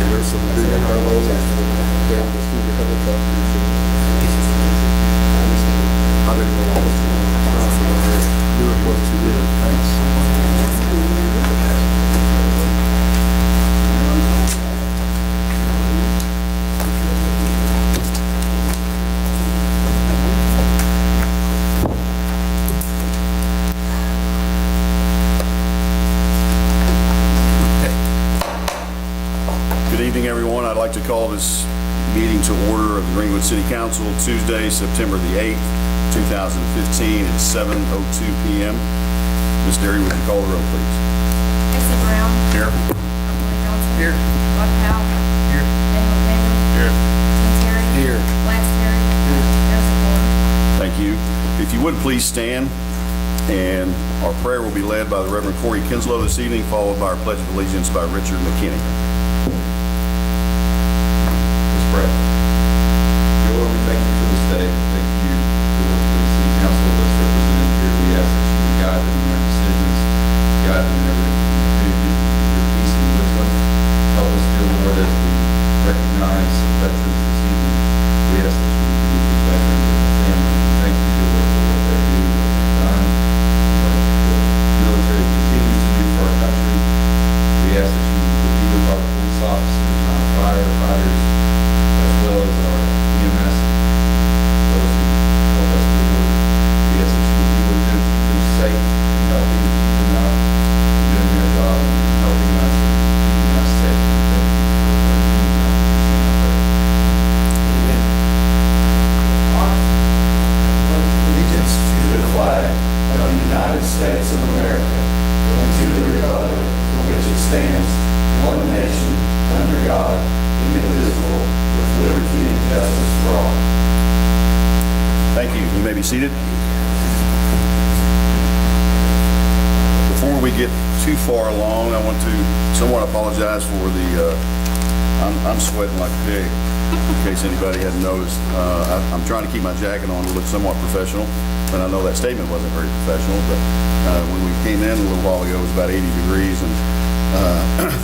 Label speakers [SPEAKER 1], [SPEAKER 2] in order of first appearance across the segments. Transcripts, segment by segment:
[SPEAKER 1] There's some big umbrellas there to see the helicopters. I didn't know what doing what you did.
[SPEAKER 2] Good evening, everyone. I'd like to call this meeting to order of the Greenwood City Council Tuesday, September the 8th, 2015 at 7:02 p.m. Ms. Derry, would you call the roll, please?
[SPEAKER 3] Casey Brown.
[SPEAKER 2] Here.
[SPEAKER 3] Willie Johnson.
[SPEAKER 4] Here.
[SPEAKER 3] Rod Powell.
[SPEAKER 4] Here.
[SPEAKER 3] Daniel Cameron.
[SPEAKER 2] Here.
[SPEAKER 3] Tim Terry.
[SPEAKER 4] Here.
[SPEAKER 3] Lance Terry. Harrison Warren.
[SPEAKER 2] Thank you. If you would please stand, and our prayer will be led by the Reverend Corey Kinslow this evening, followed by our Pledge of Allegiance by Richard McKinney. Let's pray.
[SPEAKER 5] Dear Lord, we thank you for this day. Thank you for the city council that's represented here. We ask that you would guide them in their decisions, guide them in everything they do, your peace and wisdom. Help us, dear Lord, as we recognize some veterans this evening. We ask that you would be with the veterans and the family. We thank you, dear Lord, for what they do, what they've done, what the military continues to do for our country. We ask that you would be with our police officers and our firefighters, as well as our EMS, those who help us do work. We ask that you would be with them, keep them safe and healthy, keep them out doing their job and helping us and keeping us safe. We thank you for everything you've done.
[SPEAKER 4] Amen. Allegiance to the flag of the United States of America and to the republic for which it stands, one nation, under God, indivisible, with liberty and justice for all.
[SPEAKER 2] Thank you. You may be seated. Before we get too far along, I want to somewhat apologize for the, I'm sweating like a pig, in case anybody hadn't noticed. I'm trying to keep my jacket on to look somewhat professional, and I know that statement wasn't very professional, but when we came in a little while ago, it was about 80 degrees, and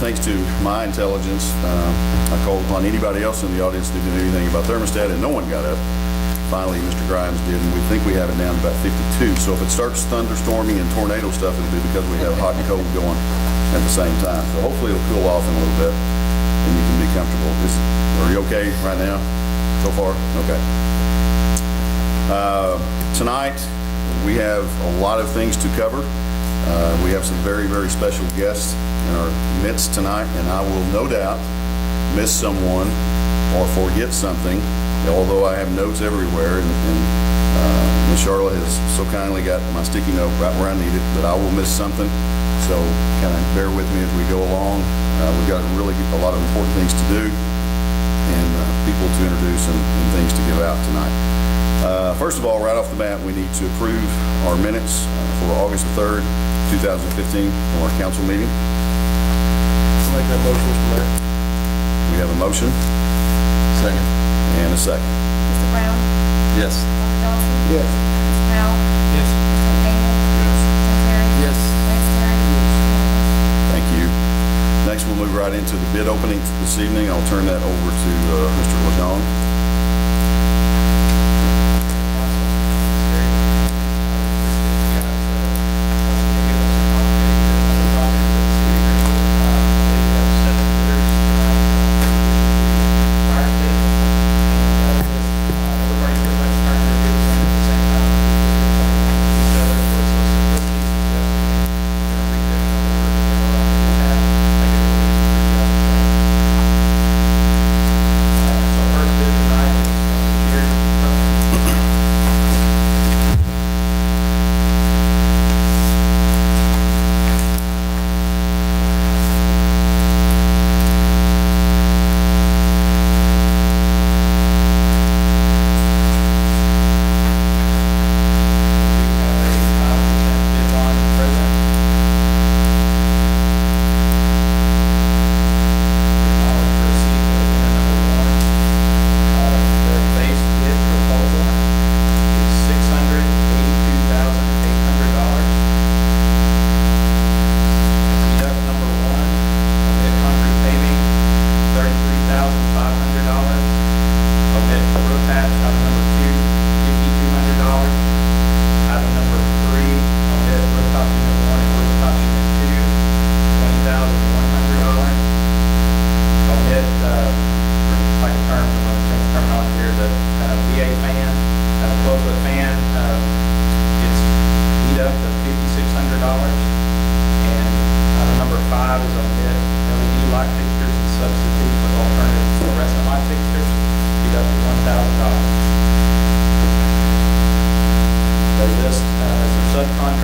[SPEAKER 2] thanks to my intelligence, I called upon anybody else in the audience that did anything about thermostat, and no one got up. Finally, Mr. Grimes did, and we think we have it down to about 52. So if it starts thunderstorming and tornado stuff, it'll be because we have hot and cold going at the same time. So hopefully it'll cool off in a little bit, and you can be comfortable. Are you okay right now? So far? Okay. Tonight, we have a lot of things to cover. We have some very, very special guests in our midst tonight, and I will no doubt miss someone or forget something, although I have notes everywhere, and Ms. Charlotte has so kindly got my sticky note right where I need it, but I will miss something, so kind of bear with me as we go along. We've got really a lot of important things to do and people to introduce and things to give out tonight. First of all, right off the bat, we need to approve our minutes for August the 3rd, 2015, from our council meeting.
[SPEAKER 1] I'll make that motion, Mr. Mayor.
[SPEAKER 2] We have a motion
[SPEAKER 5] Second.
[SPEAKER 2] and a second.
[SPEAKER 3] Mr. Brown.
[SPEAKER 5] Yes.
[SPEAKER 3] Rod Johnson.
[SPEAKER 1] Yes.
[SPEAKER 3] Mr. Powell.
[SPEAKER 4] Yes.
[SPEAKER 3] Mr. Daniel. Tim Terry.
[SPEAKER 4] Yes.
[SPEAKER 3] Lance Terry.
[SPEAKER 2] Thank you. Next, we'll move right into the bid opening this evening. I'll turn that over to Mr. LeJean.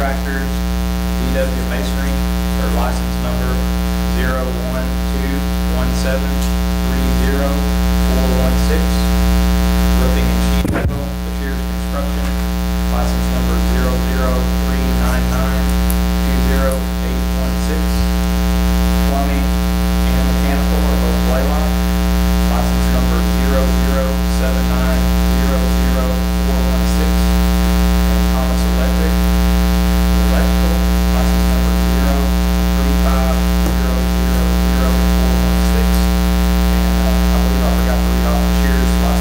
[SPEAKER 6] Contractors, DW Masonry, or license number 01217300416. Roofing and sheet metal, Shears Construction, license number 00399200816. Plumbing and mechanical are both Blaylock, license number 007900416. And Thomas Electric, electrical, license number 035000416. And I believe I forgot to read off the Shears license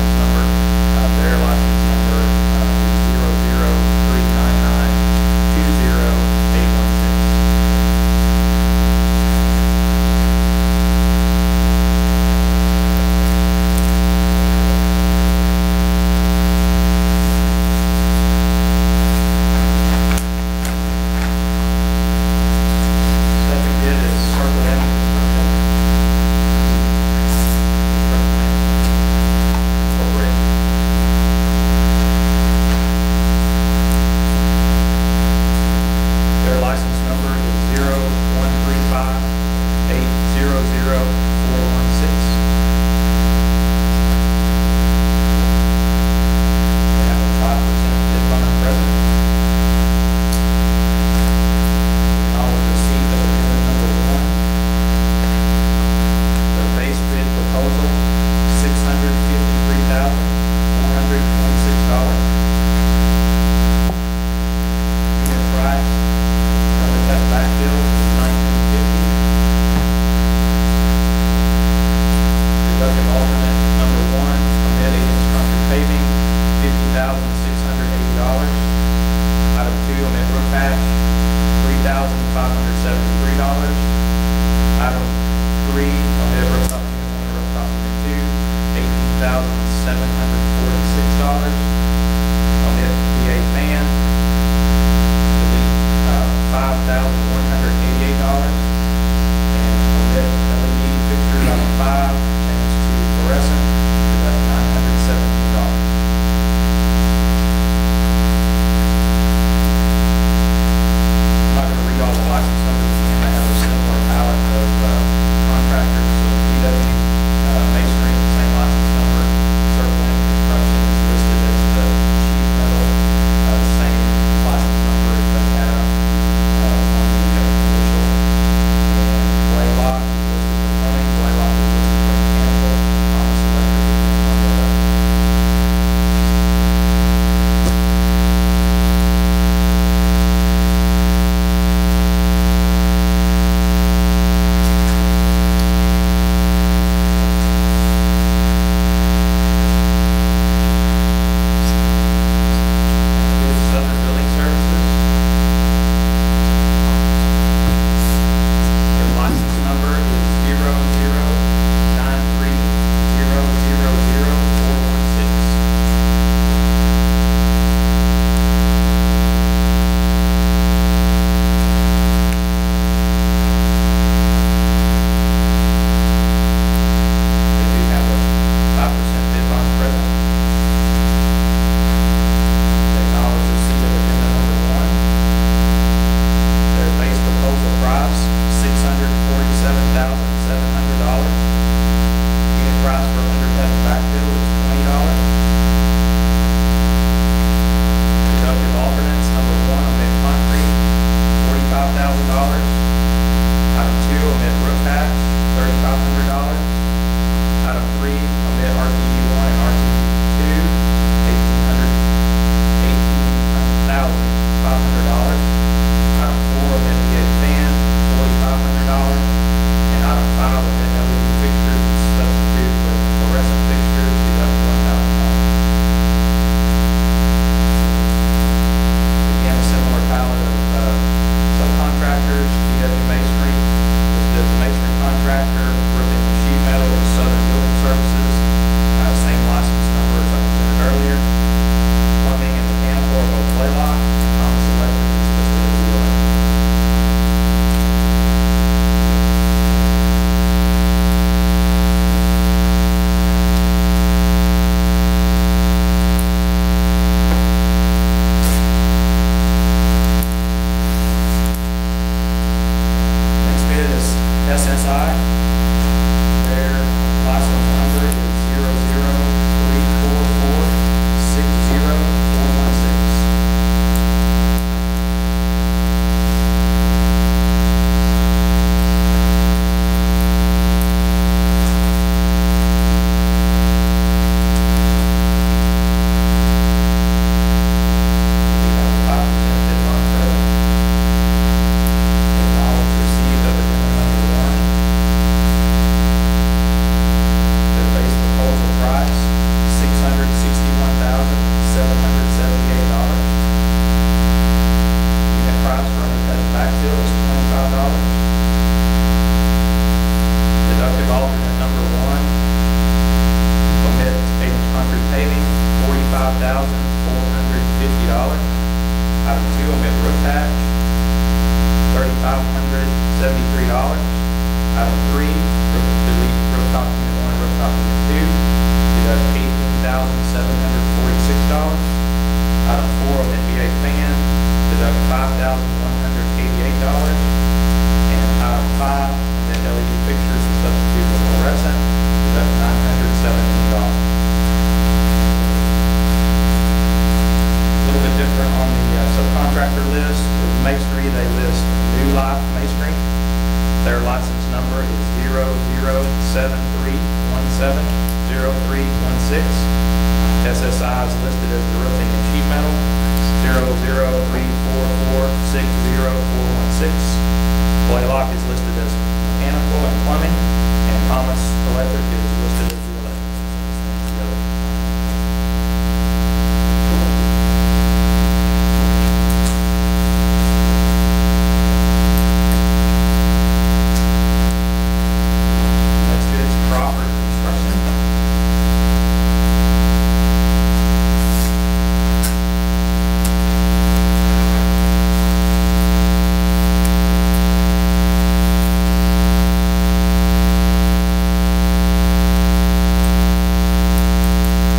[SPEAKER 6] omit roof patch, $3,573. Item 3, delete rooftop unit 1 and rooftop unit 2, deduct $18,746. Item 4, omit VA fan, deduct $5,188. And item 5, omit LED fixtures and substitute for fluorescent, deduct $917. A little bit different on the subcontractor list. For masonry, they list New Life Masonry. Their license number is 0073170316. SSI is listed as the roofing and sheet metal, 00344604116. Blaylock is listed as mechanical and plumbing, and Thomas Electric is listed as the electrical. Next is Crawford Construction.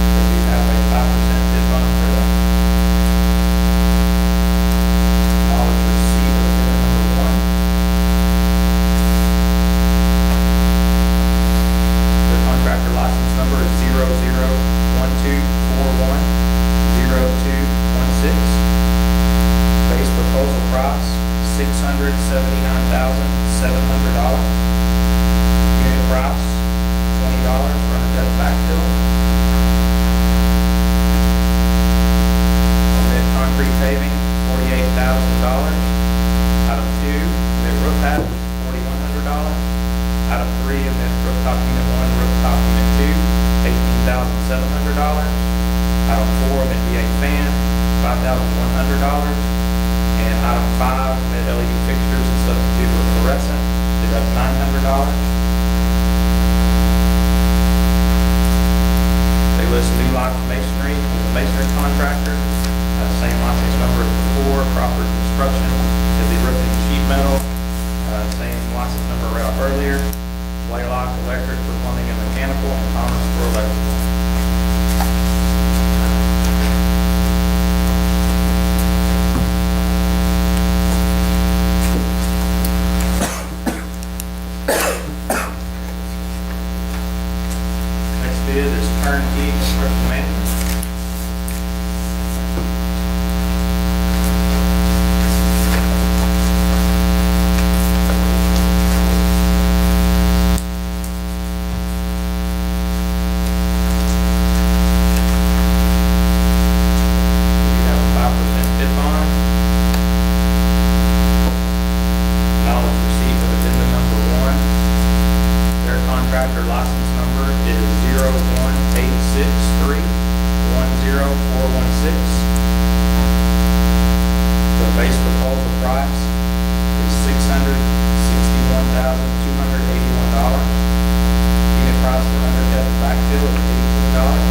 [SPEAKER 6] They do have a 5% bid bond for that. Knowledge receipt of bid number 1. The contractor license number is 0012410216. Base proposal price, $679,700. Unit price, $20 for undercut backfill. Omit concrete paving, $48,000. Item 2, omit roof patch, $4,100. Item 3, omit rooftop unit 1, rooftop unit 2, $18,700. Item 4, omit VA fan, $5,100. And item 5, omit LED fixtures and substitute with fluorescent, deduct $900. They list New Life Masonry as a masonry contractor. Same license number as before. Crawford Construction is the roofing and sheet metal. Same license number read off earlier. Blaylock Electric for plumbing and mechanical, and Thomas for electrical. Next bid is Turnkey Construction Management. You have a 5% bid bond. Knowledge receipt of addendum number 1. Their contractor license number is 01863104116. The base proposal price is $661,281. Unit price for undercut backfill is $18.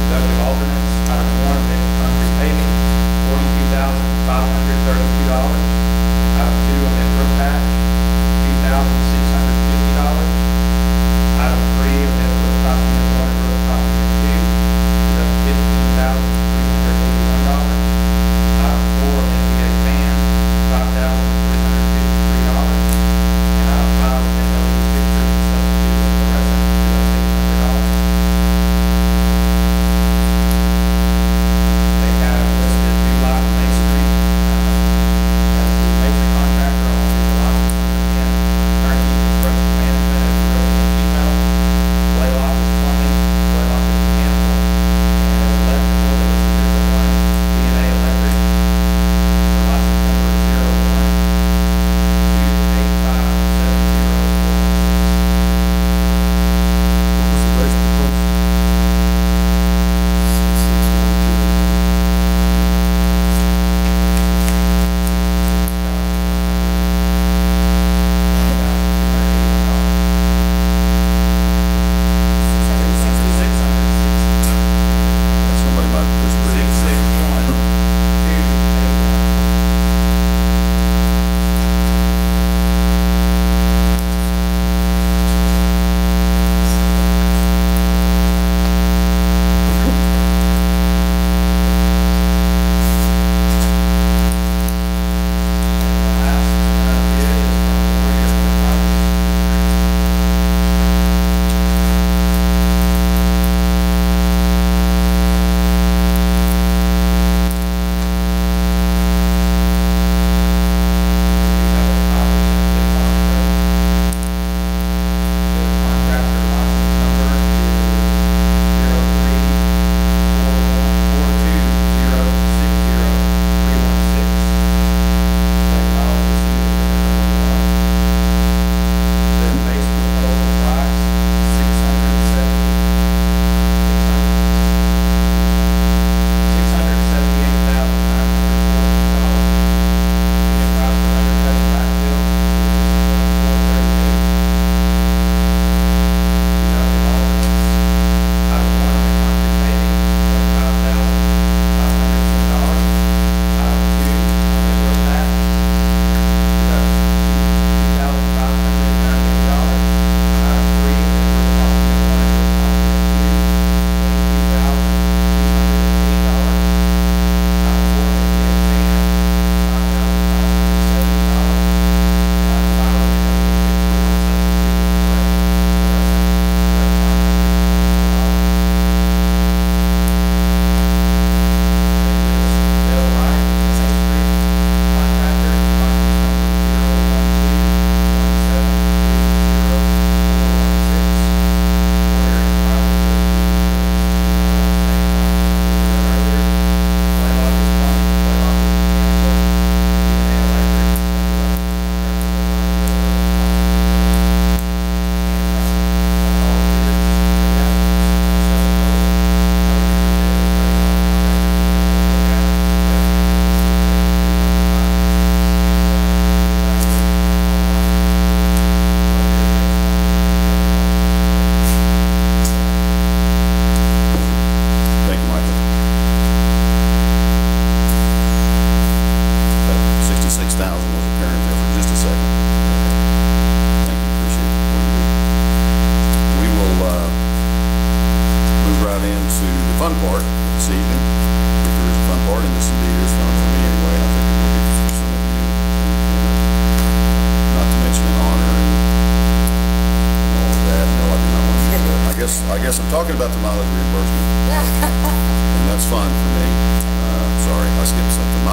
[SPEAKER 6] Deductive alternates, item 1, omit concrete paving, $42,532. Item 2, omit roof patch, $2,650. Item 3, omit rooftop unit 1 and rooftop unit 2, deduct $15,381.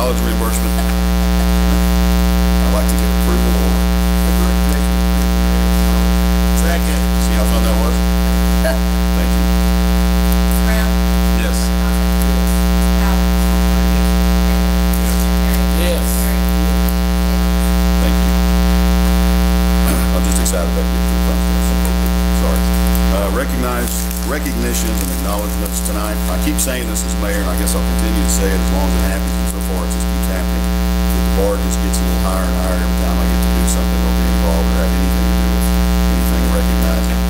[SPEAKER 2] Mileage reimbursement. I'd like to get approval or...
[SPEAKER 1] Second.
[SPEAKER 2] See how fun that was? Thank you.
[SPEAKER 3] Brown.
[SPEAKER 2] Yes.
[SPEAKER 3] Powell.
[SPEAKER 1] Yes.
[SPEAKER 2] Thank you. I'm just excited about getting to the fun stuff. Sorry. Recognitions and acknowledgements tonight. I keep saying this as mayor, and I guess I'll continue to say it as long as it happens, and so far it just keeps happening. The bar just gets a little higher and higher every time I get to do something or be involved or have anything to do with anything recognizing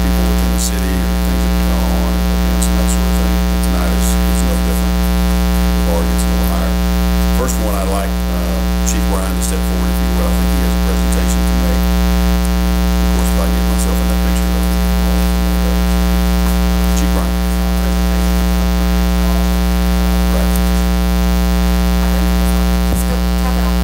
[SPEAKER 2] people within the city and things that have gone on and events and that sort of thing. And tonight is no different. The bar gets a little higher. First one, I'd like Chief Brian to step forward, if you will. I think he has a presentation to make. Of course, if I get myself in that picture, that'll be even more. Chief Brian. Right.
[SPEAKER 3] Just go tap it on.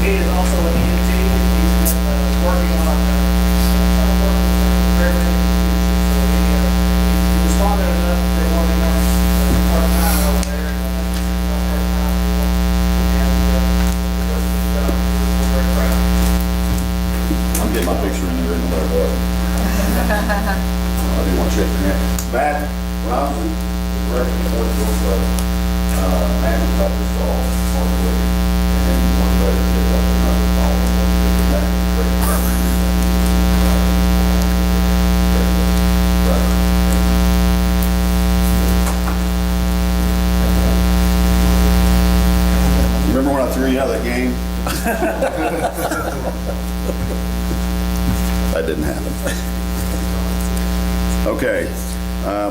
[SPEAKER 7] He is also an EMT. He's working on working with paramedic issues. So he responded enough that they wanted him part-time over there. And I think he's doing part-time for them. And he does a good job. We're very proud.
[SPEAKER 2] I'm getting my picture in there no matter what. I didn't want to shake your hand. Matt, when I was in the record before the door Matt was about to stall on the way, and one day he did up another call, and one did the Matt was great. Remember when I threw you out of that game? That didn't happen. Okay,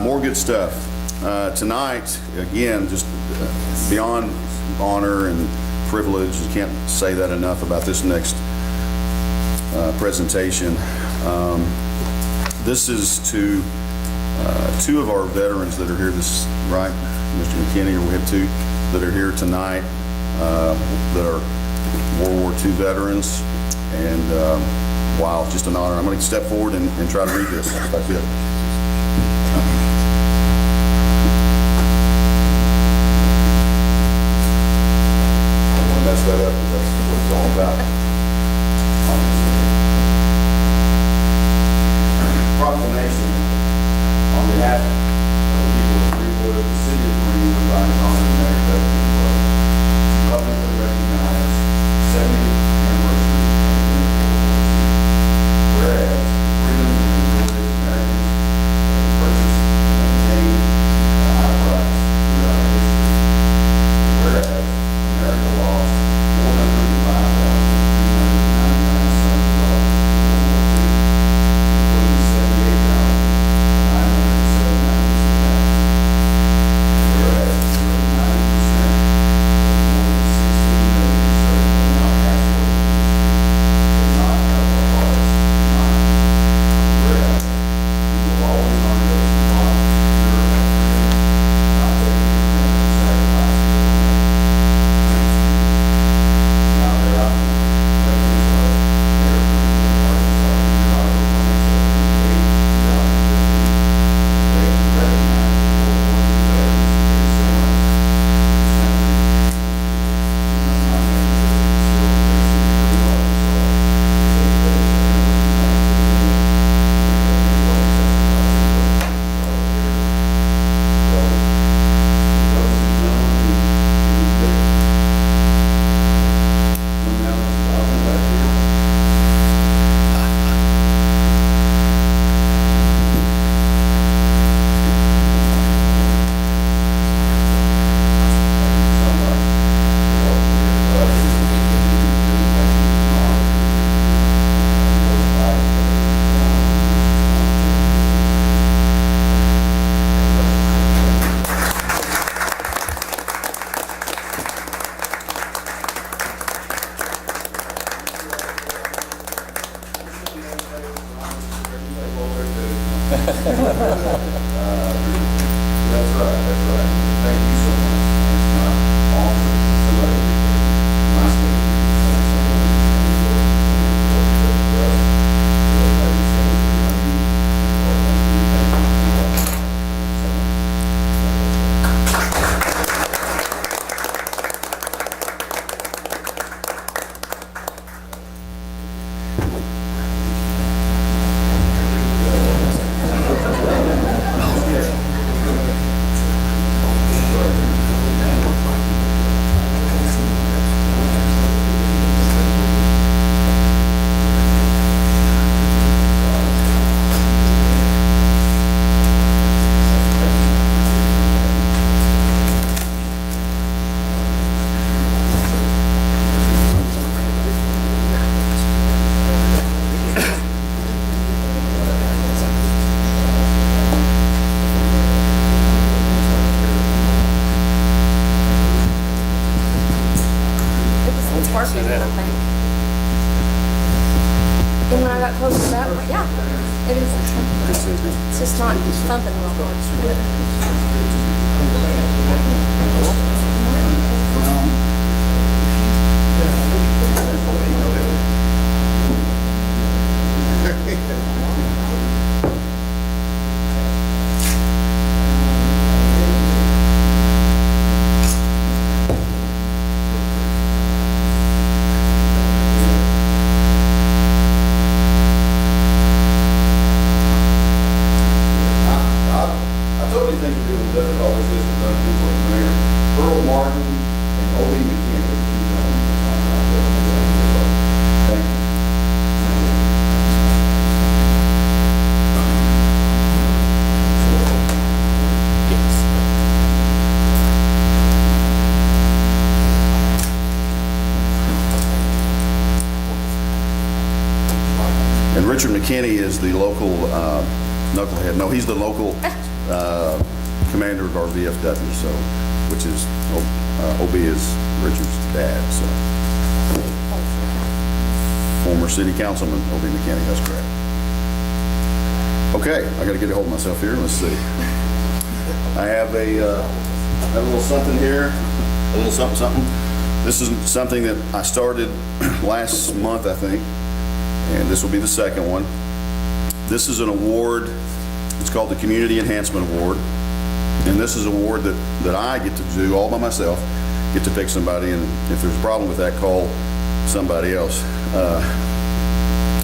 [SPEAKER 2] more good stuff. Tonight, again, just beyond honor and privilege, you can't say that enough about this next presentation. This is to two of our veterans that are here this, right, Mr. McKinney, or we have two that are here tonight that are World War II veterans, and wow, just an honor. I'm going to step forward and try to read this. That's it. I don't want to mess that up, but that's what it's all about. Proclamation on behalf of the people of Greenwood, the city of Greenwood, by his honor and merit veteran club, to publicly recognize 70th anniversary of the end of World War II. Whereas the freedoms and enjoyed Americans
[SPEAKER 3] I think. And when I got closer to that, I'm like, yeah, it is. It's just not thumping real hard.
[SPEAKER 2] I totally think you're doing better than all this list of done people in there. Earl Martin and Obie McKinney are the two gentlemen that's on that bill. Thank you. And Richard McKinney is the local knucklehead. No, he's the local commander of our VFW, so, which is, OB is Richard's dad, so. Former city councilman, OB McKinney, that's correct. Okay, I gotta get a hold of myself here, let's see. I have a little something here, a little something. This is something that I started last month, I think, and this will be the second one. This is an award, it's called the Community Enhancement Award, and this is an award that I get to do all by myself, get to pick somebody, and if there's a problem with that, call somebody else.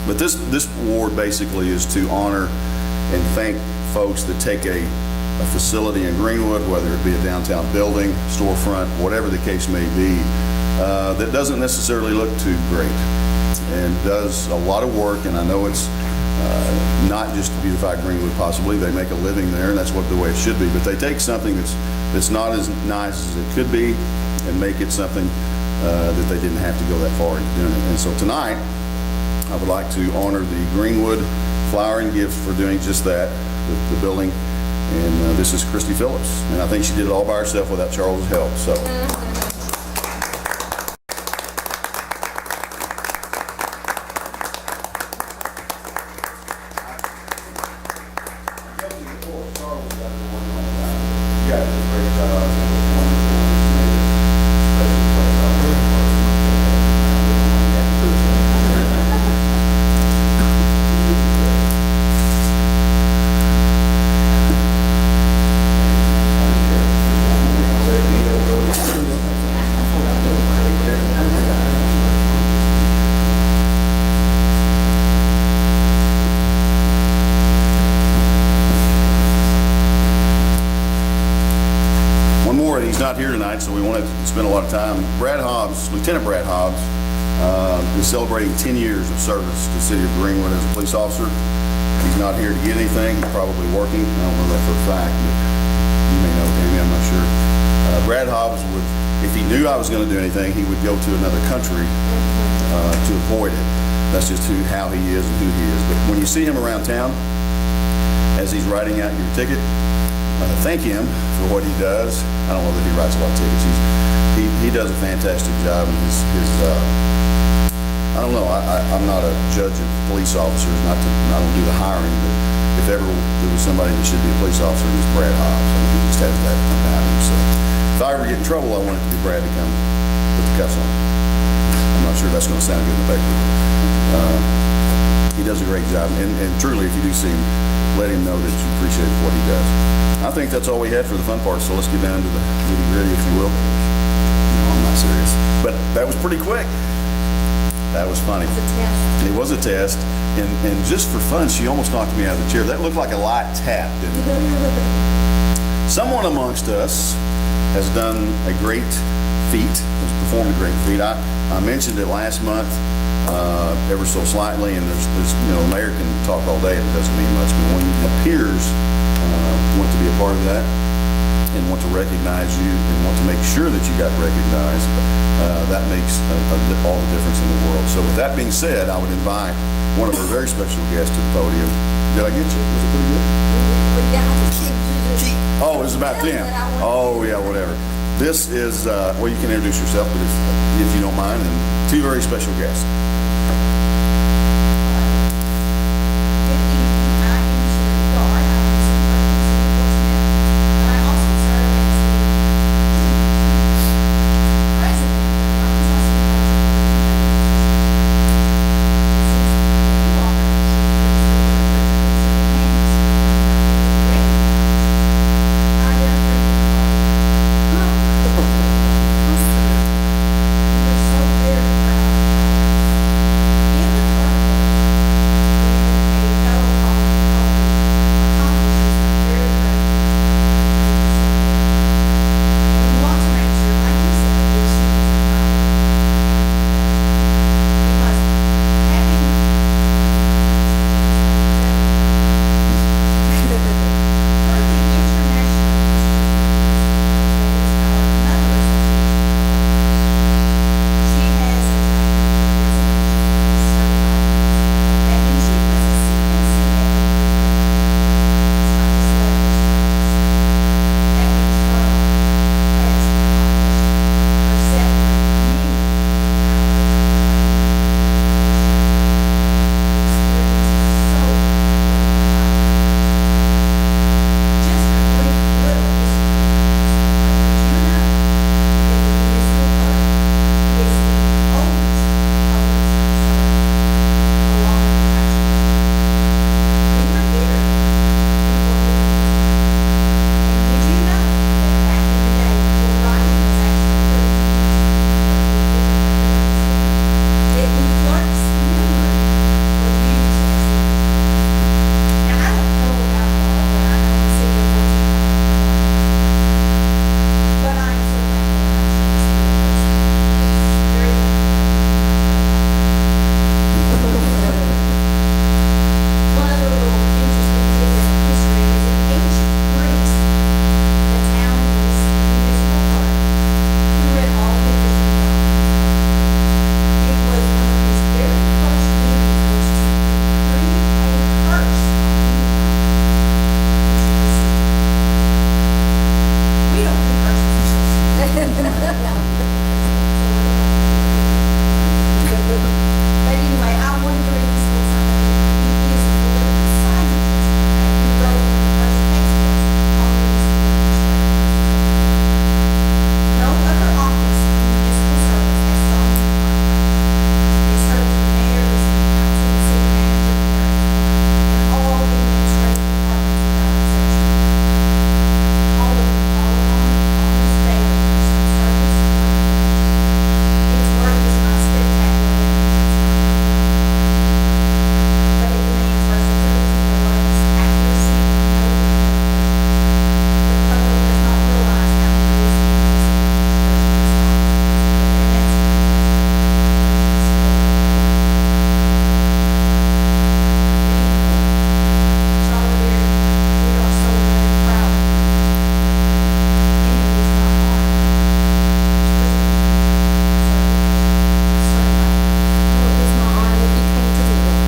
[SPEAKER 2] But this award basically is to honor and thank folks that take a facility in Greenwood, whether it be a downtown building, storefront, whatever the case may be, that doesn't necessarily look too great and does a lot of work, and I know it's not just to beautify Greenwood possibly. They make a living there, and that's the way it should be, but they take something that's not as nice as it could be and make it something that they didn't have to go that far into doing it. And so tonight, I would like to honor the Greenwood Flower and Gift for doing just that, the building. And this is Christy Phillips. And I think she did it all by herself without Charles' help, so. He's not here tonight, so we wanted to spend a lot of time. Brad Hobbs, Lieutenant Brad Hobbs, is celebrating 10 years of service to the city of Greenwood as a police officer. He's not here to get anything. He's probably working. I don't know that for a fact, but you may know him. I'm not sure. Brad Hobbs would, if he knew I was going to do anything, he would go to another country to avoid it. That's just how he is and who he is. But when you see him around town, as he's writing out your ticket, thank him for what he does. I don't know that he writes a lot of tickets. He does a fantastic job. And I don't know. I'm not a judge of police officers. I don't do the hiring. But if ever there was somebody that should be a police officer, it was Brad Hobbs. I mean, he just has that about him. So if I ever get in trouble, I want it to be Brad to come put the cuffs on. I'm not sure that's going to sound good in the paper. He does a great job. And truly, if you do see him, let him know that you appreciate what he does. I think that's all we had for the fun part, so let's get down to the nitty-gritty, if you will. No, I'm not serious. But that was pretty quick. That was funny.
[SPEAKER 3] It's a test.
[SPEAKER 2] It was a test, and just for fun, she almost knocked me out of the chair. That looked like a light tap, didn't it? Someone amongst us has done a great feat, has performed a great feat. I mentioned it last month, ever so slightly, and there's mayor can talk all day, it doesn't mean much, but when peers want to be a part of that and want to recognize you and want to make sure that you got recognized, that makes all the difference in the world. So with that being said, I would invite one of our very special guests to the podium. Did I get you? Was it pretty good?
[SPEAKER 3] Well, yeah, I just think
[SPEAKER 2] Oh, it was about them. Oh, yeah, whatever. This is, well, you can introduce yourself, but if you don't mind, and two very special guests.
[SPEAKER 8] Good evening. I am Sherry Gar. I am the superintendent of Portsmouth, but I also serve as the president of the Arkansas City College of Since you are I therefore we are so very proud. In the article, when a fellow colleague accomplishes a very great thing, and we want to make sure, like you said, that she is proud. Because having for the international another association. She has a that means she puts a CNC at the end of her name. It's not just letters. That means her has accomplished herself with many experiences so just a brief little history of the municipal clerk. Did you know that the municipal clerk is the oldest public servant along with the tax collector? We were here before we were and did you know that back in the day, before writing was actually that the clerk's memory was used as the now, I don't know about y'all, but I know the city of Portsmouth, but I'm so thankful that I'm in the city of Portsmouth. Very thankful. One other little interesting tidbit of history is in ancient Greece, the town was the municipal clerk who read all the official documents. It was one of his very first duties was to read a curse on anyone. We don't do curses. But anyway, I wanted to read this little something. He is a political scientist who wrote one of the first textbooks on municipal administration. No other office in municipal service has so many departments. It serves the mayor, the city council, the city manager, the mayor, and all the administrative departments without exception. All of them call upon office daily for some service or information. Its work is not spectacular, that means it's not but it demands versatility, alertness, accuracy, and no communication. The public does not realize how many years the municipal administration is Charlotte, we are so very proud of you. And it is not hard.
[SPEAKER 3] Well, it was my honor that you came to do it.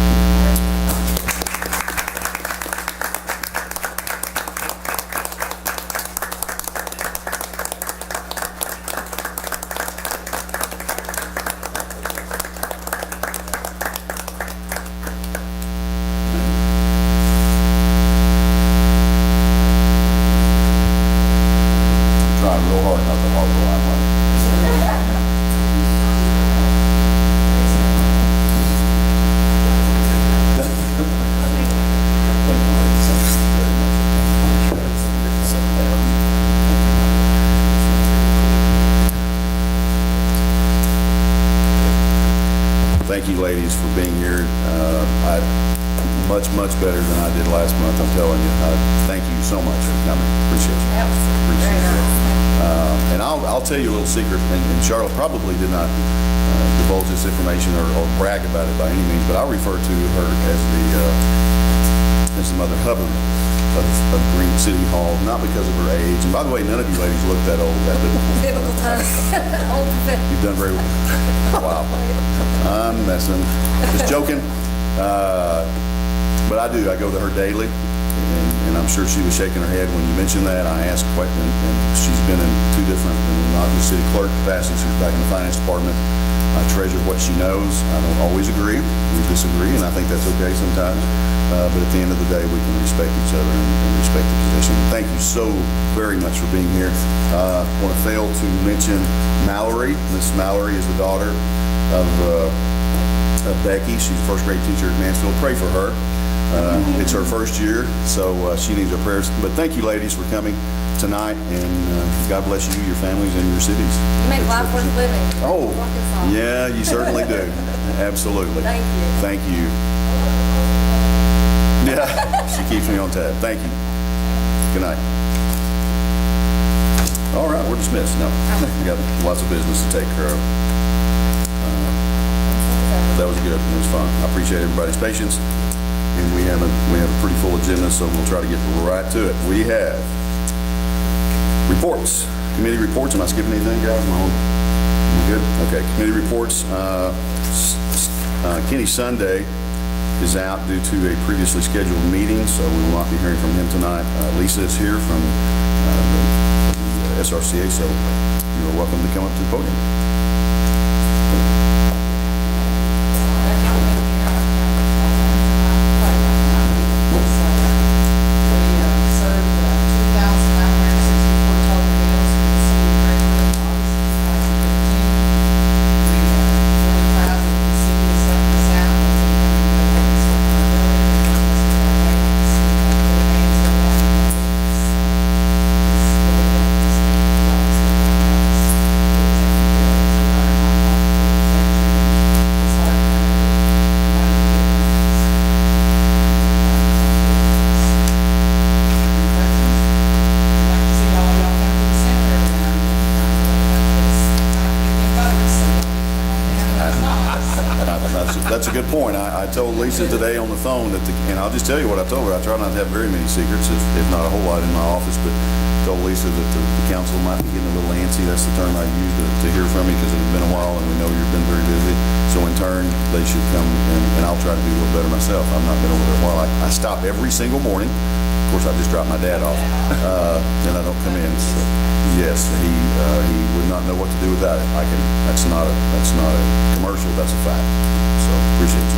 [SPEAKER 2] I'm trying real hard not to hog the limelight. Thank you, ladies, for being here. Much better than I did last month, I'm telling you. Thank you so much for coming. Appreciate you.
[SPEAKER 3] That was
[SPEAKER 2] Appreciate
[SPEAKER 3] very
[SPEAKER 2] it.
[SPEAKER 3] nice.
[SPEAKER 2] And I'll tell you a little secret, and Charlotte probably did not divulge this information or brag about it by any means, but I refer to her as the Mother Hubbard of Green City Hall, not because of her age. And by the way, none of you ladies look that old. That
[SPEAKER 3] Old professional.
[SPEAKER 2] You've done very well. Wow. I'm messing. Just joking. But I do. I go to her daily, and I'm sure she was shaking her head when you mentioned that. I asked quite, and She's been in two different, not just city clerk capacity, she was back in the finance department. I treasure what she knows. I don't always agree. We disagree, and I think that's okay sometimes. But at the end of the day, we can respect each other and respect the position. Thank you so very much for being here. I want to fail to mention Mallory. Miss Mallory is the daughter of Becky. She's a first grade teacher at Mansfield. Pray for her. It's her first year, so she needs our prayers. But thank you, ladies, for coming tonight, and God bless you, your families, and your cities.
[SPEAKER 3] You make life worth living.
[SPEAKER 2] Oh,
[SPEAKER 3] Arkansas.
[SPEAKER 2] yeah, you certainly do. Absolutely.
[SPEAKER 3] Thank you.
[SPEAKER 2] Thank you. Yeah, she keeps me on tab. Thank you. Good night. All right, we're dismissed. No, we got lots of business to take care of. That was good. It was fun. I appreciate everybody's patience. And we have a pretty full agenda, so we'll try to get right to it. We have reports, committee reports. Am I skipping anything, guys? Am I good? Okay, committee reports. Kenny Sunday is out due to a previously scheduled meeting, so we will not be hearing from him tonight. Lisa is here from the SRCA, so you are welcome to come up to the podium. That's a good point. I told Lisa today on the phone that, and I'll just tell you what I told her. I try not to have very many secrets, if not a whole lot in my office, but told Lisa that the council might be getting a little antsy. That's the term I use to hear from you, because it's been a while and we know you've been very busy. So in turn, they should come and I'll try to do a little better myself. I've not been over there a while. I stop every single morning. Of course, I just dropped my dad off, and I don't come in. So yes, he would not know what to do without it. That's not a commercial. That's a fact. So appreciate you.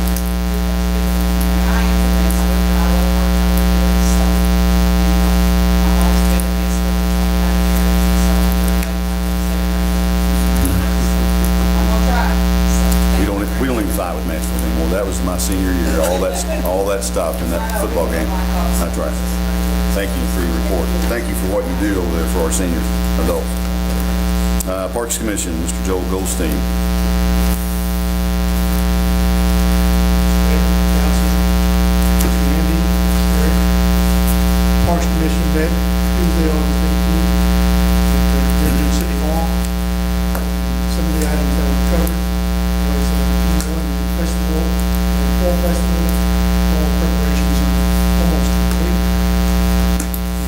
[SPEAKER 2] We don't even fight with Mansfield anymore. That was my senior year. All that stopped in that football game. That's right. Thank you for your report. Thank you for what you do over there for our senior adults. Parks Commission, Mr. Joel Goldstein.
[SPEAKER 1] Parks Commission met Tuesday, August 18th at the City Hall. Some of the items that were covered was festival, fall festival. All preparations are almost complete.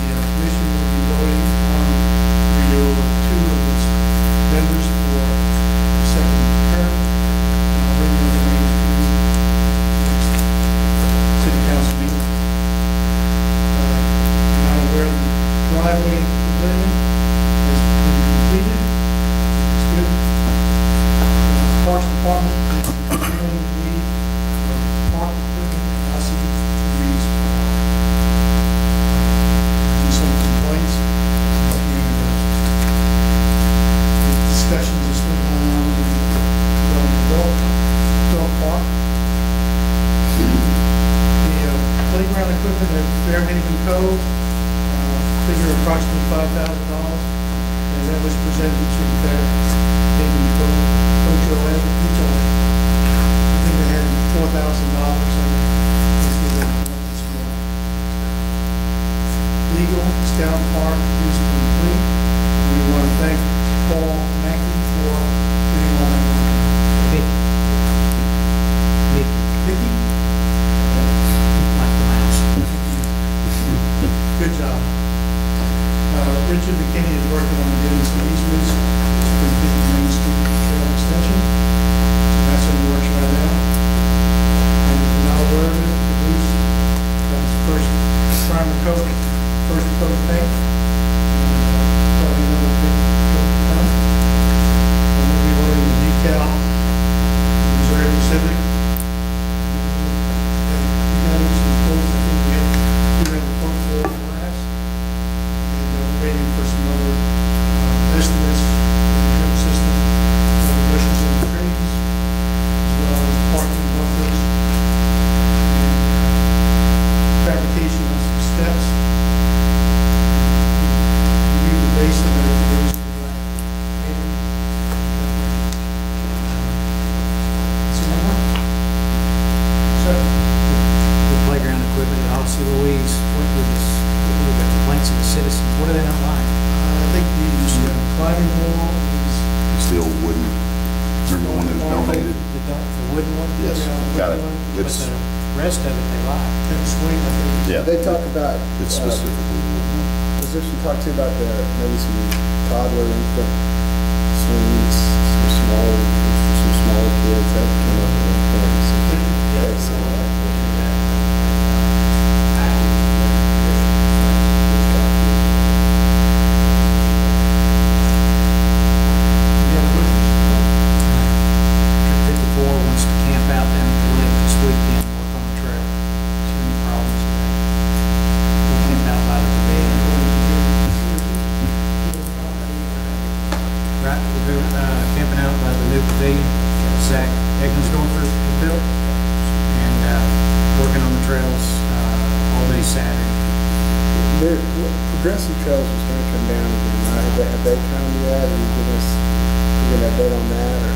[SPEAKER 1] The commission will be voting on renewal of two of its members for the second term. I'll bring those names to you next city council meeting. Where the driveway pavilion has been completed. It's good. The Parks Department is continuing the need of park equipment and ICDs. Some complaints and the discussions are still going on in the dog park. The playground equipment at Fairhaven Cove, figure approximately $5,000, and that was presented to Fairhaven Cove, HOA. I think they had $4,000, so let's give them once more. Legal, Scout Park is complete. We want to thank Paul Mackey for getting all that work. Vicky? Like the mouse. Good job. Richard McKinney is working on getting some easements
[SPEAKER 7] but
[SPEAKER 2] it's,
[SPEAKER 7] the rest of it they like.
[SPEAKER 1] Didn't swing, I think.
[SPEAKER 2] yeah,
[SPEAKER 9] They talk about,
[SPEAKER 2] it's specifically.
[SPEAKER 9] was there some talk too about maybe some toddler infant swings, some smaller kids that come up with importance.
[SPEAKER 1] Any other questions?
[SPEAKER 7] Trip 54 wants to camp out down at the lake this weekend, work on the trail. Is there any problems with that? We'll camp out by the pavilion. Right, we'll go camping out by the new pavilion, Zach Egglesdorfer built, and working on the trails all day Saturday.
[SPEAKER 9] Progressive Trails was going to come down again, right? Have they come yet? And give us an update on that, or?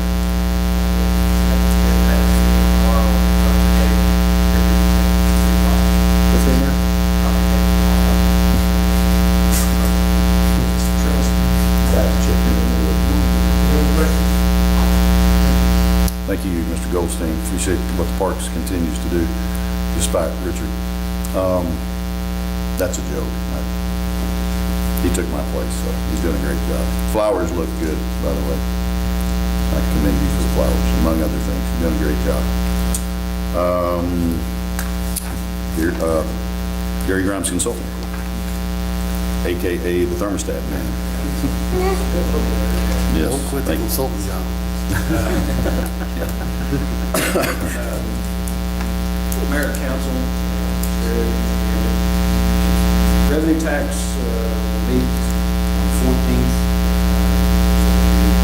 [SPEAKER 9] What's in there?
[SPEAKER 1] Any other questions?
[SPEAKER 2] Thank you, Mr. Goldstein. Appreciate what the Parks continues to do, despite Richard. That's a joke. He took my place, so he's doing a great job. Flowers look good, by the way. I commend you for the flowers, among other things. You're doing a great job. Gary Grimes Consulting, AKA the thermostat man. Yes, thank you.
[SPEAKER 9] consulting job.
[SPEAKER 10] Mayor and council, revenue tax will meet on the 14th.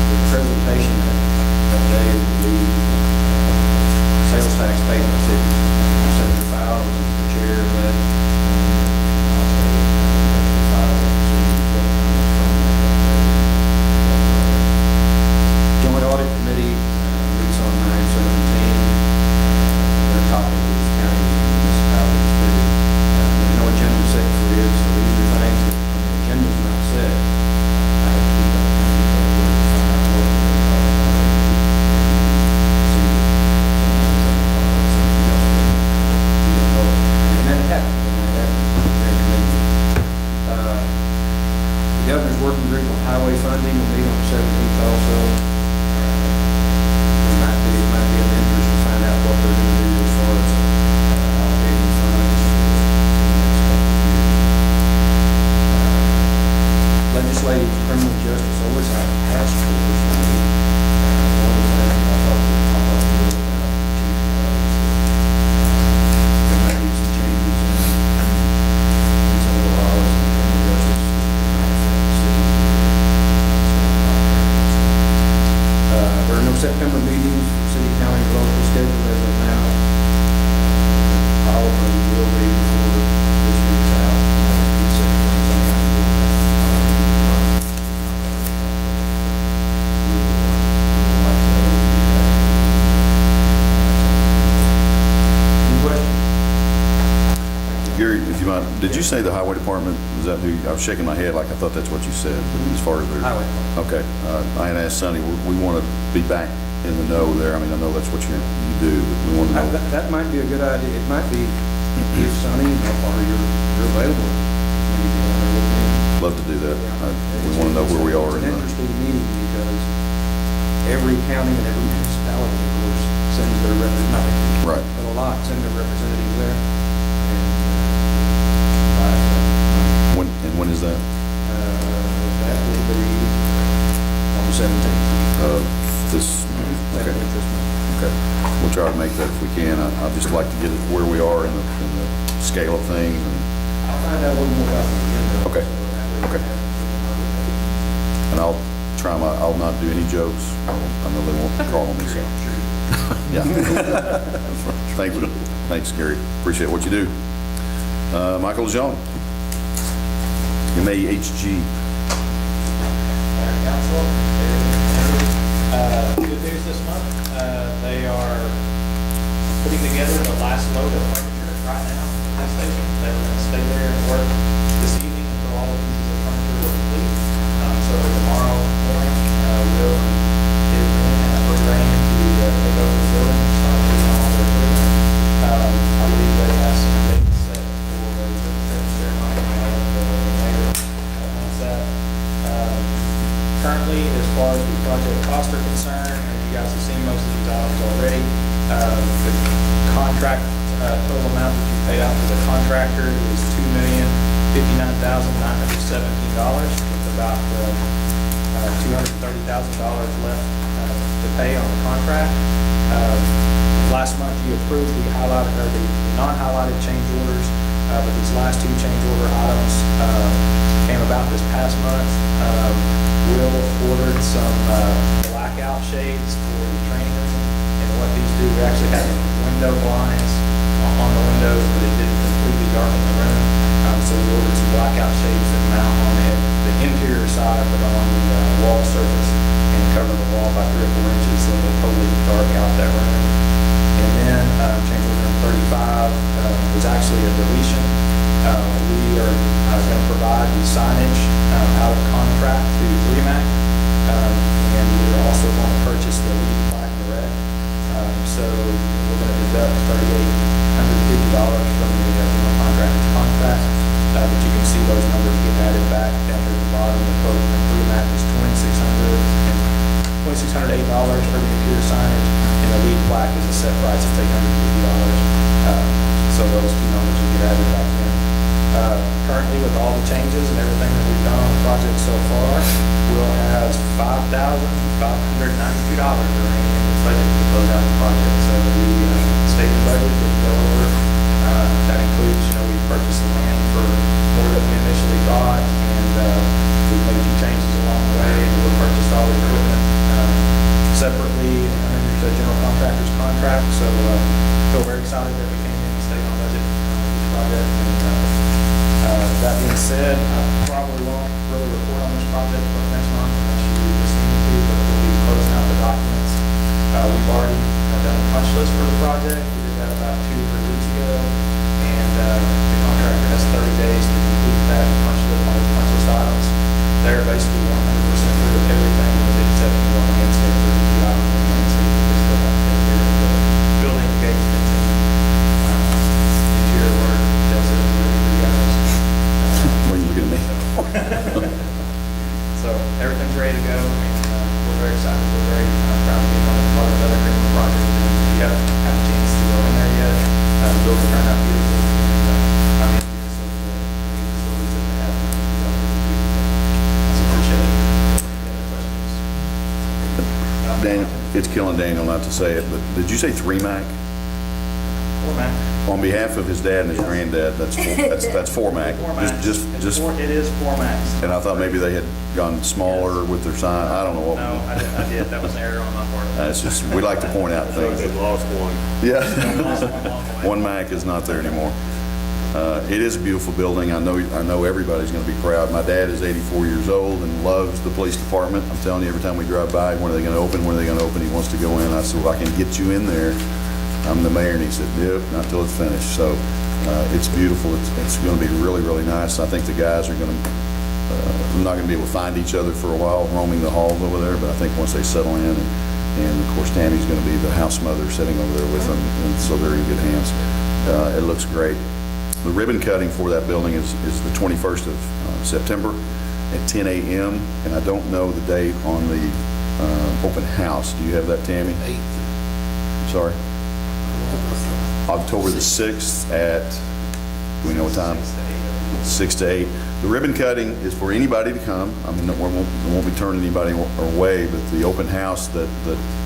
[SPEAKER 10] The presentation that day will be sales tax payments at Senator Fowler, the chair of that. Joint Audit Committee meets on 9/17. Their topic is counties and municipalities too. There's no agenda set for this, so these are things that when the agenda's not set, I have to keep up with it, find out what we're going to talk about. See, something else that we don't know. And that happens, very convenient. The governor's working group on highway funding will meet on the 17th also. It might be of interest to find out what they're going to do as far as allocating funds for the next couple of years. Legislative Criminal Justice Oversight Task Force will meet. One of the things I thought we would talk a little about, Chief, there might be some changes in some of the laws in criminal justice that might affect the city. There are no September meetings for city, county, or local scheduled as of now. All of them will be before this week's out. Be set for sometime in the month. Any questions?
[SPEAKER 2] Gary, if you mind, did you say the highway department, is that who, I was shaking my head like I thought that's what you said, as far as their...
[SPEAKER 10] Highway.
[SPEAKER 2] Okay, I had asked Sonny, we want to be back in the know there. I mean, I know that's what you do, but we want to know.
[SPEAKER 10] That might be a good idea. It might be, if Sonny or you're available, maybe you want to look in.
[SPEAKER 2] Love to do that. We want to know where we are.
[SPEAKER 10] It's an interesting meeting because every county and every municipality, of course, sends their representative.
[SPEAKER 2] Right.
[SPEAKER 10] But a lot send their representative there. And
[SPEAKER 2] When is that?
[SPEAKER 10] that will be on the 17th.
[SPEAKER 2] This, okay.
[SPEAKER 10] This month.
[SPEAKER 2] Okay. We'll try to make that if we can. I'd just like to get it where we are in the scale of things.
[SPEAKER 10] I'll find out a little more about the agenda.
[SPEAKER 2] Okay.
[SPEAKER 10] So that way we
[SPEAKER 2] Okay.
[SPEAKER 10] have
[SPEAKER 2] And I'll not do any jokes. I know they won't call me, so. Yeah. Thank you. Thanks, Gary. Appreciate what you do. Michael Lejeune, MAHG.
[SPEAKER 6] Mayor and council, good news this month. They are putting together the last load of furniture right now at the station. They were going to stay there and work this evening until all the pieces of furniture were complete. So tomorrow morning, Will and his men have programmed to take over the building and start putting all their equipment. currently, as far as the project costs are concerned, and you guys have seen most of these items already, the contract total amount that you paid out to the contractor is $2,059,917, with about $230,000 left to pay on the contract. Last month, you approved the highlighted or the non-highlighted change orders, but these last two change order items came about this past month. Will ordered some blackout shades for the training room, and what these do, we actually have window blinds on the windows, but it didn't completely darken the room. So we ordered some blackout shades that mount on the interior side, but on the wall surface, and cover the wall by 3 or 4 inches, so it'll totally dark out that room. And then change order number 35 was actually a deletion. We are going to provide the signage out of contract to Remac, and we're also going to purchase the lead plaque direct. So we're going to deduct $3,850 from the general contractor's contract, but you can see those numbers get added back down here at the bottom. The total from Remac is $2,608 for the interior signage, and the lead plaque is a set price of $850. So those two numbers will get added back in. Currently, with all the changes and everything that we've done on the project so far, Will has $5,592 remaining in the budget to close out the project. So the stated budget did go over. That includes, we purchased the land for more than we initially thought, and we made a few changes along the way, and we purchased all the equipment separately under the general contractor's contract. So feel very excited that we came in and stayed on budget with this project. And that being said, I probably won't really report on this project next month unless you just need me to, but we'll be closing out the documents. We've already done a punch list for the project. We did that about 2 or 3 weeks ago, and the contractor has 30 days to complete that punch list, all the punch list items. They're basically 100% through with everything with the exception of one landscape or the items on landscape that they still have to take care of. The building engagements and interior work, they'll sit ready for you guys.
[SPEAKER 2] When you look at me.
[SPEAKER 6] So everything's ready to go, and we're very excited. We're very proud to be part of another Greenwood project. And if you haven't had a chance to go in there yet, the building turned out beautiful, and I'm envious of the facilities that they have. So appreciate it. Any other questions?
[SPEAKER 2] Daniel, it's killing Daniel not to say it, but did you say 3Mac?
[SPEAKER 6] Format.
[SPEAKER 2] On behalf of his dad and his granddad, that's 4Mac. Just,
[SPEAKER 6] It is Formax.
[SPEAKER 2] and I thought maybe they had gone smaller with their sign. I don't know what.
[SPEAKER 6] No, I did. That was an error on my part.
[SPEAKER 2] It's just, we like to point out things.
[SPEAKER 11] lost one.
[SPEAKER 2] Yeah.
[SPEAKER 6] Lost one along the way.
[SPEAKER 2] One Mac is not there anymore. It is a beautiful building. I know everybody's going to be proud. My dad is 84 years old and loves the police department. I'm telling you, every time we drive by, when are they going to open? When are they going to open? He wants to go in. I said, well, I can get you in there. I'm the mayor, and he said, nope, not till it's finished. So it's beautiful. It's going to be really, really nice. I think the guys are going to, not going to be able to find each other for a while roaming the halls over there, but I think once they settle in, and of course Tammy's going to be the house mother sitting over there with them, and so they're in good hands. It looks great. The ribbon cutting for that building is the 21st of September at 10 a.m., and I don't know the date on the open house. Do you have that, Tammy? 8th. Sorry? October the 6th at, do we know what time? 6 to 8. The ribbon cutting is for anybody to come. I mean, we won't be turning anybody away, but the open house that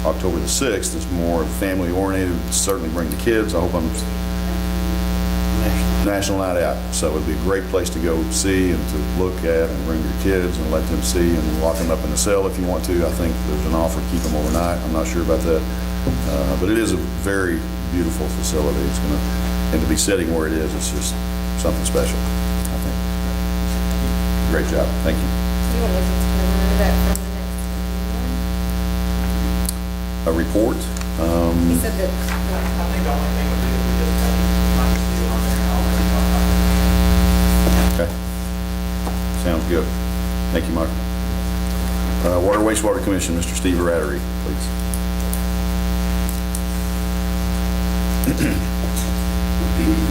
[SPEAKER 2] October the 6th is more family oriented. Certainly bring the kids. I hope I'm National Night Out. So it'd be a great place to go see and to look at and bring your kids and let them see and lock them up in the cell if you want to. I think there's an offer to keep them overnight. I'm not sure about that. But it is a very beautiful facility. It's going to, and to be sitting where it is, it's just something special, I think. Great job. Thank you.
[SPEAKER 3] You want to remember that from the next meeting?
[SPEAKER 2] A report.
[SPEAKER 3] He said that,
[SPEAKER 6] I think the only thing would be if we just have might just do it on there and I'll let you know.
[SPEAKER 2] Okay. Sounds good. Thank you, Michael. Water Wastewater Commission, Mr. Steve Rattery, please.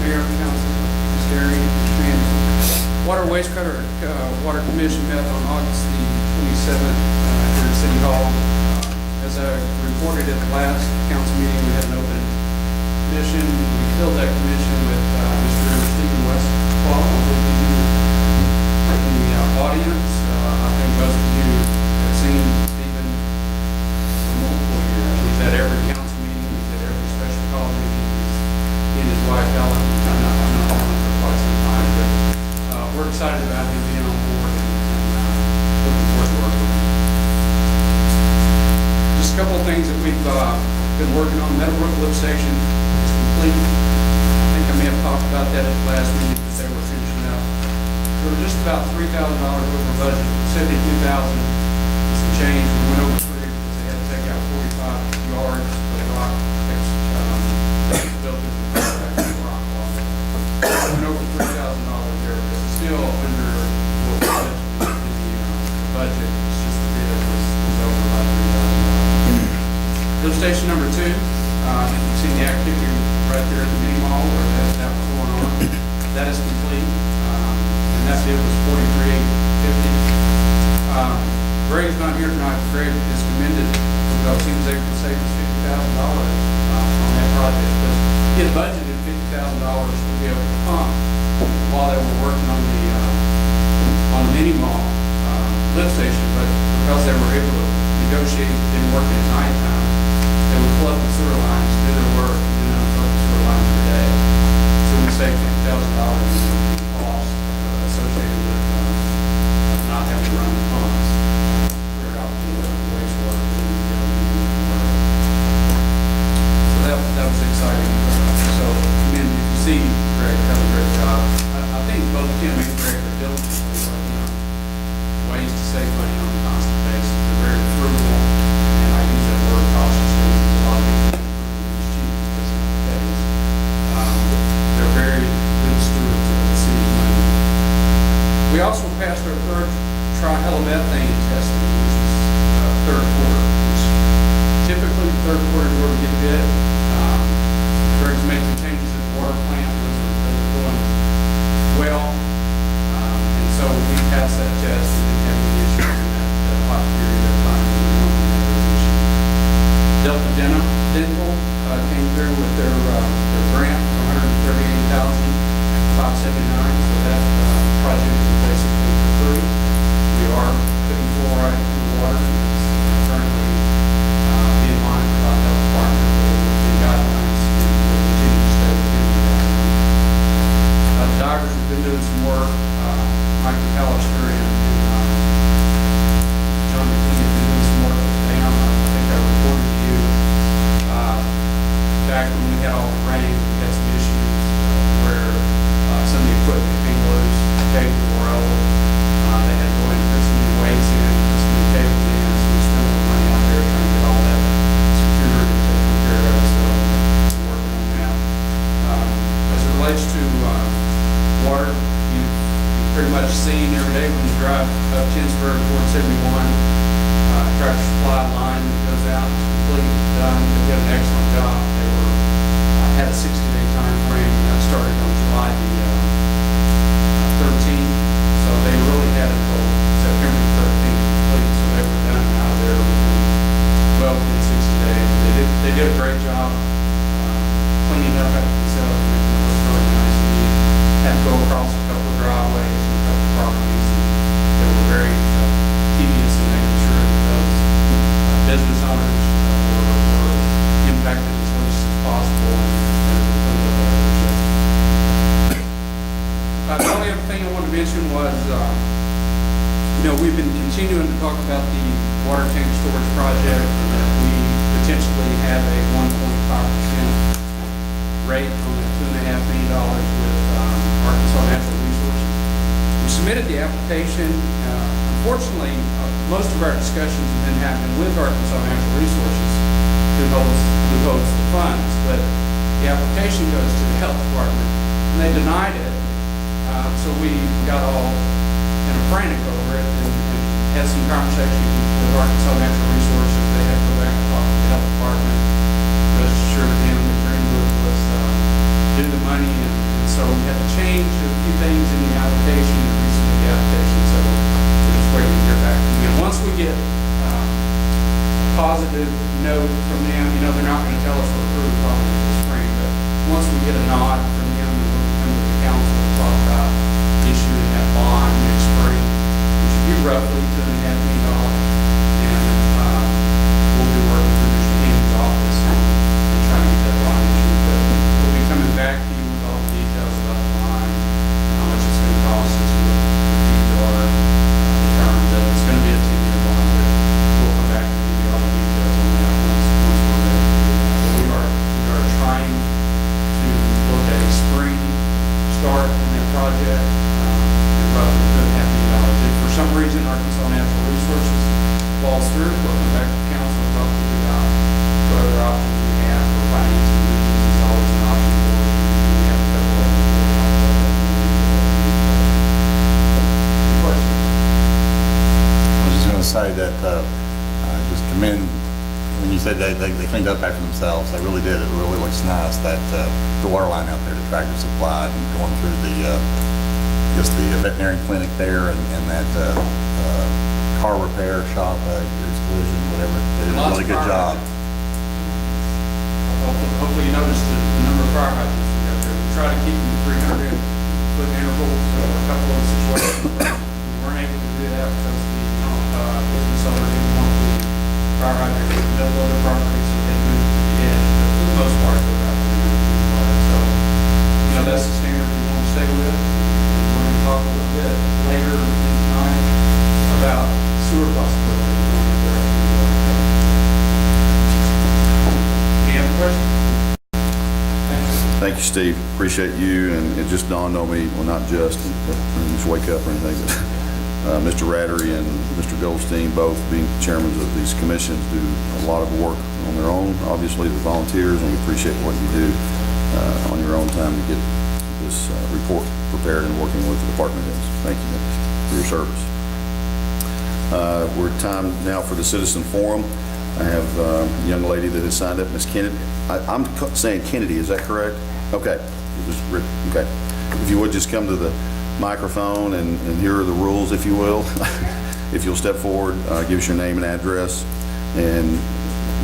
[SPEAKER 12] Mayor, Council, Mr. Gary, Manager. Water Wastewater Commission met on August the 27th City Hall. As I reported at the last council meeting, we had an open commission. We filled that commission with Mr. Stephen Westfall, who will be in the audience. I think most of you have seen Stephen for multiple years. He's at every council meeting, he's at every special call meeting. He and his wife Ellen, I'm not on it for quite some time, but we're excited about him being on board and looking forward to working with him. Just a couple of things that we've been working on. Meadowbrook lift station is complete. I think I may have talked about that at the last meeting, that they were finishing up. We were just about $3,000 over budget, 72,000 and some change. We went over 3 because they had to take out 45 yards of rock built into the contract with rock wall. We went over $3,000 there, but it's still under what we budgeted in the budget. It's just the bid was over about $3,000. Lift station number 2, you've seen the activity right there at the mini mall where that was going on. That is complete. And that bid was $43,850. Greg's not here tonight. Greg is commended because he was able to save us $50,000 on that project. Because he had budgeted $50,000 to be able to pump while they were working on the mini mall lift station, but because they were able to negotiate, didn't work at nighttime, they would plug the sewer lines, do their work, and then unplug the sewer lines per day. So we saved $50,000 in cost associated with not having to run the pumps. Clear out the wastewater. So that was exciting. So, again, if you see Greg done a great job. I think both Tim and Greg are diligently working on ways to save money on a constant basis. They're very frugal, and I use that word cautiously. A lot of people think frugal is cheap because of the days. They're very good stewards of the city's money. We also passed our third trihalometane testing, which is third quarter, which typically the third quarter is where we get bid. Greg's made some changes at the water plant. Those are going well. And so we passed that test and didn't have any issues in that hot period of time when we normally have those issues. Delta Dental came through with their grant for $138,579. So that project is basically for free. We are putting fluoride in the water. It's currently being monitored by the health department within guidelines and will continue to stay within the guidelines. The divers have been doing some work. Mike McAllister and John McKinney have been doing some work with the dam. I think I reported to you back when we had all the rain, we had some issues where some of the equipment came loose, cables were old. They had to go in and put some new weights in, put some new cables in, so we spent a little money out there trying to get all that secured and taken care of. So we're working on that. As it relates to water, you've pretty much seen every day when you drive up Tinsburg toward 71, Tractor Supply line that goes out, it's complete, done. They did an excellent job. They were had a 60-day time frame, and that started on July the 13th. So they really had it until September the 13th complete. So they were done out of there within 60 days. They did a great job cleaning up after themselves, making it look really nice and neat. Had to go across a couple of driveways and a couple of properties, and they were very tedious in making sure that those business owners were impacted as least as possible and cleaned up after themselves. The only other thing I wanted to mention was, we've been continuing to talk about the water tank storage project, and that we potentially have a 1.5% rate on that $2.5 million with Arkansas Natural Resources. We submitted the application. Unfortunately, most of our discussions have been happening with Arkansas Natural Resources, who holds the funds, but the application goes to the health department, and they denied it. So we got all in a frantic over it and had some conversations with Arkansas Natural Resources. They had to go back and talk to the health department, rest assured them that Greenwood was due the money, and so we had to change a few things in the application and resubmit the application. So we're just waiting to hear back from them. Once we get positive note from them. You know, they're not going to tell us we're approved probably this spring, but once we get a nod from them, then we'll come to the council and talk about issuing that bond next spring, which would be roughly $2.5 million. And we'll be working through Mr. Handy's office and trying to get that bond issued. But we'll be coming back to you with all the details about the bond, how much it's going to cost us, what the fees are, the terms of it. It's going to be a 10-year bond, but we'll come back and give you all the details on that once we're ready to do that. But we are trying to look at a spring start on that project, and roughly $2.5 million. If for some reason Arkansas Natural Resources falls through, we'll come back to the council and talk to you about what other options we have for financing. Regions is always an option for us. We have a couple of them. We'll talk about that. Any questions?
[SPEAKER 11] I was just going to say that, just commend, when you said they cleaned up after themselves, they really did. It really looks nice, that the water line out there, the Tractor Supply, and going through just the veterinary clinic there, and that car repair shop, Gears Collision, whatever. They did a really good job.
[SPEAKER 12] Hopefully you noticed the number of fire hydrants we got there. We try to keep them 300-foot intervals. So a couple of situations where we weren't able to do that because the business owner didn't want the fire hydrant in the middle of the property, so they moved to the edge. But for the most part, they're about 300 feet wide. So, you know, that's the standard we want to stay with. And we're going to talk a little bit later tonight about sewer possibilities. Any other questions?
[SPEAKER 2] Thank you, Steve. Appreciate you, and it just dawned on me, well, not just, but I didn't just wake up or anything, but Mr. Rattery and Mr. Goldstein, both being chairmen of these commissions, do a lot of work on their own. Obviously, the volunteers, and we appreciate what you do on your own time to get this report prepared and working with the department heads. Thank you for your service. We're time now for the citizen forum. I have a young lady that has signed up, Miss Kennedy. I'm saying Kennedy, is that correct? Okay. Okay. If you would just come to the microphone, and here are the rules, if you will. If you'll step forward, give us your name and address, and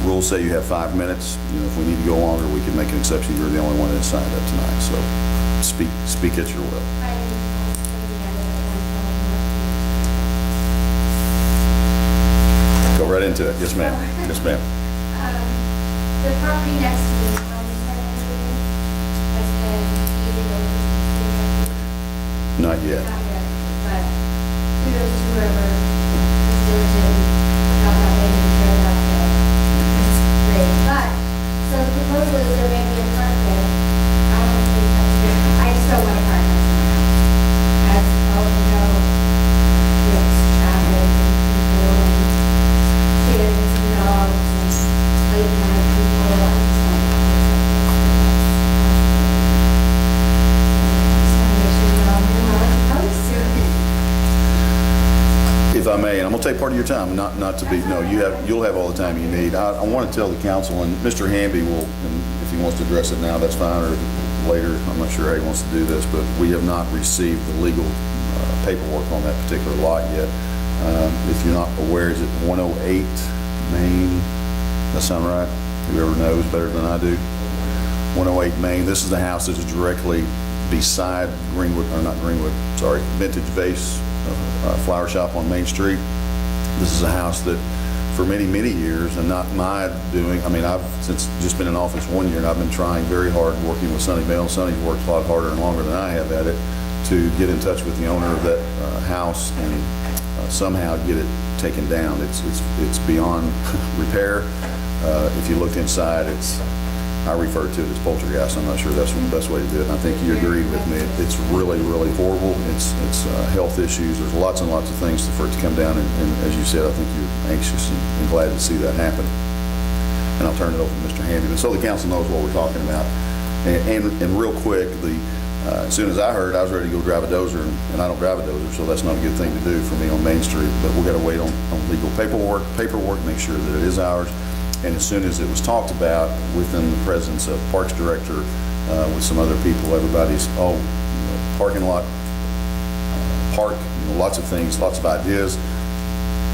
[SPEAKER 2] rules say you have 5 minutes. You know, if we need to go longer, we can make an exception. You're the only one that signed up tonight, so speak at your will. Go right into it. Yes, ma'am. Yes, ma'am.
[SPEAKER 8] The property next to me, has been deeded over to the city.
[SPEAKER 2] Not yet.
[SPEAKER 8] Not yet, but kudos to whoever was diligent, how that they can care about that. It's great. But, so the proposal is there may be a park there. I don't think that's good. I just don't want a park next to my house. As all of you know, it's traffic and people and kids and dogs and late night people. I just don't want to make sure you're all new or opposed to it.
[SPEAKER 2] If I may, and I'm gonna take part of your time, not to be, no, you'll have all the time you need. I want to tell the council, and Mr. Hamby will, and if he wants to address it now, that's fine, or later, I'm not sure how he wants to do this, but we have not received the legal paperwork on that particular lot yet. If you're not aware, is it 108 Main? That sound right? Whoever knows better than I do. 108 Main. This is the house that is directly beside Greenwood, or not Greenwood, sorry, Vintage Vase Flower Shop on Main Street. This is a house that for many, many years, and not my doing, I mean, I've since just been in office 1 year, and I've been trying very hard working with Sonny Bell. Sonny's worked a lot harder and longer than I have at it to get in touch with the owner of that house and somehow get it taken down. It's beyond repair. If you looked inside, I refer to it as poltergeist. I'm not sure that's the best way to do it. And I think you agree with me. It's really, really horrible. It's health issues. There's lots and lots of things for it to come down. And as you said, I think you're anxious and glad to see that happen. And I'll turn it over to Mr. Hamby. But so the council knows what we're talking about. And real quick, as soon as I heard, I was ready to go drive a dozer, and I don't drive a dozer, so that's not a good thing to do for me on Main Street. But we've got to wait on legal paperwork, make sure that it is ours. And as soon as it was talked about within the presence of Parks Director, with some other people, everybody's, parking lot, park, lots of things, lots of ideas.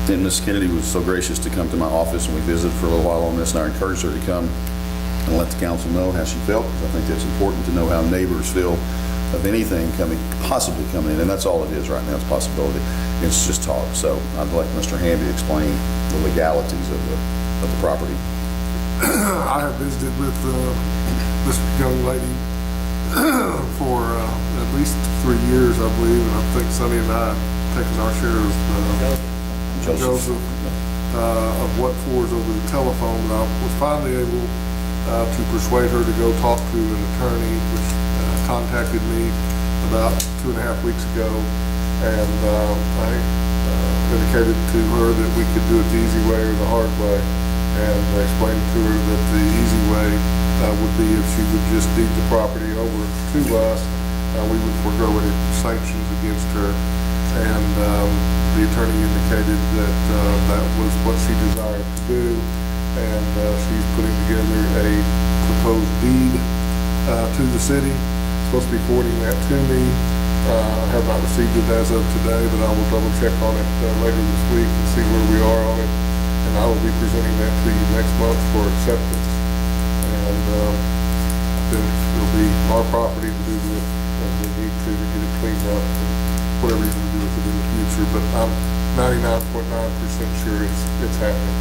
[SPEAKER 2] And Ms. Kennedy was so gracious to come to my office, and we visited for a little while on this, and I encouraged her to come and let the council know how she felt, because I think that's important to know how neighbors feel of anything possibly coming in, and that's all it is right now, it's possibility. It's just talk. So I'd like Mr. Hamby explain the legalities of the property.
[SPEAKER 13] I have visited with this young lady for at least 3 years, I believe, and I think Sonny and I have taken our share of Joseph of what for is over the telephone. But I was finally able to persuade her to go talk to an attorney, which contacted me about 2.5 weeks ago, and I indicated to her that we could do it the easy way or the hard way, and I explained to her that the easy way would be if she would just deed the property over to us. We would forego any sanctions against her, and the attorney indicated that that was what she desired to do, and she's putting together a proposed deed to the city. Supposed to be forwarding that to me. I have not received it as of today, but I will double check on it later this week and see where we are on it, and I will be presenting that to you next month for acceptance. And then it'll be our property to do with as we need to get it cleaned up and whatever you want to do with it in the future. But I'm 99.9% sure it's happening.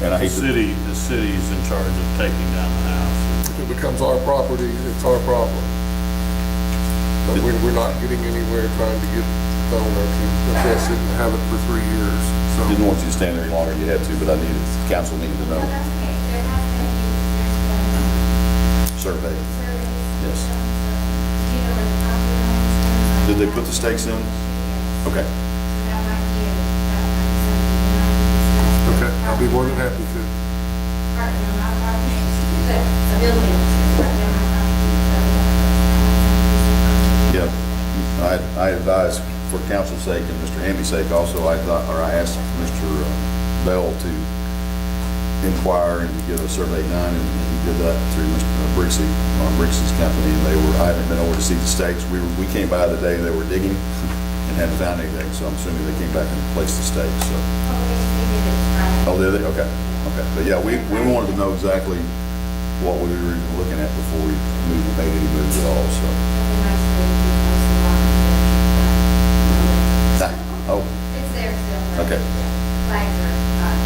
[SPEAKER 2] And I hate to...
[SPEAKER 14] The city's in charge of taking down the house.
[SPEAKER 13] If it becomes our property, it's our problem. But we're not getting anywhere trying to get the owner to address it and have it for 3 years. So
[SPEAKER 2] Didn't want you to stand there any longer than you had to, but the council needed to know.
[SPEAKER 8] That's okay. There has been a
[SPEAKER 2] Survey.
[SPEAKER 8] survey.
[SPEAKER 2] Yes.
[SPEAKER 8] Do you know where the property owner is?
[SPEAKER 2] Did they put the stakes in? Okay.
[SPEAKER 8] That might be something.
[SPEAKER 13] okay, I'll be more than happy to.
[SPEAKER 8] Partner, not a property, but a building. Partner, not a property.
[SPEAKER 2] Yeah. I advised, for council's sake and Mr. Hamby's sake also, I asked Mr. Bell to inquire and to get a survey done, and he did that through Mr. Brixey, Brixey's company, and I haven't been over to see the stakes. We came by the day they were digging and hadn't found anything, so I'm assuming they came back and placed the stakes, so. Oh, did they? Okay. But yeah, we wanted to know exactly what we were even looking at before we made any moves at all, so. Oh,
[SPEAKER 8] It's there still.
[SPEAKER 2] okay.
[SPEAKER 8] Flags are not.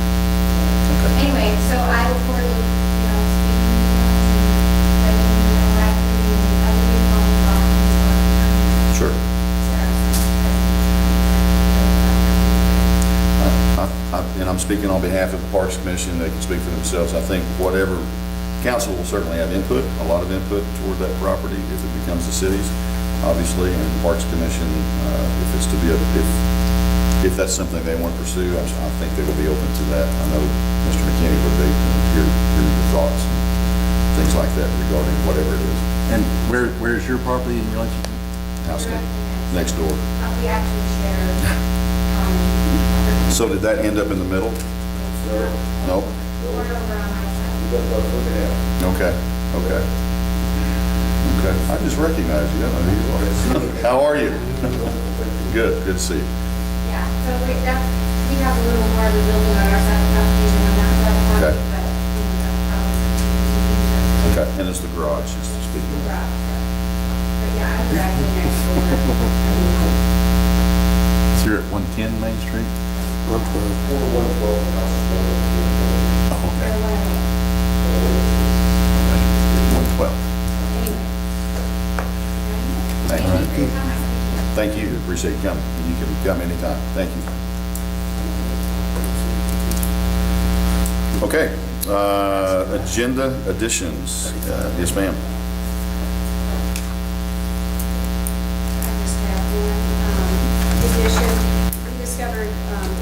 [SPEAKER 2] Okay.
[SPEAKER 8] Anyway, so I look forward to, speaking to you and letting you know after the phone call.
[SPEAKER 2] Sure. And I'm speaking on behalf of the Parks Commission. They can speak for themselves. I think whatever, council will certainly have input, a lot of input toward that property if it becomes the city's, obviously, and the Parks Commission, if it's to be, if that's something they want to pursue, I think they will be open to that. I know Mr. McKinney would be, and hear your thoughts and things like that regarding whatever it is.
[SPEAKER 10] And where's your property in relation to?
[SPEAKER 2] House next door.
[SPEAKER 8] We actually share.
[SPEAKER 2] So did that end up in the middle? No?
[SPEAKER 8] We're over on my side.
[SPEAKER 2] Okay. I just recognize you. I know who you are. How are you? Good to see you.
[SPEAKER 8] Yeah, so we have a little more of the building on our side of the property than on that side of the
[SPEAKER 2] Okay.
[SPEAKER 8] property, but,
[SPEAKER 2] Okay, and it's the garage, just speaking of.
[SPEAKER 8] But yeah, I'm exactly next door.
[SPEAKER 10] So you're at 110 Main Street?
[SPEAKER 8] They're one of
[SPEAKER 2] 112.
[SPEAKER 8] Anyway.
[SPEAKER 2] Thank you.
[SPEAKER 8] Very kind.
[SPEAKER 2] Thank you, appreciate you coming. You can come anytime. Thank you. Okay, agenda additions. Yes, ma'am.
[SPEAKER 3] I just have one addition. We discovered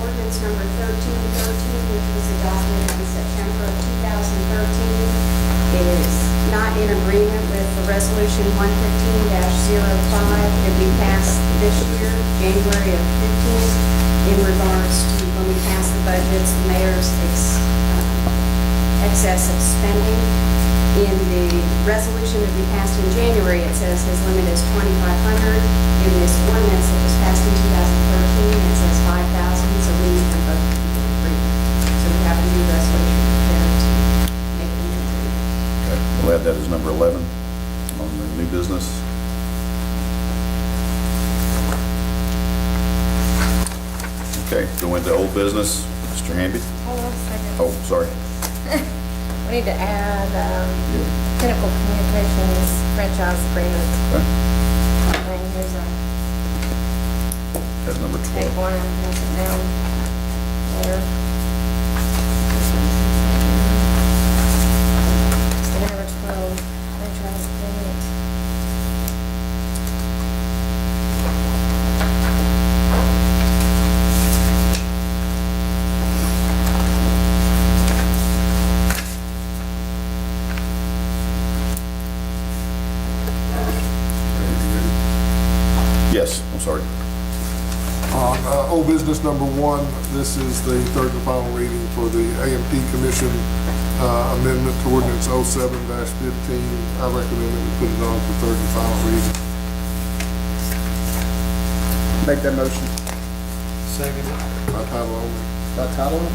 [SPEAKER 3] ordinance number 1313, which was adopted in September of 2013. It is not in agreement with the resolution 115-05 that we passed this year, January of 15, in regards to when we passed the budgets, the mayor's excessive spending. In the resolution that we passed in January, it says his limit is $2,500. In this ordinance that was passed in 2013, it says $5,000. So we
[SPEAKER 2] add that as number 11 on the new business. Okay, go into old business. Mr. Hamby?
[SPEAKER 8] Hold on a second.
[SPEAKER 2] Oh, sorry.
[SPEAKER 8] We need to add Pinnacle Communications franchise agreement.
[SPEAKER 2] Okay,
[SPEAKER 8] Thing. Here's a
[SPEAKER 2] that's number
[SPEAKER 8] take
[SPEAKER 2] 12.
[SPEAKER 8] one and pass it down there. So number 12, franchise agreement.
[SPEAKER 2] Yes, I'm sorry.
[SPEAKER 13] On old business number 1, this is the third and final reading for the AMP Commission amendment to ordinance 07-15. I recommend that we put it on for third and final reading.
[SPEAKER 9] Make that motion.
[SPEAKER 13] Second. By title only.
[SPEAKER 9] By title only?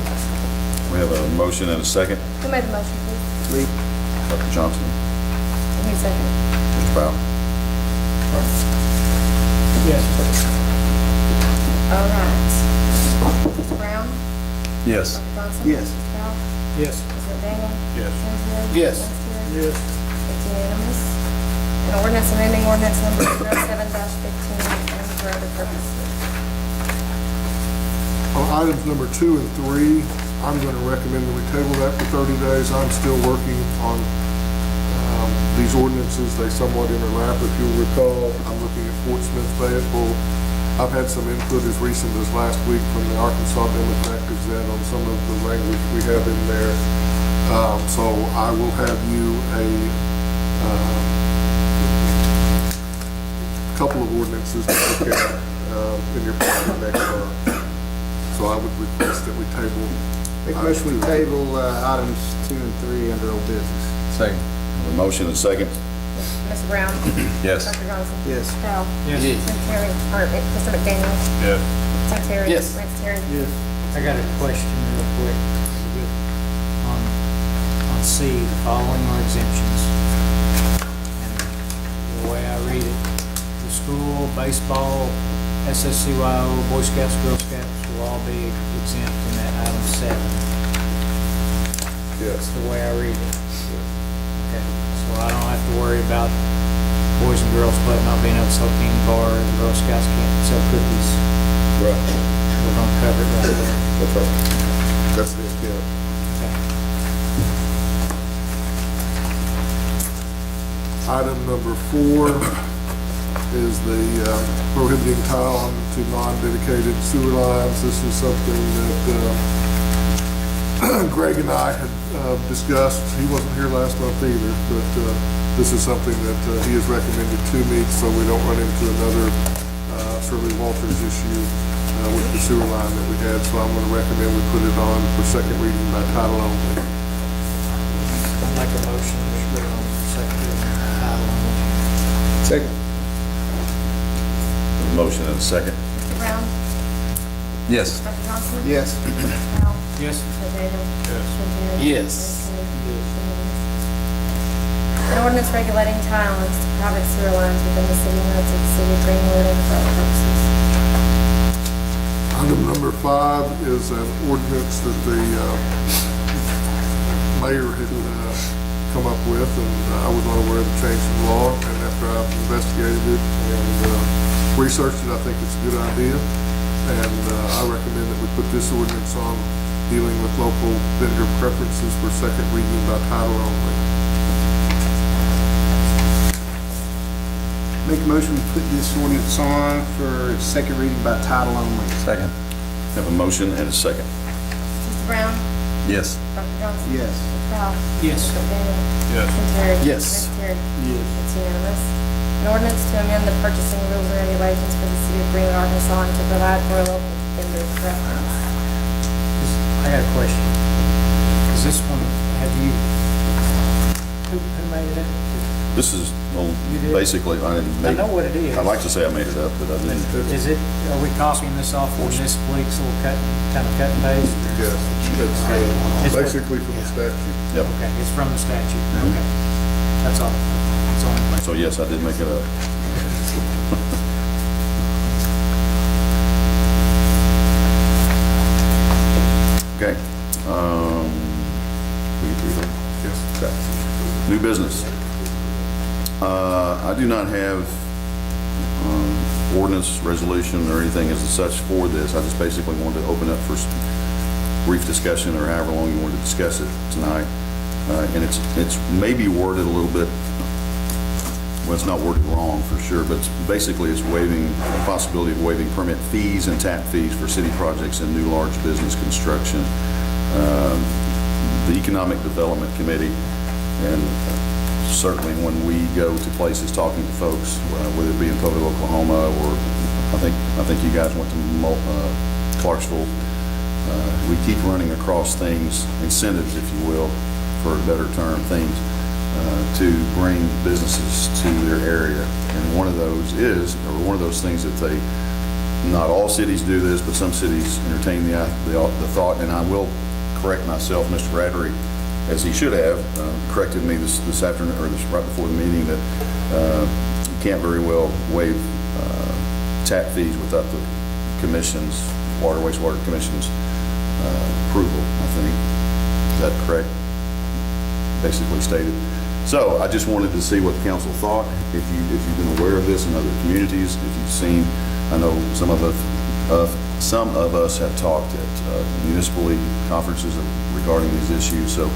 [SPEAKER 2] We have a motion and a second.
[SPEAKER 8] Who made the motion, please?
[SPEAKER 9] Lee.
[SPEAKER 2] Dr. Johnson,
[SPEAKER 8] Give me a second.
[SPEAKER 2] Mr. Powell.
[SPEAKER 7] Yes.
[SPEAKER 8] All right. Mr. Brown?
[SPEAKER 11] Yes.
[SPEAKER 8] Dr. Johnson?
[SPEAKER 9] Yes.
[SPEAKER 8] Mr. Powell?
[SPEAKER 7] Yes.
[SPEAKER 8] Mr. McDaniel?
[SPEAKER 14] Yes.
[SPEAKER 8] Kinsler?
[SPEAKER 9] Yes.
[SPEAKER 8] Lester?
[SPEAKER 7] Yes.
[SPEAKER 8] It's unanimous. An ordinance amending ordinance number 07-15 and for other purposes.
[SPEAKER 13] On items number 2 and 3, I'm going to recommend that we table that for 30 days. I'm still working on these ordinances. They somewhat overlap. If you'll recall, I'm looking at Fort Smith Fayetteville. I've had some input as recent as last week from the Arkansas Democrat Gazette on some of the language we have in there. So I will have you a couple of ordinances to look at in your packet next month. So I would request that we table.
[SPEAKER 9] Make a motion we table items 2 and 3 under old business.
[SPEAKER 11] Second.
[SPEAKER 2] A motion and a second.
[SPEAKER 8] Mr. Brown?
[SPEAKER 11] Yes.
[SPEAKER 8] Dr. Johnson?
[SPEAKER 9] Yes.
[SPEAKER 8] Mr. Powell?
[SPEAKER 7] Yes.
[SPEAKER 8] Secretary, or Mr. McDaniel?
[SPEAKER 14] Yes.
[SPEAKER 8] Secretary?
[SPEAKER 9] Yes.
[SPEAKER 8] Lance Terry?
[SPEAKER 7] Yes. I got a question real quick. On C, the following are exemptions. And the way I read it, the school, baseball, SSCYO, Boy Scouts, Girl Scouts will all be exempt in that item 7.
[SPEAKER 13] Yes.
[SPEAKER 7] That's the way I read it. Okay, so I don't have to worry about Boys and Girls Club not being able to sell candy bars, the Girl Scouts can't sell cookies.
[SPEAKER 13] Right.
[SPEAKER 7] We're gonna cover it right there.
[SPEAKER 13] That's right. That's the intent.
[SPEAKER 7] Okay.
[SPEAKER 13] Item number 4 is the prohibiting tile onto non-dedicated sewer lines. This is something that Greg and I had discussed. He wasn't here last month either, but this is something that he has recommended to me so we don't run into another Shirley Walters issue with the sewer line that we had. So I'm going to recommend we put it on for second reading by title only.
[SPEAKER 7] I'll make a motion to put it on for second reading by title only.
[SPEAKER 9] Second.
[SPEAKER 2] A motion and a second.
[SPEAKER 8] Mr. Brown?
[SPEAKER 11] Yes.
[SPEAKER 8] Dr. Johnson?
[SPEAKER 9] Yes.
[SPEAKER 8] Mr. Powell?
[SPEAKER 7] Yes.
[SPEAKER 8] Mr. McDaniel?
[SPEAKER 14] Yes.
[SPEAKER 8] Secretary?
[SPEAKER 9] Yes.
[SPEAKER 8] An ordinance regulating tile lines to private sewer lines within the city limits of the city of Greenwood and for other purposes.
[SPEAKER 13] Item number 5 is an ordinance that the mayor had come up with, and I was not aware of the change in law, and after I've investigated it and researched it, I think it's a good idea, and I recommend that we put this ordinance on dealing with local vendor preferences for second reading by title only.
[SPEAKER 9] Make a motion we put this ordinance on for second reading by title only.
[SPEAKER 11] Second.
[SPEAKER 2] Have a motion and a second.
[SPEAKER 8] Mr. Brown?
[SPEAKER 11] Yes.
[SPEAKER 8] Dr. Johnson?
[SPEAKER 9] Yes.
[SPEAKER 8] Mr. Powell?
[SPEAKER 7] Yes.
[SPEAKER 8] Mr. McDaniel?
[SPEAKER 14] Yes.
[SPEAKER 8] Secretary?
[SPEAKER 9] Yes.
[SPEAKER 8] Secretary?
[SPEAKER 9] Yes.
[SPEAKER 8] It's unanimous. An ordinance to amend the purchasing rules and regulations for the city of Greenwood, Arkansas, and to provide for a local vendor preference.
[SPEAKER 7] I got a question. Is this one, have you, who made it up?
[SPEAKER 2] This is, well,
[SPEAKER 7] You did?
[SPEAKER 2] basically, I didn't
[SPEAKER 7] I
[SPEAKER 2] make,
[SPEAKER 7] know what it is.
[SPEAKER 2] I'd like to say I made it up, but I didn't.
[SPEAKER 7] Is it, are we copying this off of this week's little cut and paste? or-
[SPEAKER 13] Yes, that's
[SPEAKER 7] It's what-
[SPEAKER 13] basically from the statute.
[SPEAKER 2] Yep.
[SPEAKER 7] Okay, it's from the statute, okay. That's all. That's all I'm playing.
[SPEAKER 2] So yes, I did make it up. Okay. We get through that? Yes. Okay. New business. I do not have ordinance, resolution, or anything as such for this. I just basically wanted to open up for brief discussion, or however long you wanted to discuss it tonight. And it's maybe worded a little bit, well, it's not worded wrong for sure, but basically it's waiving, the possibility of waiving permit fees and tap fees for city projects and new large business construction. The Economic Development Committee, and certainly when we go to places talking to folks, whether it be in Poto, Oklahoma, or I think you guys went to Clarksville, we keep running across things, incentives, if you will, for a better term, things to bring businesses to their area. And one of those is, or one of those things that they, not all cities do this, but some cities entertain the thought, and I will correct myself, Mr. Radry, as he should have, corrected me this afternoon, or this right before the meeting, that you can't very well waive tap fees without the commission's, Water Wastewater Commission's approval, I think. Is that correct? Basically stated. So I just wanted to see what the council thought. If you've been aware of this in other communities, if you've seen, I know some of us have talked at municipal league conferences regarding these issues. So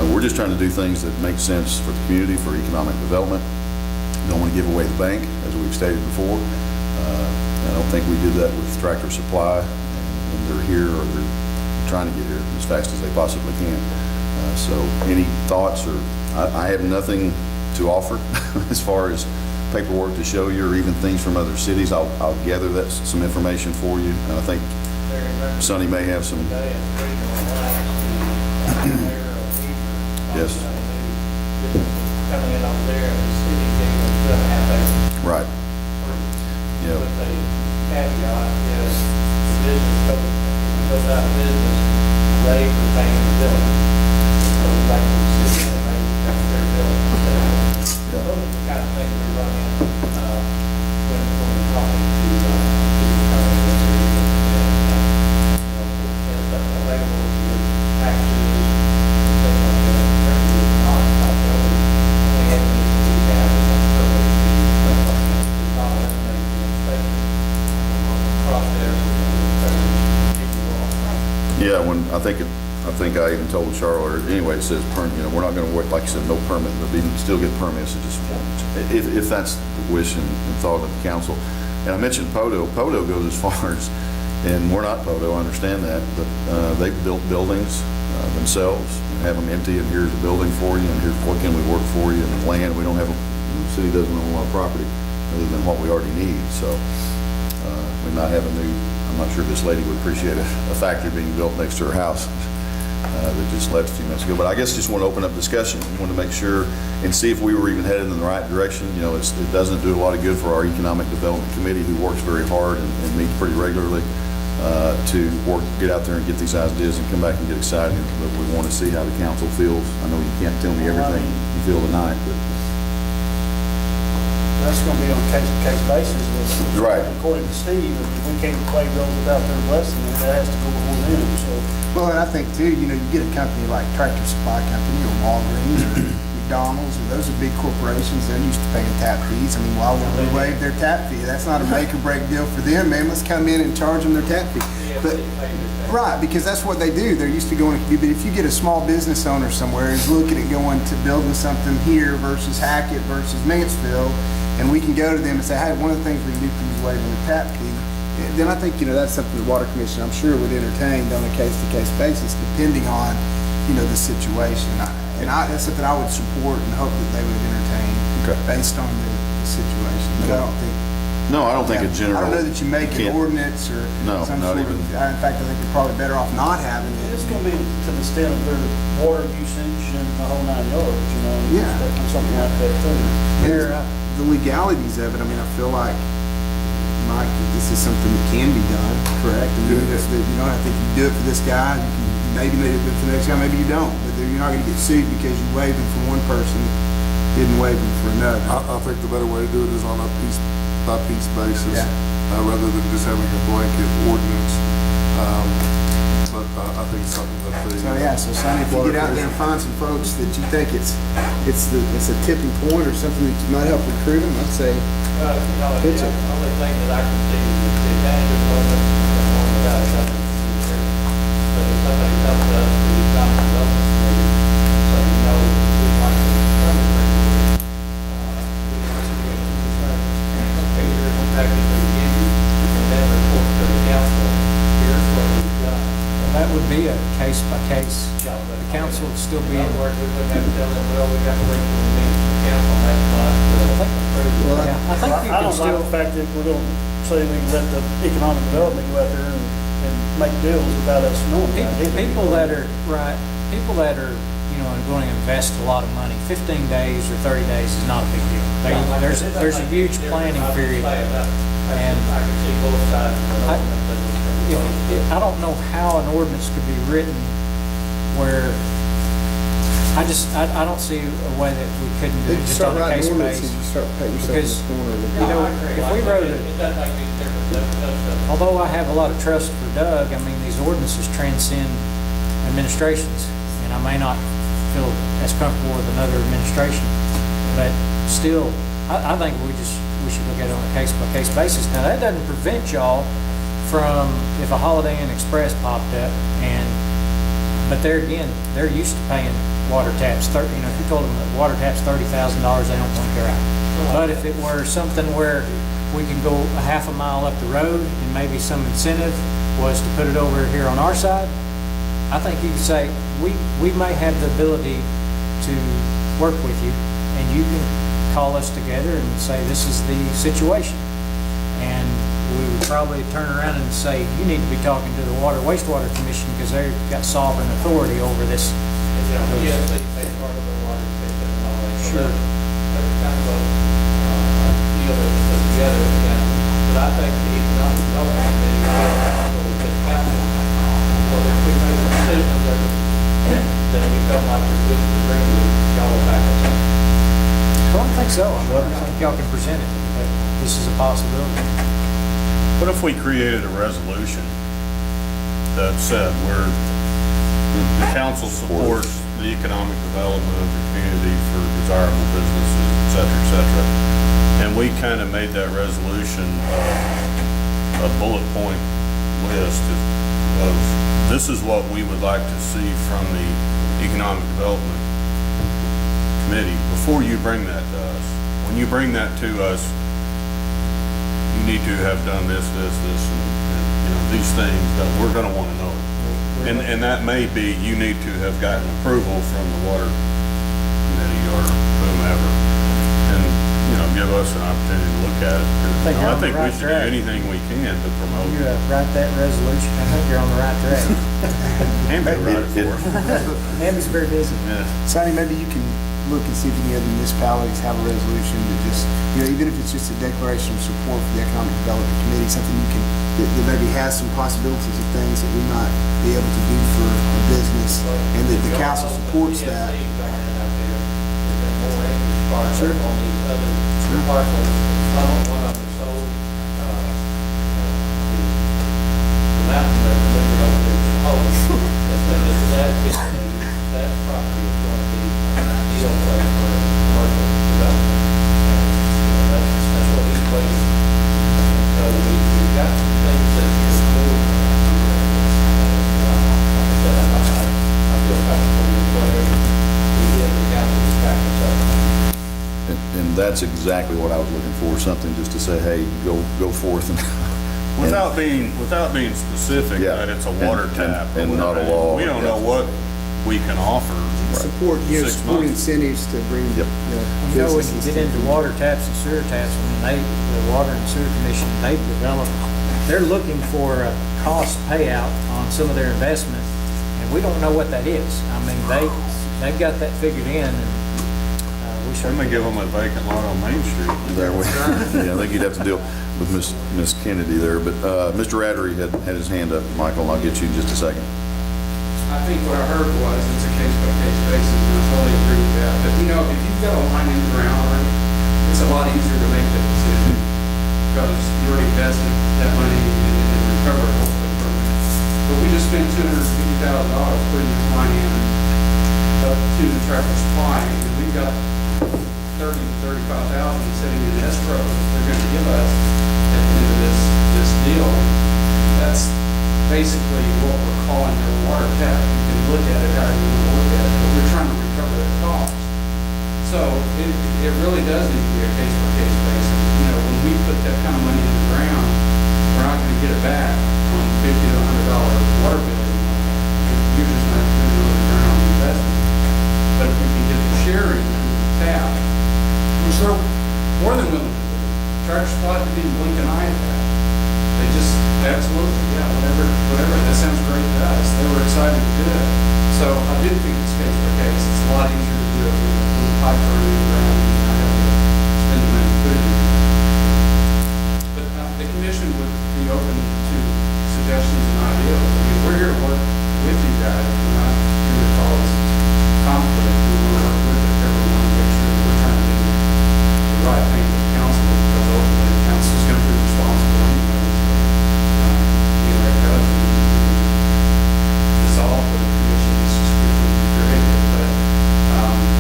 [SPEAKER 2] we're just trying to do things that make sense for the community, for economic development. Don't want to give away the bank, as we've stated before. I don't think we did that with Tractor Supply, and they're here, or they're trying to get here as fast as they possibly can. So any thoughts, or I have nothing to offer as far as paperwork to show you, or even things from other cities. I'll gather that some information for you, and I think Sonny may have some. Yes.
[SPEAKER 7] Coming in over there, and the city gave them 2.5 acres.
[SPEAKER 2] Right. Yeah.
[SPEAKER 7] With a caveat is the business goes out of business, they retain the building. So back to the city, and they got their building.
[SPEAKER 2] Yeah.
[SPEAKER 7] Those are the kind of things we run into when we're talking to the companies and there's something available to your taxes and things like that. There's not like that. We have to have it on survey fees, stuff like that. There's not eliminating the inspection process.
[SPEAKER 2] Yeah, when I think I even told Charlotte, or anyway, it says we're not going to work, like you said, no permit, but we can still get permits. It just if that's the wish and thought of the council. And I mentioned Poto. Poto goes as far as, and we're not Poto, I understand that, but they've built buildings themselves and have them empty, and here's a building for you, and here's what can we work for you, and the land, we don't have, the city doesn't own a lot of property other than what we already need. So we might have a new, I'm not sure this lady would appreciate a factory being built next to her house that just left a few minutes ago. But I guess just want to open up discussion. Want to make sure and see if we were even headed in the right direction. It doesn't do a lot of good for our Economic Development Committee, who works very hard and meets pretty regularly, to get out there and get these ideas and come back and get excited. But we want to see how the council feels. I know you can't tell me everything you feel tonight, but
[SPEAKER 7] That's going to be on a case-to-case basis.
[SPEAKER 2] Right.
[SPEAKER 7] According to Steve, if we can't waive those without their blessing, then that has to go before them, so.
[SPEAKER 9] Well, and I think too, you get a company like Tractor Supply Company or Walgreens or McDonald's, or those are big corporations. They're used to paying tap fees. I mean, why would we waive their tap fee? That's not a make or break deal for them, man. Let's come in and charge them their tap fee. But, right, because that's what they do. They're used to going, but if you get a small business owner somewhere who's looking at going to building something here versus Hackett versus Mansfield, and we can go to them and say, hey, one of the things we can do for you is waiving the tap fee, then I think, that's something the Water Commission, I'm sure, would entertain on a case-to-case basis, depending on, the situation. That's something I would support and hope that they would entertain based on the situation. But I don't think.
[SPEAKER 2] no, I don't think a general.
[SPEAKER 9] I don't know that you make an ordinance or some
[SPEAKER 2] not
[SPEAKER 9] sort
[SPEAKER 2] even.
[SPEAKER 9] in fact, I think you're probably better off not having it.
[SPEAKER 7] It's going to be to the extent of their water usage and the whole 9 yards,
[SPEAKER 9] Yeah.
[SPEAKER 7] something like that too. Here,
[SPEAKER 9] The legalities of it, I mean, I feel like, Mike, that this is something that can be done, correct? I mean, I think you do it for this guy, you can maybe do it for the next guy, maybe you don't, but you're not gonna get sued because you waived them from one person didn't waive them for another.
[SPEAKER 13] I think the better way to do it is on a piece-by-piece basis,
[SPEAKER 9] Yeah.
[SPEAKER 13] Rather than just having a blanket ordinance. But I think it's something that the.
[SPEAKER 9] So, yeah, so Sonny, if you get out there and find some folks that you think it's a tipping point or something that might help recruit them, I'd say, Pitch it.
[SPEAKER 10] The only thing that I can see is the advantage of ordinance and one without it doesn't do it. But if somebody comes to us through the economic development committee, so you know, we'd like to fund it, we'd like to be able to decide, okay, here's the package we give you, and then report to the council, here's what we've done.
[SPEAKER 15] That would be a case-by-case. The council would still be
[SPEAKER 10] In
[SPEAKER 15] in.
[SPEAKER 10] other words, we wouldn't have to tell them, well, we got to wait till we meet the council next month to approve it.
[SPEAKER 15] Yeah, I think you
[SPEAKER 7] I
[SPEAKER 15] can
[SPEAKER 7] don't like
[SPEAKER 15] still,
[SPEAKER 7] the fact that we're going to say we can let the economic development go out there and make deals without us knowing about it.
[SPEAKER 15] people that are, right, people that are, you know, going to invest a lot of money, 15 days or 30 days is not a big deal. There's a huge planning period.
[SPEAKER 10] And I can see both sides of the argument.
[SPEAKER 15] I don't know how an ordinance could be written where, I don't see a way that we couldn't do
[SPEAKER 9] If
[SPEAKER 15] it
[SPEAKER 9] you
[SPEAKER 15] just
[SPEAKER 9] start
[SPEAKER 15] on a case
[SPEAKER 9] writing ordinances,
[SPEAKER 15] basis.
[SPEAKER 9] you start patting yourself in
[SPEAKER 15] Because,
[SPEAKER 9] the corner.
[SPEAKER 15] you know, if we wrote it,
[SPEAKER 10] It doesn't make any difference.
[SPEAKER 15] although I have a lot of trust for Doug, I mean, these ordinances transcend administrations, and I may not feel as comfortable with another administration, but still, I think we should look at it on a case-by-case basis. Now, that doesn't prevent y'all from, if a Holiday Inn Express popped up, but there again, they're used to paying water taps, if you told them that water tap's $30,000, they don't think they're out. But if it were something where we can go a half a mile up the road and maybe some incentive was to put it over here on our side, I think you could say, we may have the ability to work with you, and you can call us together and say, this is the situation. And we would probably turn around and say, you need to be talking to the Wastewater Commission because they've got sovereign authority over this.
[SPEAKER 10] Yes, they pay part of the water system and all that.
[SPEAKER 15] Sure.
[SPEAKER 10] That's kind of a deal that's put together, again. But I think the economic development committee will also with the council. So if we make a decision then we felt like we're good to Greenwood, y'all will back us up.
[SPEAKER 15] Well, I think so. I think y'all can present it. But this is a possibility.
[SPEAKER 14] What if we created a resolution that said the council supports the economic development of the community for desirable businesses, et cetera, and we kind of made that resolution a bullet point list of this is what we would like to see from the economic development committee before you bring that to us. When you bring that to us, you need to have done this, and these things that we're going to want to know. And that may be, you need to have gotten approval from the water committee or whomever, and, give us an opportunity to look at it. 'Cause, I think we should do anything we can to promote.
[SPEAKER 15] You write that resolution, I think you're on the right track.
[SPEAKER 14] And write it for us.
[SPEAKER 15] Amy's very busy.
[SPEAKER 14] Yeah.
[SPEAKER 9] Sonny, maybe you can look and see if any other municipalities have a resolution to just, even if it's just a declaration of support for the Economic Development Committee, something you can, that maybe has some possibilities of things that we might be able to do for a business, and that the council supports that.
[SPEAKER 10] Sure. On these other parcels, some of one of them sold, the mountain that delivered over there to Holland, that property is going to be an ideal place for commercial development. And, that's what he's waiting. And so we've got some things that you're moving. Like I said, I feel comfortable with whatever we did, the council is backing us up.
[SPEAKER 2] And that's exactly what I was looking for, something just to say, hey, go forth and.
[SPEAKER 14] Without being specific
[SPEAKER 2] Yeah.
[SPEAKER 14] that it's a water tap. or
[SPEAKER 2] and not a
[SPEAKER 14] whatever.
[SPEAKER 2] law,
[SPEAKER 14] We don't
[SPEAKER 2] yeah.
[SPEAKER 14] know what we can offer.
[SPEAKER 9] Support,
[SPEAKER 14] 6
[SPEAKER 9] support
[SPEAKER 14] months.
[SPEAKER 9] incentives to bring,
[SPEAKER 2] Yep.
[SPEAKER 15] When you
[SPEAKER 9] businesses.
[SPEAKER 15] get into water taps and sewer taps, the Water and Sewer Commission, they've developed, they're looking for a cost payout on some of their investment, and we don't know what that is. I mean, they've got that figured in, and we
[SPEAKER 14] We
[SPEAKER 15] certainly.
[SPEAKER 14] may give them a vacant lot on Main Street.
[SPEAKER 2] There we, yeah, I think you'd have to deal with Miss Kennedy there, but Mr. Rattery had his hand up, Michael, and I'll get you in just a second.
[SPEAKER 10] I
[SPEAKER 12] think what I heard was it's a case-by-case basis, and I totally agree with that. But, you know, if you've got a line in the ground already, it's a lot easier to make that decision because you already invested that money and recovered hopefully from it. But we just spent $250,000 putting this line in up to the Tractor Supply, and we've got 30 to 35,000 sitting in escrow that they're going to give us at the end of this deal. That's basically what we're calling their water tap. You can look at it how you want to look at it, but we're trying to recover that cost. So it really does need to be a case-by-case basis. You know, when we put that kind of money in the ground, we're not going to get it back on $50 to $100 water bill. You're just not doing another ground investment. But if we can get the sharing through the tap, which they're more than willing to do. Tractor Supply didn't even blink an eye at that. They just, absolutely, yeah, whatever, that sounds great to us. They were excited to do it. So I do think it's case by case. It's a lot easier to do it with a pipe running in the ground and not have to spend the money to put it in. But the commission would be open to suggestions and ideas. I mean, we're here to work with you guys. We're not here to cause conflict. We want to work with everyone to make sure that we're trying to do the right thing for the council, because ultimately the council is going to be responsible anyway. Being like that, dissolve the commission is just quickly created. But,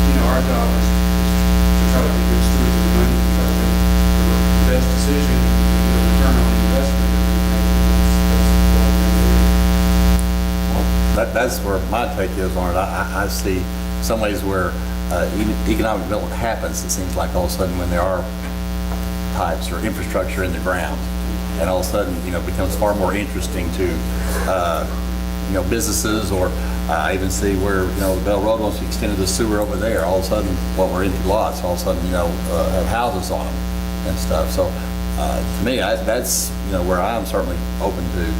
[SPEAKER 12] you know, our job is to try to be good stewards of the money and try to make the best decision and get a return on the investment that we make. That's what we're going to do.
[SPEAKER 11] That's where my take is on it. I see some ways where economic development happens, it seems like all of a sudden when there are pipes or infrastructure in the ground, and all of a sudden, you know, it becomes far more interesting to, you know, businesses, or I even see where, you know, Bell Road wants to extend the sewer over there. All of a sudden, what we're into lots, all of a sudden, you know, have houses on them and stuff. So to me, that's, you know, where I'm certainly open to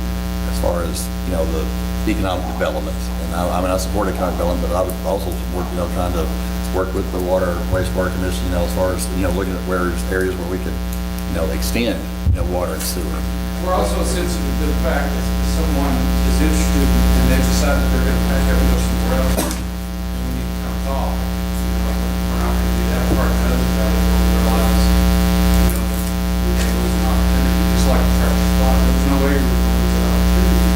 [SPEAKER 11] as far as, you know, the economic development. And I mean, I support economic development, but I would also support, you know, trying to work with the water, wastewater commission, you know, as far as, you know, looking at where there's areas where we could, you know, extend, you know, water and sewer.
[SPEAKER 12] We're also sensitive to the fact that if someone is interested and they've decided they're going to pack up and go somewhere else, then we need to come talk. You know, we're not going to do that part of it about it, but we realize, you know, we may lose an opportunity, just like the Tractor Supply. There's no way we're going to lose an opportunity.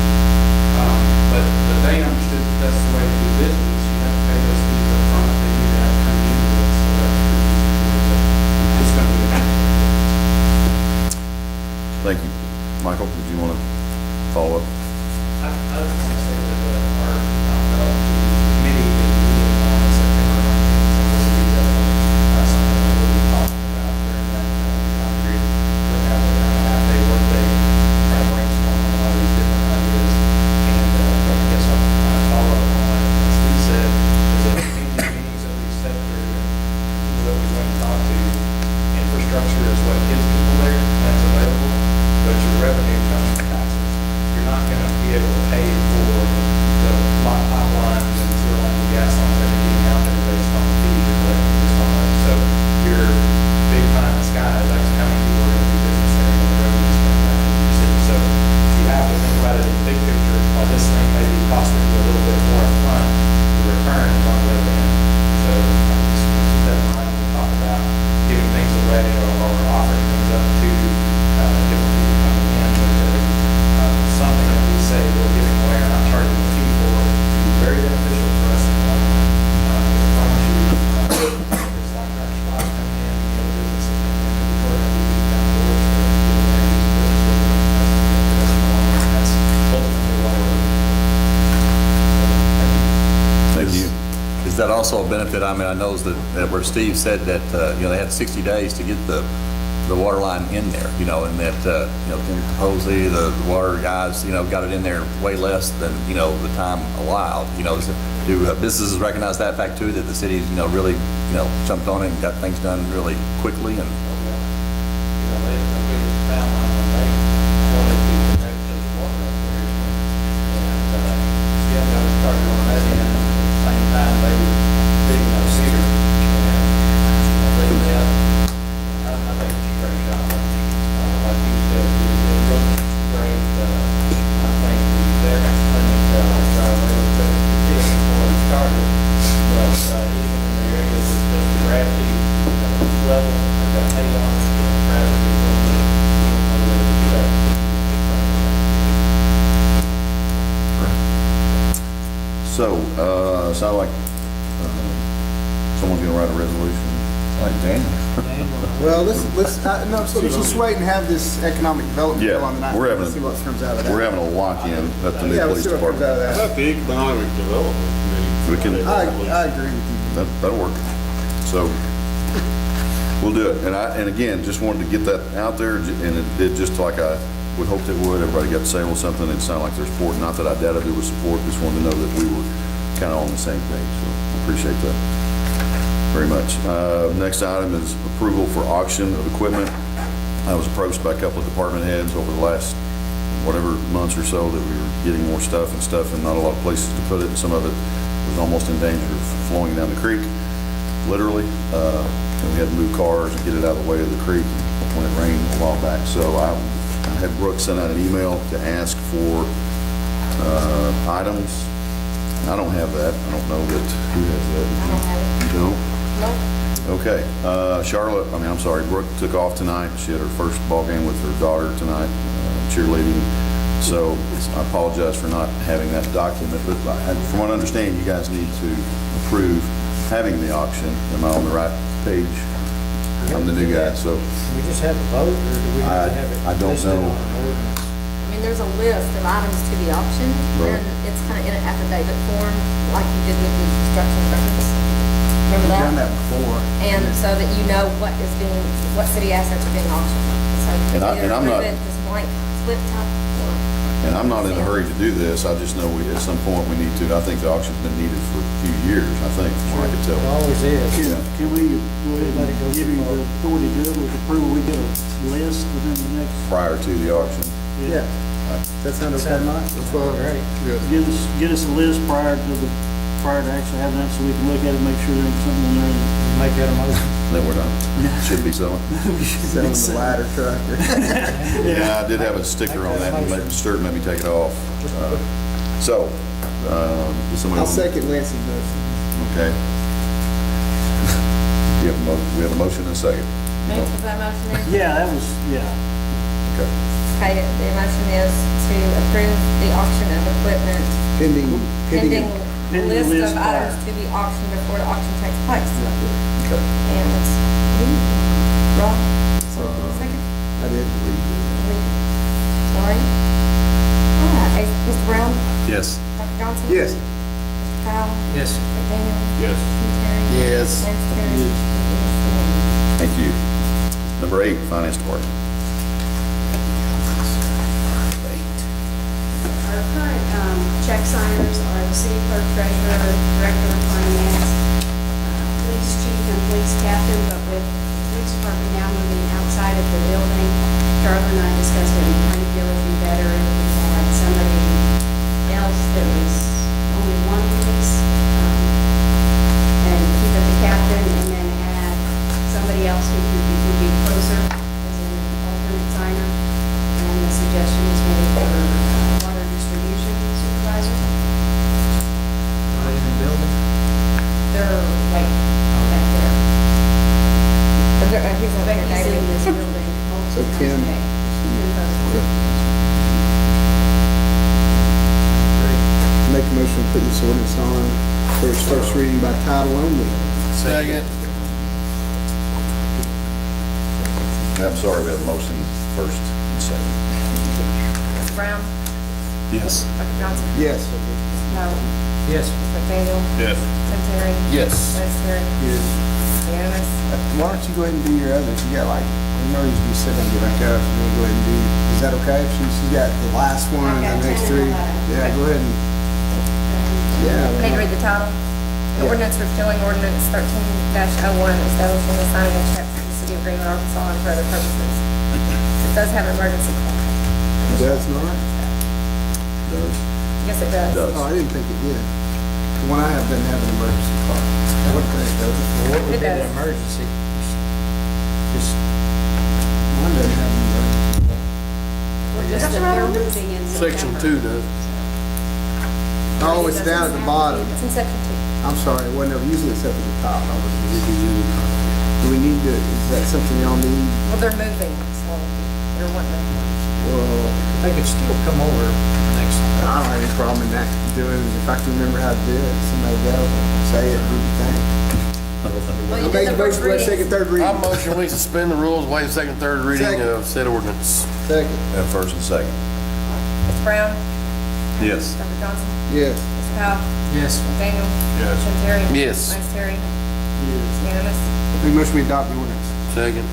[SPEAKER 12] But they understood that that's the way to do business. You have to pay those fees up front. They need to have to come into it, so that's pretty easy for them. It's going to be a
[SPEAKER 2] Thank you. Michael, did you want to follow up?
[SPEAKER 6] I just want to say that our committee is meeting on September 19th, so we'll be something that we'll be talking about during that time period. We're having a half-day workday, trying to brainstorm on a lot of these different ideas. And I guess I'll kind of follow up on what Steve said, is that in these meetings that we set through and people that we went and talked to, infrastructure is what gets people there, that's available, but your revenue comes from taxes. You're not going to be able to pay for the pipelines and sewer lines and gas lines that are getting out there based on the fees you're collecting just on those. So your big pie in the sky is actually how many people are going to do business there and the revenues coming back into your city. So you have to think about it in the big picture. While this thing may be costing you a little bit more upfront, the return is on the other end. So I just want to keep that in mind when we talk about giving things away or offering things up to different people coming in. But something that we say we're giving away or not charging a fee for would be very beneficial for us in the long run. I promise you, it's like our spots coming in, the other businesses coming in, we're going to be down the doors for people that use the business with them. That's in the long run. That's ultimately what we're looking for. So, thank you.
[SPEAKER 2] Thank you.
[SPEAKER 11] Is that also a benefit? I mean, I know that where Steve said that, you know, they had 60 days to get the water line in there, you know, and that, you know, supposedly the water guys, you know, got it in there way less than, you know, the time allowed. You know, do businesses recognize that fact too, that the city's, you know, really, you know, jumped on it and got things done really quickly? And
[SPEAKER 6] you know, they just found out when they wanted to connect to the water up there. And, yeah, got started on that end. At the same time, they were digging those cedar. And, they met. I think it's a great job. Like you said, it looks great. I think the next clinic, they look
[SPEAKER 2] So, sound like someone's gonna write a resolution.
[SPEAKER 11] Like Daniel.
[SPEAKER 9] Well, let's no, so let's just wait and have this economic development
[SPEAKER 2] Yeah,
[SPEAKER 9] bill on the night.
[SPEAKER 2] we're having
[SPEAKER 9] See what comes out of that.
[SPEAKER 2] We're having a lock-in at the new
[SPEAKER 9] Yeah, we'll
[SPEAKER 2] police
[SPEAKER 9] see what comes out
[SPEAKER 2] department.
[SPEAKER 9] of that.
[SPEAKER 14] About the economic development committee.
[SPEAKER 2] We can,
[SPEAKER 9] I agree with you.
[SPEAKER 2] that'll work. So, we'll do it. And again, just wanted to get that out there, and it did just like I would hoped it would. Everybody got to say a little something. It sounded like there's support. Not that I doubted there was support, just wanted to know that we were kind of on the same page. So, appreciate that very much. Next item is approval for auction of equipment. I was approached by a couple of department heads over the last whatever months or so that we were getting more stuff and not a lot of places to put it. Some of it was almost in danger of flowing down the creek, literally. And we had to move cars and get it out of the way of the creek when it rained a while back. So I had Brooke send out an email to ask for items. I don't have that. I don't know that, who has that?
[SPEAKER 3] I don't have it.
[SPEAKER 2] You don't?
[SPEAKER 3] Nope.
[SPEAKER 2] Okay, Brooke took off tonight. She had her first ball game with her daughter tonight, cheerleading. So I apologize for not having that document, but from what I understand, you guys need to approve having the auction. Am I on the right page? I'm the new guy, so
[SPEAKER 15] We just have a vote, or do we have to have it
[SPEAKER 2] I don't
[SPEAKER 15] listed
[SPEAKER 2] know.
[SPEAKER 15] on an ordinance?
[SPEAKER 16] I mean, there's a list of items to the auction,
[SPEAKER 2] Right.
[SPEAKER 16] and it's kind of in an affidavit form, like you did with the construction records. Remember
[SPEAKER 9] We've
[SPEAKER 16] that?
[SPEAKER 9] done that before.
[SPEAKER 16] And so that you know what city assets are being auctioned. So
[SPEAKER 2] And I-
[SPEAKER 16] either
[SPEAKER 2] and I'm not-
[SPEAKER 16] approve it, this blank flip top, or.
[SPEAKER 2] and I'm not in a hurry to do this. I just know at some point we need to. I think the auction's been needed for a few years, I think, from what I could tell.
[SPEAKER 15] It always is.
[SPEAKER 2] Yeah.
[SPEAKER 17] Can we go ahead and give you the authority to do it with approval? We get a list within the next,
[SPEAKER 2] Prior to the auction.
[SPEAKER 9] Yeah. Does that sound okay, Mike?
[SPEAKER 13] That's fine.
[SPEAKER 15] Great.
[SPEAKER 13] Yeah.
[SPEAKER 17] get us a list prior to actually having that, so we can look at it, make sure there's something in there.
[SPEAKER 15] Make that a motion.
[SPEAKER 2] Then we're done. Should be selling.
[SPEAKER 9] Selling the ladder truck.
[SPEAKER 2] Yeah, I did have a sticker on that, and Stuart made me take it off. So, does somebody?
[SPEAKER 9] I'll second Lance's motion.
[SPEAKER 2] Okay. We have a motion and a second.
[SPEAKER 16] Is that motion there?
[SPEAKER 17] Yeah, that was, yeah.
[SPEAKER 2] Okay.
[SPEAKER 16] Okay, the motion is to approve the auction of equipment pending
[SPEAKER 17] Pending
[SPEAKER 16] list
[SPEAKER 17] list
[SPEAKER 16] of
[SPEAKER 17] prior.
[SPEAKER 16] items to be auctioned before the auction takes place.
[SPEAKER 2] Okay.
[SPEAKER 16] And it's Rob, second?
[SPEAKER 9] I did believe
[SPEAKER 16] Sorry. All right, Mr. Brown?
[SPEAKER 11] Yes.
[SPEAKER 16] Dr. Johnson?
[SPEAKER 9] Yes.
[SPEAKER 16] Mr. Powell?
[SPEAKER 15] Yes.
[SPEAKER 16] McDaniel?
[SPEAKER 14] Yes.
[SPEAKER 16] Terry?
[SPEAKER 9] Yes.
[SPEAKER 16] Lance Terry? Yes.
[SPEAKER 2] Thank you. Number 8, Finance Department.
[SPEAKER 3] Our current check signers are the city clerk, treasurer, director of finance, police chief, and police captain, but with the police department now moving outside of the building, Charlie and I discussed it, and kind of feel it'd be better if we had somebody else that was only one police, and keep it the captain, and then add somebody else who would be closer, as an alternate signer. And the suggestion was made for water distribution supervisor.
[SPEAKER 15] Right in the building.
[SPEAKER 3] They're like back there.
[SPEAKER 16] He's not
[SPEAKER 3] But
[SPEAKER 16] here,
[SPEAKER 3] he's in
[SPEAKER 16] David.
[SPEAKER 3] this building
[SPEAKER 9] So
[SPEAKER 3] multiple
[SPEAKER 9] Kim-
[SPEAKER 3] times a day.
[SPEAKER 9] Make a motion to put this ordinance on for its first reading by title only.
[SPEAKER 13] Second.
[SPEAKER 2] I'm sorry, we have a motion first and second.
[SPEAKER 16] Mr. Brown?
[SPEAKER 11] Yes.
[SPEAKER 16] Dr. Johnson?
[SPEAKER 9] Yes.
[SPEAKER 16] Mr. Powell?
[SPEAKER 15] Yes.
[SPEAKER 16] Mr. McDaniel?
[SPEAKER 14] Yes.
[SPEAKER 16] Tim Terry?
[SPEAKER 2] Yes.
[SPEAKER 16] Lance Terry?
[SPEAKER 9] Yes.
[SPEAKER 16] Unanimous?
[SPEAKER 9] Why don't you go ahead and do your others? You got like, you know, you just be sitting and get back up, and then go ahead and do, is that okay? She's got the last one and
[SPEAKER 3] I've
[SPEAKER 9] the
[SPEAKER 3] got
[SPEAKER 9] next
[SPEAKER 3] 10 and
[SPEAKER 9] three.
[SPEAKER 3] 11.
[SPEAKER 9] Yeah, go ahead and, yeah.
[SPEAKER 16] Need to read the title? An
[SPEAKER 9] Yeah.
[SPEAKER 16] ordinance repealing ordinance 13-01, establishing the signing of checks for the city of Greenwood, Arkansas, and for other purposes. It does have an emergency clause.
[SPEAKER 9] It does not?
[SPEAKER 2] Does?
[SPEAKER 16] Yes, it does.
[SPEAKER 2] Does.
[SPEAKER 9] Oh, I didn't think it did. The one I have doesn't have an emergency clause. What the heck does it?
[SPEAKER 15] Well, what would
[SPEAKER 16] It
[SPEAKER 15] be the
[SPEAKER 16] does.
[SPEAKER 15] emergency? Just,
[SPEAKER 9] Mine doesn't have an emergency clause.
[SPEAKER 3] We're just, they're moving in
[SPEAKER 13] Section
[SPEAKER 3] September.
[SPEAKER 13] 2 does.
[SPEAKER 9] Oh, it's down at the bottom.
[SPEAKER 16] It's in section 2.
[SPEAKER 9] I'm sorry, it wasn't, usually it's up at the top. Do we need to, is that something y'all need?
[SPEAKER 16] Well, they're moving, so they're wanting to.
[SPEAKER 9] Well,
[SPEAKER 15] they could still come over next
[SPEAKER 9] I don't have any problem in that, doing, if I can remember how to do it, somebody go, say it, do the thing.
[SPEAKER 16] Well, you
[SPEAKER 9] Make
[SPEAKER 16] did
[SPEAKER 9] a
[SPEAKER 16] the first
[SPEAKER 9] motion, wait,
[SPEAKER 16] reading.
[SPEAKER 9] second, third
[SPEAKER 18] I
[SPEAKER 9] reading.
[SPEAKER 18] motion we suspend the rules, waive second, third reading
[SPEAKER 9] Second.
[SPEAKER 18] of said ordinance.
[SPEAKER 9] Second.
[SPEAKER 2] Have first and second.
[SPEAKER 16] Mr. Brown?
[SPEAKER 11] Yes.
[SPEAKER 16] Dr. Johnson?
[SPEAKER 9] Yes.
[SPEAKER 16] Mr. Powell?
[SPEAKER 15] Yes.
[SPEAKER 16] Mr. Daniel?
[SPEAKER 14] Yes.
[SPEAKER 16] Tim Terry?
[SPEAKER 18] Yes.
[SPEAKER 16] Lance Terry? Unanimous.
[SPEAKER 9] Make a motion, we adopt the ordinance.
[SPEAKER 18] Second.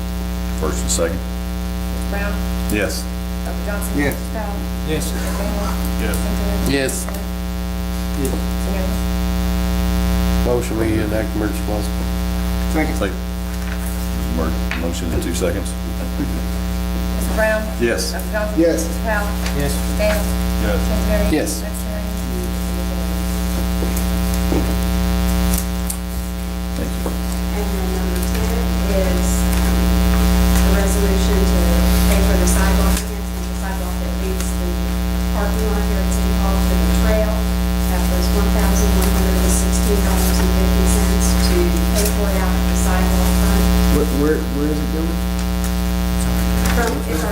[SPEAKER 2] First and second.
[SPEAKER 16] Mr. Brown?
[SPEAKER 11] Yes.
[SPEAKER 16] Dr. Johnson?
[SPEAKER 9] Yes.
[SPEAKER 16] Mr. Powell?
[SPEAKER 15] Yes.
[SPEAKER 16] Mr. Daniel?
[SPEAKER 14] Yes.
[SPEAKER 16] Tim Terry?
[SPEAKER 18] Yes.
[SPEAKER 16] Unanimous.
[SPEAKER 18] Motion we enact emergency clause.
[SPEAKER 9] Second.
[SPEAKER 11] Second.
[SPEAKER 2] Motion in 2 seconds.
[SPEAKER 16] Mr. Brown?
[SPEAKER 11] Yes.
[SPEAKER 16] Dr. Johnson?
[SPEAKER 9] Yes.
[SPEAKER 16] Mr. Powell?
[SPEAKER 15] Yes.
[SPEAKER 16] Mr. Daniel?
[SPEAKER 14] Yes.
[SPEAKER 16] Tim Terry?
[SPEAKER 18] Yes.
[SPEAKER 16] Lance Terry?
[SPEAKER 2] Thank you.
[SPEAKER 3] And then number 10 is a resolution to pay for the sidewalk enhancement, the sidewalk that leads the parking lot here at City Hall to the trail. That was $1,116.50 to pay for it out of the sidewalk fund.
[SPEAKER 9] Where is it going?
[SPEAKER 3] It's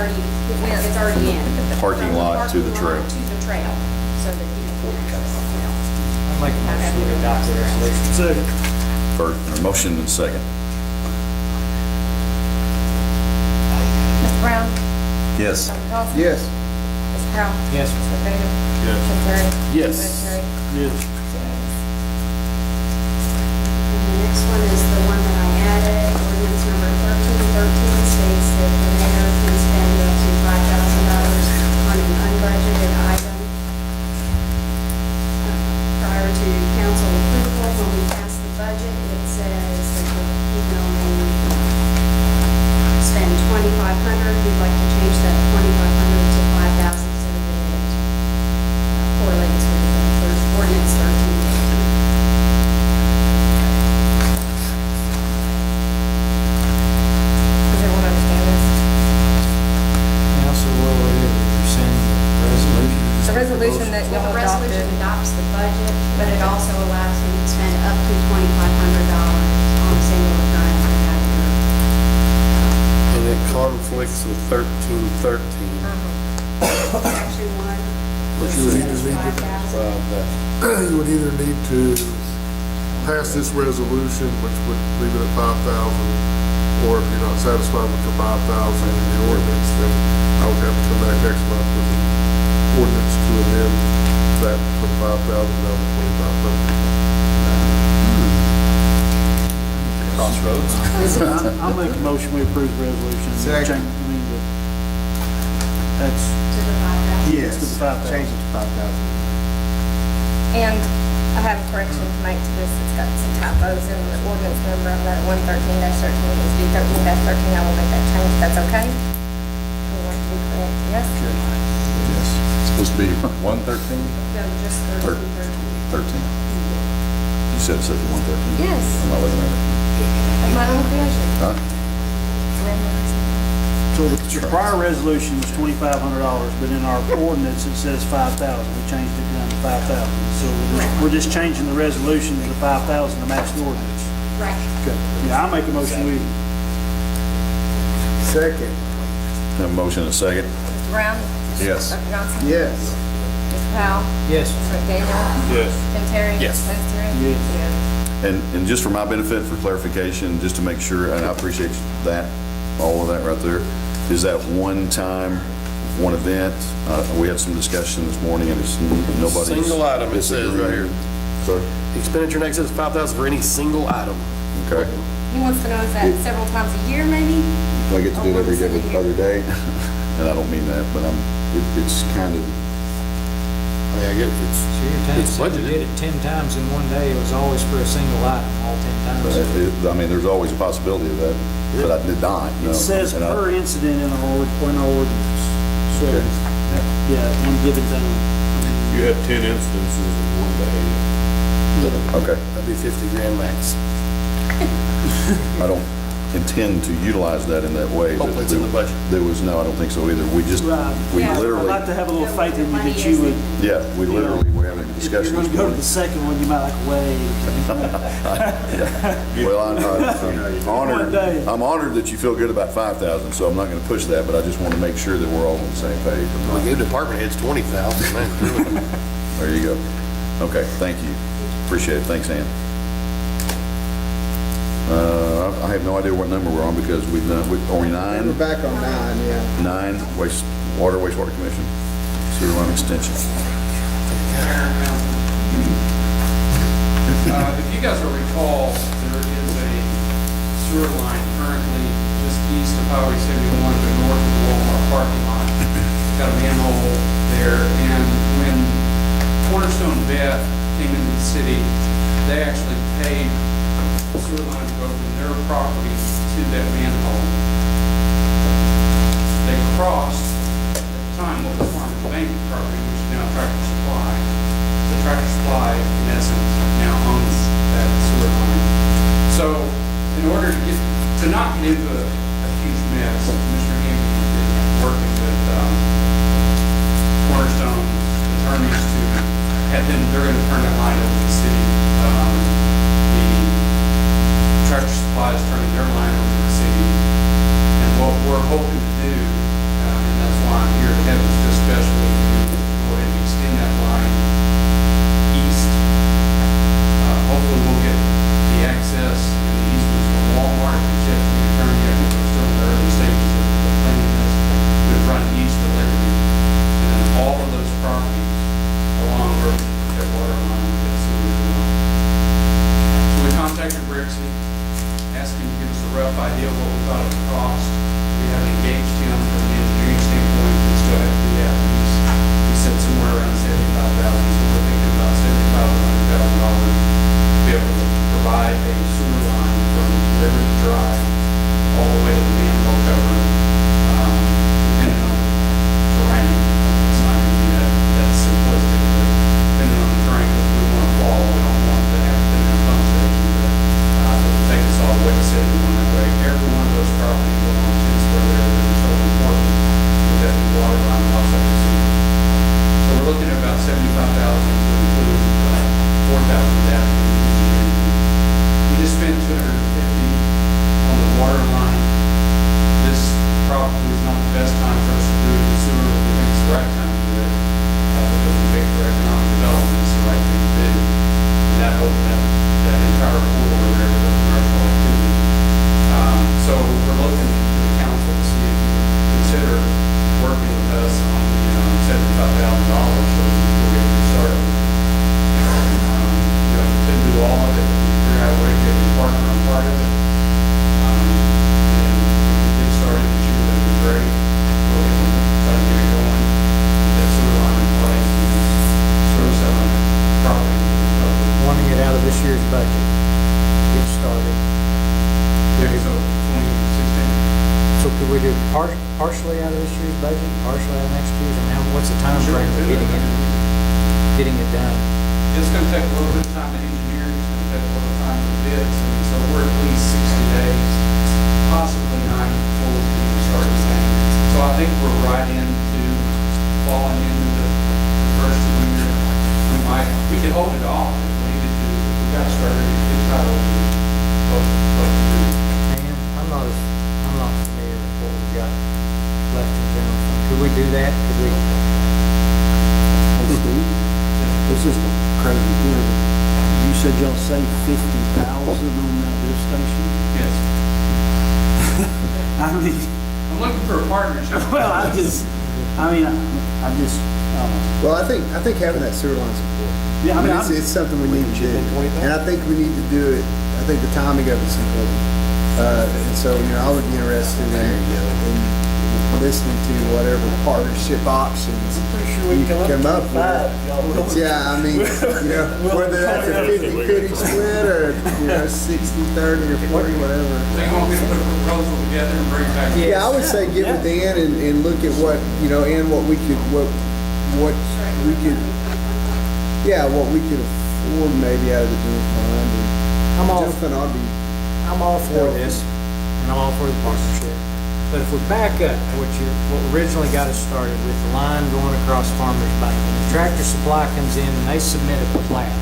[SPEAKER 3] already in.
[SPEAKER 2] Parking
[SPEAKER 3] From the
[SPEAKER 2] lot to the
[SPEAKER 3] parking lot
[SPEAKER 2] trail.
[SPEAKER 3] To the trail, so that people can access the trail.
[SPEAKER 15] I'll make a motion to adopt the resolution.
[SPEAKER 17] Second.
[SPEAKER 2] Motion and second.
[SPEAKER 16] Mr. Brown?
[SPEAKER 11] Yes.
[SPEAKER 16] Dr. Johnson?
[SPEAKER 9] Yes.
[SPEAKER 16] Mr. Powell?
[SPEAKER 15] Yes.
[SPEAKER 16] Mr. Daniel?
[SPEAKER 14] Yes.
[SPEAKER 16] Tim Terry?
[SPEAKER 18] Yes.
[SPEAKER 16] Lance Terry?
[SPEAKER 17] Yes.
[SPEAKER 3] And the next one is the one that I added, ordinance number 1313 states that the mayor can spend up to $5,000 on an unbudgeted item prior to council approval. When we pass the budget, it says that you can only spend $2,500. We'd like to change that $2,500 to $5,000 so that it correlates with the first ordinance 1313.
[SPEAKER 16] Does everyone understand this?
[SPEAKER 15] Now, so what we're doing, we're sending the resolution.
[SPEAKER 16] The resolution that
[SPEAKER 3] Well,
[SPEAKER 16] y'all
[SPEAKER 3] the resolution
[SPEAKER 16] adopted.
[SPEAKER 3] adopts the budget, but it also allows him to spend up to $2,500 on a single occurrence without your,
[SPEAKER 18] And it conflicts with 1313.
[SPEAKER 3] section one.
[SPEAKER 13] But you would either need to,
[SPEAKER 3] 5,000.
[SPEAKER 13] you would either need to pass this resolution, which would leave it at 5,000, or if you're not satisfied with the 5,000 in the ordinance, then I would have to come back next month with an ordinance to amend that from 5,000 down to 2,500.
[SPEAKER 2] Crossroads.
[SPEAKER 17] I'll make a motion, we approve the resolution.
[SPEAKER 9] Second.
[SPEAKER 17] That's,
[SPEAKER 3] To the 5,000.
[SPEAKER 9] Yes.
[SPEAKER 17] To the 5,000.
[SPEAKER 9] Change it to 5,000.
[SPEAKER 16] And I have a correction to make to this. It's got some typos in the ordinance number of that 113-13. It needs to be 13-13. I will make that change. That's okay? We want to be correct, yes?
[SPEAKER 2] Yes.
[SPEAKER 11] It's supposed to be 113?
[SPEAKER 3] No, just 1313.
[SPEAKER 2] 13. You said it said 113.
[SPEAKER 16] Yes.
[SPEAKER 2] I'm not looking at it.
[SPEAKER 16] That's my own creation.
[SPEAKER 2] Huh?
[SPEAKER 17] so the prior resolution was $2,500, but in our ordinance, it says 5,000. We changed it down to 5,000. So we're just changing the resolution to the 5,000 to match the ordinance.
[SPEAKER 3] Right.
[SPEAKER 17] Okay. Yeah, I'll make a motion, we
[SPEAKER 9] Second.
[SPEAKER 2] Have a motion and a second.
[SPEAKER 16] Mr. Brown?
[SPEAKER 11] Yes.
[SPEAKER 16] Dr. Johnson?
[SPEAKER 9] Yes.
[SPEAKER 16] Mr. Powell?
[SPEAKER 15] Yes.
[SPEAKER 16] Mr. Daniel?
[SPEAKER 14] Yes.
[SPEAKER 16] Tim Terry?
[SPEAKER 18] Yes.
[SPEAKER 16] Lance Terry?
[SPEAKER 17] Yes.
[SPEAKER 16] Unanimous.
[SPEAKER 2] And just for my benefit, for clarification, just to make sure, and I appreciate that, all of that right there, is that one time, one event? We had some discussion this morning and it's nobody's.
[SPEAKER 18] Single item, it says right here.
[SPEAKER 2] Sorry?
[SPEAKER 18] Expenditure next is 5,000 for any single item.
[SPEAKER 2] Okay.
[SPEAKER 16] He wants to know, is that several times a year, maybe?
[SPEAKER 2] Do I get to do it every other day? And I don't mean that, but it's kind of,
[SPEAKER 18] I mean, I get it's
[SPEAKER 15] So you
[SPEAKER 18] budgeted.
[SPEAKER 15] did it 10 times in one day, it was always for a single item, all 10 times.
[SPEAKER 2] I mean, there's always a possibility of that, but I did not, no.
[SPEAKER 17] It says
[SPEAKER 2] And I-
[SPEAKER 17] per incident in our ordinance. So,
[SPEAKER 2] Okay.
[SPEAKER 17] yeah, one given time.
[SPEAKER 14] You had 10 instances in one day.
[SPEAKER 2] Okay.
[SPEAKER 18] That'd be 50 grand max.
[SPEAKER 2] I don't, intend to utilize that in that way. but
[SPEAKER 18] Hopefully it's in the budget.
[SPEAKER 2] There was, no, I don't think so either. We just,
[SPEAKER 17] Right.
[SPEAKER 2] we
[SPEAKER 3] Yeah.
[SPEAKER 17] I'd
[SPEAKER 2] literally,
[SPEAKER 17] like to have a little faith in you that you would,
[SPEAKER 2] yeah, we literally, we're having a
[SPEAKER 17] if
[SPEAKER 2] discussion
[SPEAKER 17] you're
[SPEAKER 2] this
[SPEAKER 17] gonna go to
[SPEAKER 2] morning.
[SPEAKER 17] the second one, you might like wait.
[SPEAKER 2] Well, I'm
[SPEAKER 17] One day.
[SPEAKER 2] honored, I'm honored that you feel good about 5,000, so I'm not gonna push that, but I just want to make sure that we're all on the same page.
[SPEAKER 18] We gave department heads 20,000, man.
[SPEAKER 2] There you go. Okay, thank you. Appreciate it. Thanks, Ann. I have no idea what number we're on because we've done, are we
[SPEAKER 9] We're
[SPEAKER 2] 9?
[SPEAKER 9] back on 9, yeah.
[SPEAKER 2] 9, wastewater commission, sewer line extension.
[SPEAKER 12] If you guys will recall, there is a sewer line currently just east of Highway 71 to the north of the Walmart parking lot. It's got a manhole there, and when Cornerstone Vet came into the city, they actually paid the sewer line to go from their property to that manhole. They crossed, at the time, what was Farmers Bank property, which is now Tractor Supply. The Tractor Supply, in essence, now owns that sewer line. So, in order to not get into a huge mess, Mr. Hammond is working with Cornerstone attorneys to have them, they're gonna turn that line over to the city. The Tractor Supply is turning their line over to the city. And what we're hoping to do, and that's why I'm here, Kevin's just especially, to go ahead and extend that line east. Hopefully we'll get the access and the easements from Walmart, it's yet to be determined yet, but we're still in the early stages of planning this. We've run east to Liberty, and then all of those properties along that water line with that sewer line. So we contacted Brixie, asked him to give us a rough idea of what we thought it would cost. We haven't engaged him from an engineering standpoint, we still have to do that. He said somewhere around 75,000, so we're thinking about $75,000 to $100,000 to be able to provide a sewer line from Liberty Drive all the way to the manhole cover, depending on terrain. It's not going to be that simplistic, but depending on the terrain, if we want to fall, we don't want to have to put in a pump station, but it will take us all the way to 71 that way. Every one of those properties along 10 square there that are so important with that new water line across that receiver. So we're looking at about 75,000 to include 4,000 of that in the engineering. We just spent 250 on the water line. This probably is not the best time for us to do the sewer, but we think it's the right time to do it. Because we think for economic development, it's the right thing to do. And that opened up that entire corridor there with the commercial activity. So we're looking to the council to see if you would consider working with us on the $75,000 so that we can get started. You couldn't do all of it, we figure out a way to get a partner on part of it. And if we get started this year, that'd be great. Go ahead and try to get it going, get that sewer line in place, and start selling property to the public.
[SPEAKER 15] Wanting it out of this year's budget, get started.
[SPEAKER 12] Okay, so 2016.
[SPEAKER 15] So could we do partially out of this year's budget, partially out of next year's? I mean, what's the time frame for getting it done?
[SPEAKER 12] It's gonna take a little bit of time to engineer, it's gonna take a little time for bids, I mean, so we're at least 60 days, possibly 90 before we can even start this thing. So I think we're right into falling into the first of the year. We could hold it off if we needed to, if we got started, we could try to both do.
[SPEAKER 15] Man, I'm not familiar with what we've got left in general fund. Could we do that? Could we?
[SPEAKER 17] Hey, Steve, this is crazy here, but you said y'all saved 50,000 on that lift station?
[SPEAKER 12] Yes.
[SPEAKER 17] I mean,
[SPEAKER 12] I'm looking for a partnership.
[SPEAKER 17] well, I just,
[SPEAKER 9] Well, I think having that sewer line is important.
[SPEAKER 17] yeah, I mean,
[SPEAKER 9] It's something we need to do. And I think we need to do it, I think the timing of it's important. And so, I would be interested in listening to whatever partnership options you can come up with. Yeah, I mean, whether that's a 50-50 split or, 60-30 or 40, whatever.
[SPEAKER 12] So you want me to put a proposal together and bring it back?
[SPEAKER 9] Yeah, I would say get with Dan and look at what, and what we could afford maybe out of the general fund.
[SPEAKER 15] I'm all
[SPEAKER 9] General fund ought to be,
[SPEAKER 15] I'm all for this. and I'm all for the partnership. But if we back up to what originally got us started with the line going across Farmers Bank, and the Tractor Supply comes in and they submit a plat,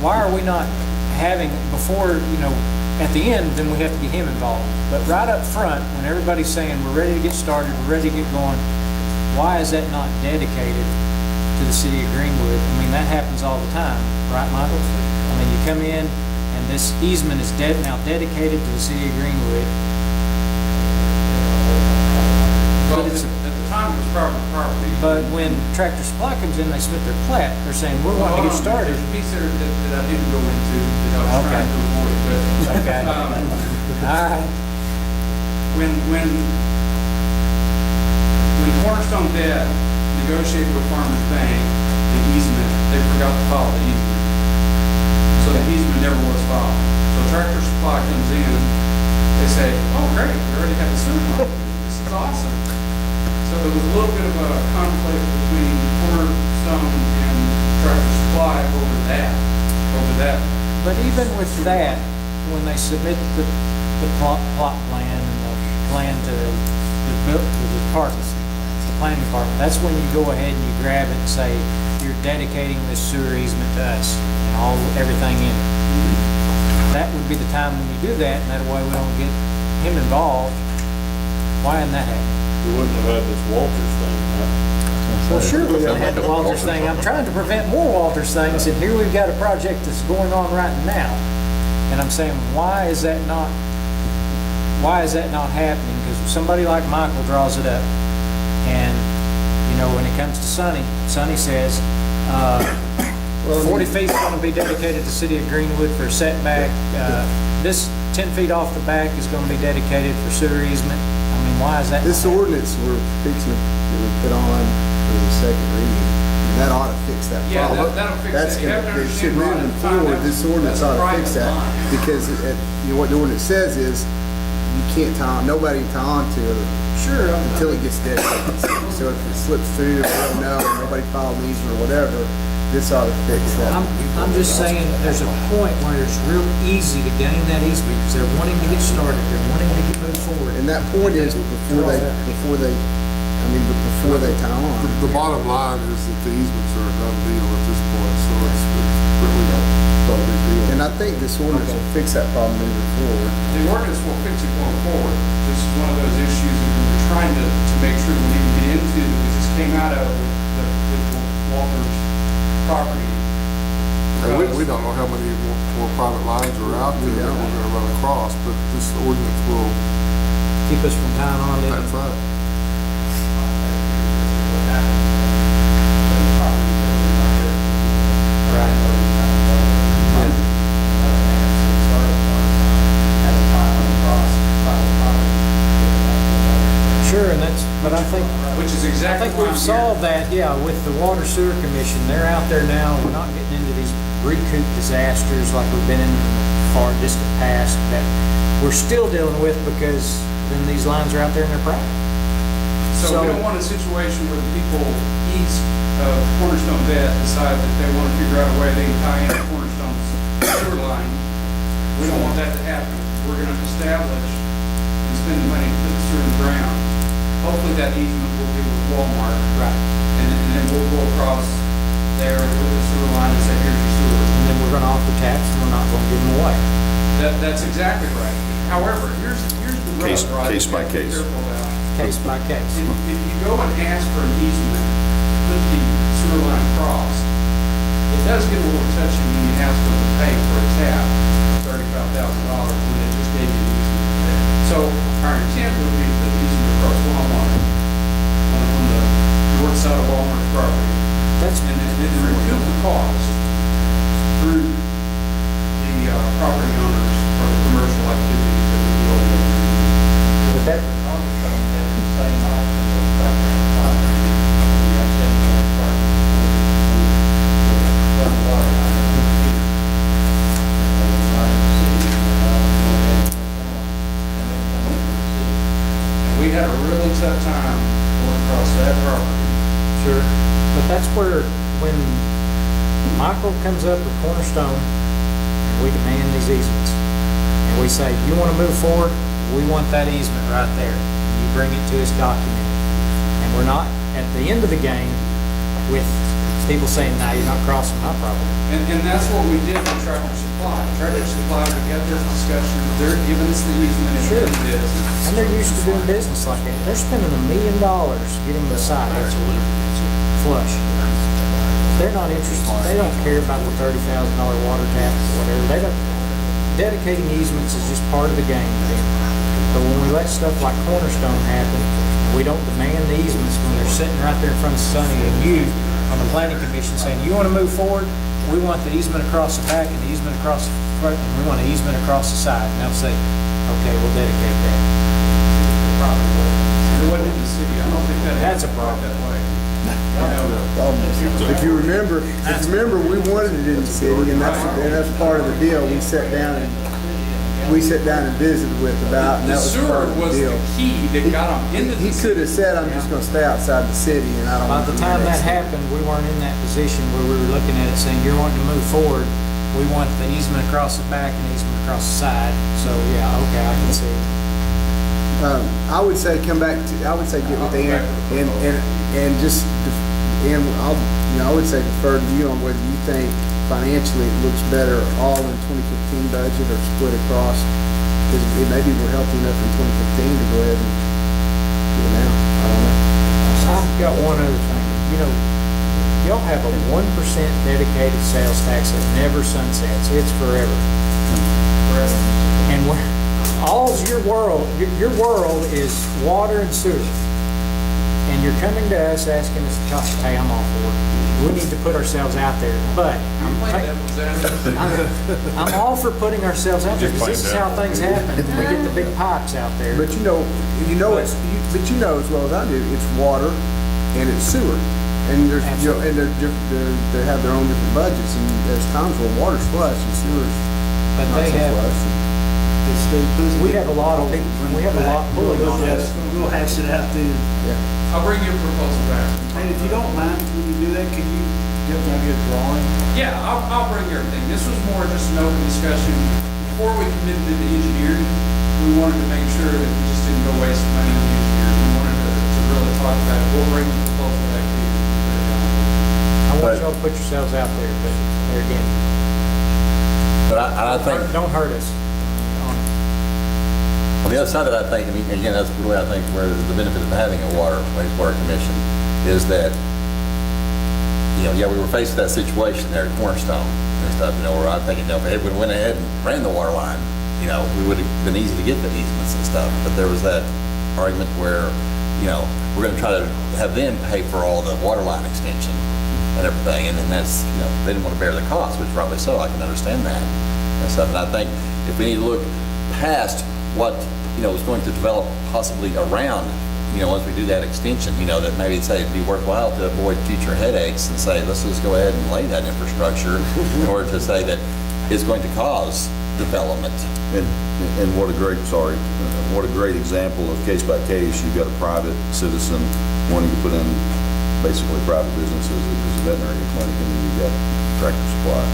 [SPEAKER 15] why are we not having, before, at the end, then we have to get him involved. But right up front, when everybody's saying, we're ready to get started, we're ready to get going, why is that not dedicated to the city of Greenwood? I mean, that happens all the time, right, Michael? I mean, you come in, and this easement is now dedicated to the city of Greenwood.
[SPEAKER 12] Well, at the time, it was private property.
[SPEAKER 15] But when Tractor Supply comes in, they submit their plat, they're saying, we're wanting to get started.
[SPEAKER 12] There's a piece there that I didn't go into, that I was trying to avoid, but.
[SPEAKER 15] Okay. All right.
[SPEAKER 12] When Cornerstone Debt negotiated with Farmers Bank, the easement, they forgot to file the easement. So the easement never was filed. So Tractor Supply comes in, they say, oh, great, we already have the sewer line. This is awesome. So there was a little bit of a conflict between Cornerstone and Tractor Supply over that.
[SPEAKER 15] But even with that, when they submit the plot plan and the plan to the department, the planning department, that's when you go ahead and you grab it and say, you're dedicating this sewer easement to us and everything in it. That would be the time when you do that, and that way we don't get him involved. Why isn't that happening?
[SPEAKER 14] We wouldn't have had this Walters thing, right?
[SPEAKER 15] Well, sure, we would have had the Walters thing. I'm trying to prevent more Walters things, and here we've got a project that's going on right now. And I'm saying, why is that not happening? Because somebody like Michael draws it up, and, when it comes to Sonny says, 40 feet is going to be dedicated to the city of Greenwood for a setback. This 10 feet off the back is going to be dedicated for sewer easement. I mean, why is that?
[SPEAKER 9] This ordinance we're fixing that we put on for the second reading, that ought to fix that
[SPEAKER 12] Yeah,
[SPEAKER 9] problem.
[SPEAKER 12] that'll fix
[SPEAKER 9] That's
[SPEAKER 12] that. You have to
[SPEAKER 9] gonna, it should
[SPEAKER 12] understand,
[SPEAKER 9] moving
[SPEAKER 12] right at the time,
[SPEAKER 9] forward, this ordinance
[SPEAKER 12] that's a
[SPEAKER 9] ought to fix
[SPEAKER 12] private
[SPEAKER 9] that.
[SPEAKER 12] line.
[SPEAKER 9] Because what the ordinance says is, you can't nobody can tie on to it.
[SPEAKER 15] Sure.
[SPEAKER 9] Until it gets dedicated. So if it slips through, we don't know, nobody filed an easement or whatever, this ought to fix that.
[SPEAKER 15] I'm just saying, there's a point where it's real easy to gain that easement, because they're wanting to get started, they're wanting to get moved forward.
[SPEAKER 9] And that point is before they tie on.
[SPEAKER 13] The bottom line is that the easements are a done deal at this point, so it's really not a big deal.
[SPEAKER 9] And I think this ordinance will fix that problem moving forward.
[SPEAKER 12] The ordinance will fix it going forward. This is one of those issues that we were trying to make sure we didn't get into, that we just came out of with Walter's property.
[SPEAKER 13] And we don't know how many more private lines are out there that we're gonna run across, but this ordinance will,
[SPEAKER 15] Keep us from tying on to it.
[SPEAKER 13] that's right.
[SPEAKER 15] Sure, but I think,
[SPEAKER 12] Which is exactly why
[SPEAKER 15] we've
[SPEAKER 12] I'm
[SPEAKER 15] solved that, with the Water Sewer Commission. They're out there now. We're not getting into these recoup disasters like we've been in the far distant past that we're still dealing with, because then these lines are out there and they're private.
[SPEAKER 12] So we don't want a situation where the people east of Cornerstone Vet decide that they want to figure out a way they can tie in Cornerstone's sewer line. We don't want that to happen. We're going to establish and spend the money to put the sewer in the ground. Hopefully that easement will be with Walmart.
[SPEAKER 15] Right.
[SPEAKER 12] And then we'll go across there with the sewer line and say, here's your sewer.
[SPEAKER 15] And then we're going to offer taps and we're not going to give them away.
[SPEAKER 12] That's exactly right. However, here's the rub,
[SPEAKER 2] Case-
[SPEAKER 12] Rod,
[SPEAKER 2] case
[SPEAKER 12] you
[SPEAKER 2] by
[SPEAKER 12] have to be
[SPEAKER 2] case.
[SPEAKER 12] careful about.
[SPEAKER 15] Case by case.
[SPEAKER 12] If you go and ask for an easement to put the sewer line across, it does get a little touchy when you ask them to pay for a tap of $35,000 when they just gave you an easement. So our intent would be to put the easement across Walmart on the north side of Walmart's property. And then recoup the cost through the property owners for the commercial activities that we do.
[SPEAKER 15] But that,
[SPEAKER 12] We had a really tough time going across that property.
[SPEAKER 15] sure. But that's where, when Michael comes up with Cornerstone, we demand these easements. And we say, you want to move forward, we want that easement right there. You bring it to us documented. And we're not at the end of the game with people saying, nah, you're not crossing my property.
[SPEAKER 12] And that's what we did with Tractor Supply. Tractor Supply, we had this discussion, they're giving us the easement and
[SPEAKER 15] Sure.
[SPEAKER 12] it is.
[SPEAKER 15] And they're used to doing business like that. They're spending $1 million getting the site flush. They're not interested, they don't care about the $30,000 water tap or whatever. They don't, dedicating easements is just part of the game to them. But when we let stuff like Cornerstone happen, we don't demand the easements when they're sitting right there in front of Sonny and you on the planning commission saying, you want to move forward? We want the easement across the back and the easement across the front, and we want an easement across the side. And they'll say, okay, we'll dedicate that.
[SPEAKER 12] It wasn't in the city, I don't think
[SPEAKER 15] That's a
[SPEAKER 12] happened
[SPEAKER 15] problem.
[SPEAKER 12] that way.
[SPEAKER 9] If you remember, we wanted it in the city, and that's part of the deal. We sat down and visited with about, and
[SPEAKER 12] The
[SPEAKER 9] that was
[SPEAKER 12] sewer
[SPEAKER 9] part of the
[SPEAKER 12] was
[SPEAKER 9] deal.
[SPEAKER 12] the key that got them into the
[SPEAKER 9] He
[SPEAKER 12] city.
[SPEAKER 9] could have said, I'm just gonna stay outside the city, and I don't
[SPEAKER 15] By
[SPEAKER 9] want to
[SPEAKER 15] the
[SPEAKER 9] do
[SPEAKER 15] time that
[SPEAKER 9] next thing."
[SPEAKER 15] happened, we weren't in that position where we were looking at it saying, you're wanting to move forward. We want the easement across the back and easement across the side. So, yeah, okay, I can see.
[SPEAKER 9] I would say get with Aaron and just, and I would say defer to you on whether you think financially it looks better all in 2015 budget or split across, because maybe we're healthy enough in 2015 to go ahead and do it now. I don't know.
[SPEAKER 15] I've got one other thing. You know, y'all have a 1% dedicated sales tax that never sunsets. It's forever. And all's your world is water and sewer. And you're coming to us asking us to cost, hey, I'm all for it. We need to put ourselves out there. But I'm all for putting ourselves out there because this is how things happen. We get the big pipes out there.
[SPEAKER 9] But you know as well as I do, it's water and it's sewer. And there's, and they have their own different budgets, and there's times where water's flush and sewer's
[SPEAKER 15] But
[SPEAKER 9] not
[SPEAKER 15] they
[SPEAKER 9] so
[SPEAKER 15] have,
[SPEAKER 9] flush.
[SPEAKER 15] we have a lot of people, we have a lot pulling on us.
[SPEAKER 17] We'll hash it out then.
[SPEAKER 12] I'll bring your proposal back.
[SPEAKER 17] And if you don't mind, when you do that, could you give me a drawing?
[SPEAKER 12] Yeah, I'll bring everything. This was more just an open discussion. Before we committed to the engineering, we wanted to make sure that we just didn't go waste money on the engineer. We wanted to really talk about it. We'll bring the proposal back to you.
[SPEAKER 15] I want y'all to put yourselves out there, but there again,
[SPEAKER 11] But I think,
[SPEAKER 15] don't hurt us.
[SPEAKER 11] on the other side of that, I think, I mean, again, that's really, I think, where the benefit of having a wastewater commission is that, we were faced with that situation there at Cornerstone and stuff, where I think, if we went ahead and ran the water line, we would have been easy to get the easements and stuff. But there was that argument where, we're gonna try to have them pay for all the water line extension and everything, and then that's, they didn't want to bear the cost, which probably so, I can understand that and stuff. And I think if we need to look past what, is going to develop possibly around, once we do that extension, that maybe say it'd be worthwhile to avoid future headaches and say, let's just go ahead and lay that infrastructure in order to say that it's going to cause development.
[SPEAKER 2] And what a great example of case by case. You've got a private citizen wanting to put in basically private businesses as a veterinary clinic, and then you've got Tractor Supply.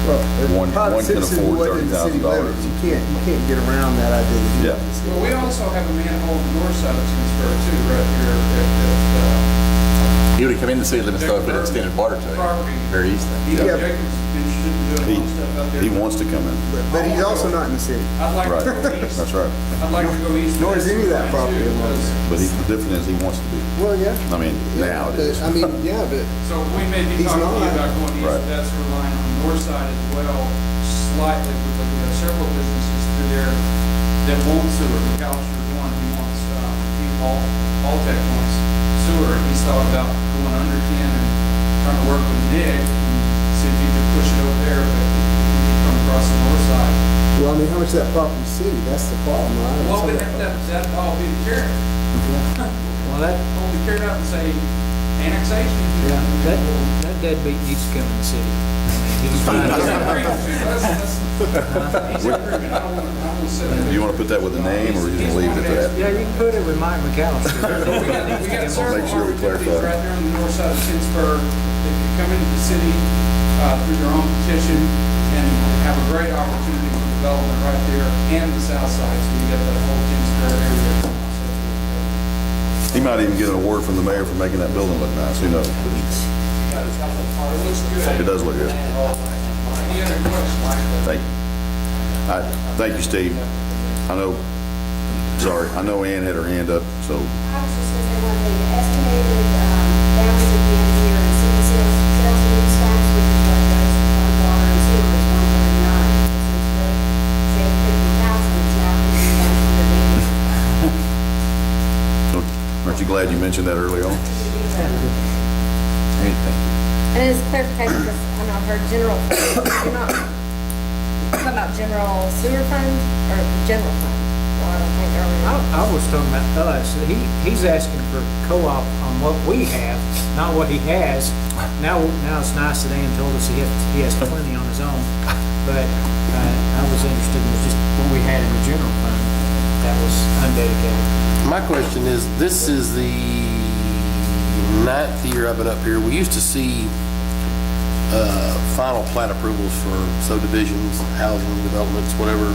[SPEAKER 2] So one
[SPEAKER 9] Private
[SPEAKER 2] can
[SPEAKER 9] citizen
[SPEAKER 2] afford
[SPEAKER 9] wasn't in the city limits.
[SPEAKER 2] $30,000.
[SPEAKER 9] You can't get around that idea.
[SPEAKER 2] Yeah.
[SPEAKER 12] Well, we also have a manhole on the north side of Tingsburg too, right here
[SPEAKER 11] He would come in the city limits, though, if it extended water to
[SPEAKER 12] property.
[SPEAKER 11] it, very easily.
[SPEAKER 12] Jacob's interested in doing a lot of stuff out there.
[SPEAKER 2] He wants to come in.
[SPEAKER 9] But he's also not in the city.
[SPEAKER 12] I'd like
[SPEAKER 2] Right.
[SPEAKER 12] to go east.
[SPEAKER 2] That's right.
[SPEAKER 12] I'd like to go east.
[SPEAKER 9] Nor is any of that property
[SPEAKER 12] too,
[SPEAKER 9] along
[SPEAKER 12] because-
[SPEAKER 2] But the difference is he wants to be.
[SPEAKER 9] Well, yeah.
[SPEAKER 2] I mean, now it is.
[SPEAKER 9] But
[SPEAKER 12] So we may be
[SPEAKER 9] He's
[SPEAKER 12] talking to you
[SPEAKER 9] not.
[SPEAKER 12] about going east,
[SPEAKER 2] Right.
[SPEAKER 12] that's relying on the north side as well, slightly, because we have several businesses through there that want sewer. McAllister's one, he wants, Alltech wants sewer. He's thought about going under 10 and trying to work with Nick, and see if he could push it over there, but he could come across the north side.
[SPEAKER 9] well, I mean, how much of that property city? That's the problem, right?
[SPEAKER 12] Well, then that'd all be the carrot.
[SPEAKER 15] Well, that
[SPEAKER 12] Hold the carrot out and say annexation.
[SPEAKER 15] that deadbeat needs to come in the city. I mean, he's fine.
[SPEAKER 2] Do you want to put that with a name, or are you going to leave it at that?
[SPEAKER 15] Yeah, you can put it with Mike McAllister.
[SPEAKER 12] We got several
[SPEAKER 2] Make sure we
[SPEAKER 12] opportunities
[SPEAKER 2] clarify.
[SPEAKER 12] right there on the north side of Tingsburg. They could come into the city through their own petition and have a great opportunity for development right there, and site, so you got that whole 10 square area.
[SPEAKER 2] He might even get an award from the mayor for making that building look nice, who knows? But
[SPEAKER 12] It looks good.
[SPEAKER 2] it does look good.
[SPEAKER 12] Any other questions?
[SPEAKER 2] Thank you. All right, thank you, Steve. I know Ann had her hand up, so
[SPEAKER 3] I was just gonna say one thing, the estimated, balance at the end of the year in city sales and use tax, which is what goes to fund water and sewer, is 139. So it's really, say 50,000, it's now going to be 180.
[SPEAKER 2] aren't you glad you mentioned that early on?
[SPEAKER 16] And as clarification, because I know I've heard general, you're not talking about general sewer fund or general fund? Well, I don't think they're
[SPEAKER 15] I was talking about us. He's asking for co-op on what we have, not what he has. Now it's nice that Ann told us he has plenty on his own, but I was interested in just what we had in the general fund that was undedicated.
[SPEAKER 18] My question is, this is the 9th year I've been up here. We used to see final plat approvals for subdivisions, housing developments, whatever.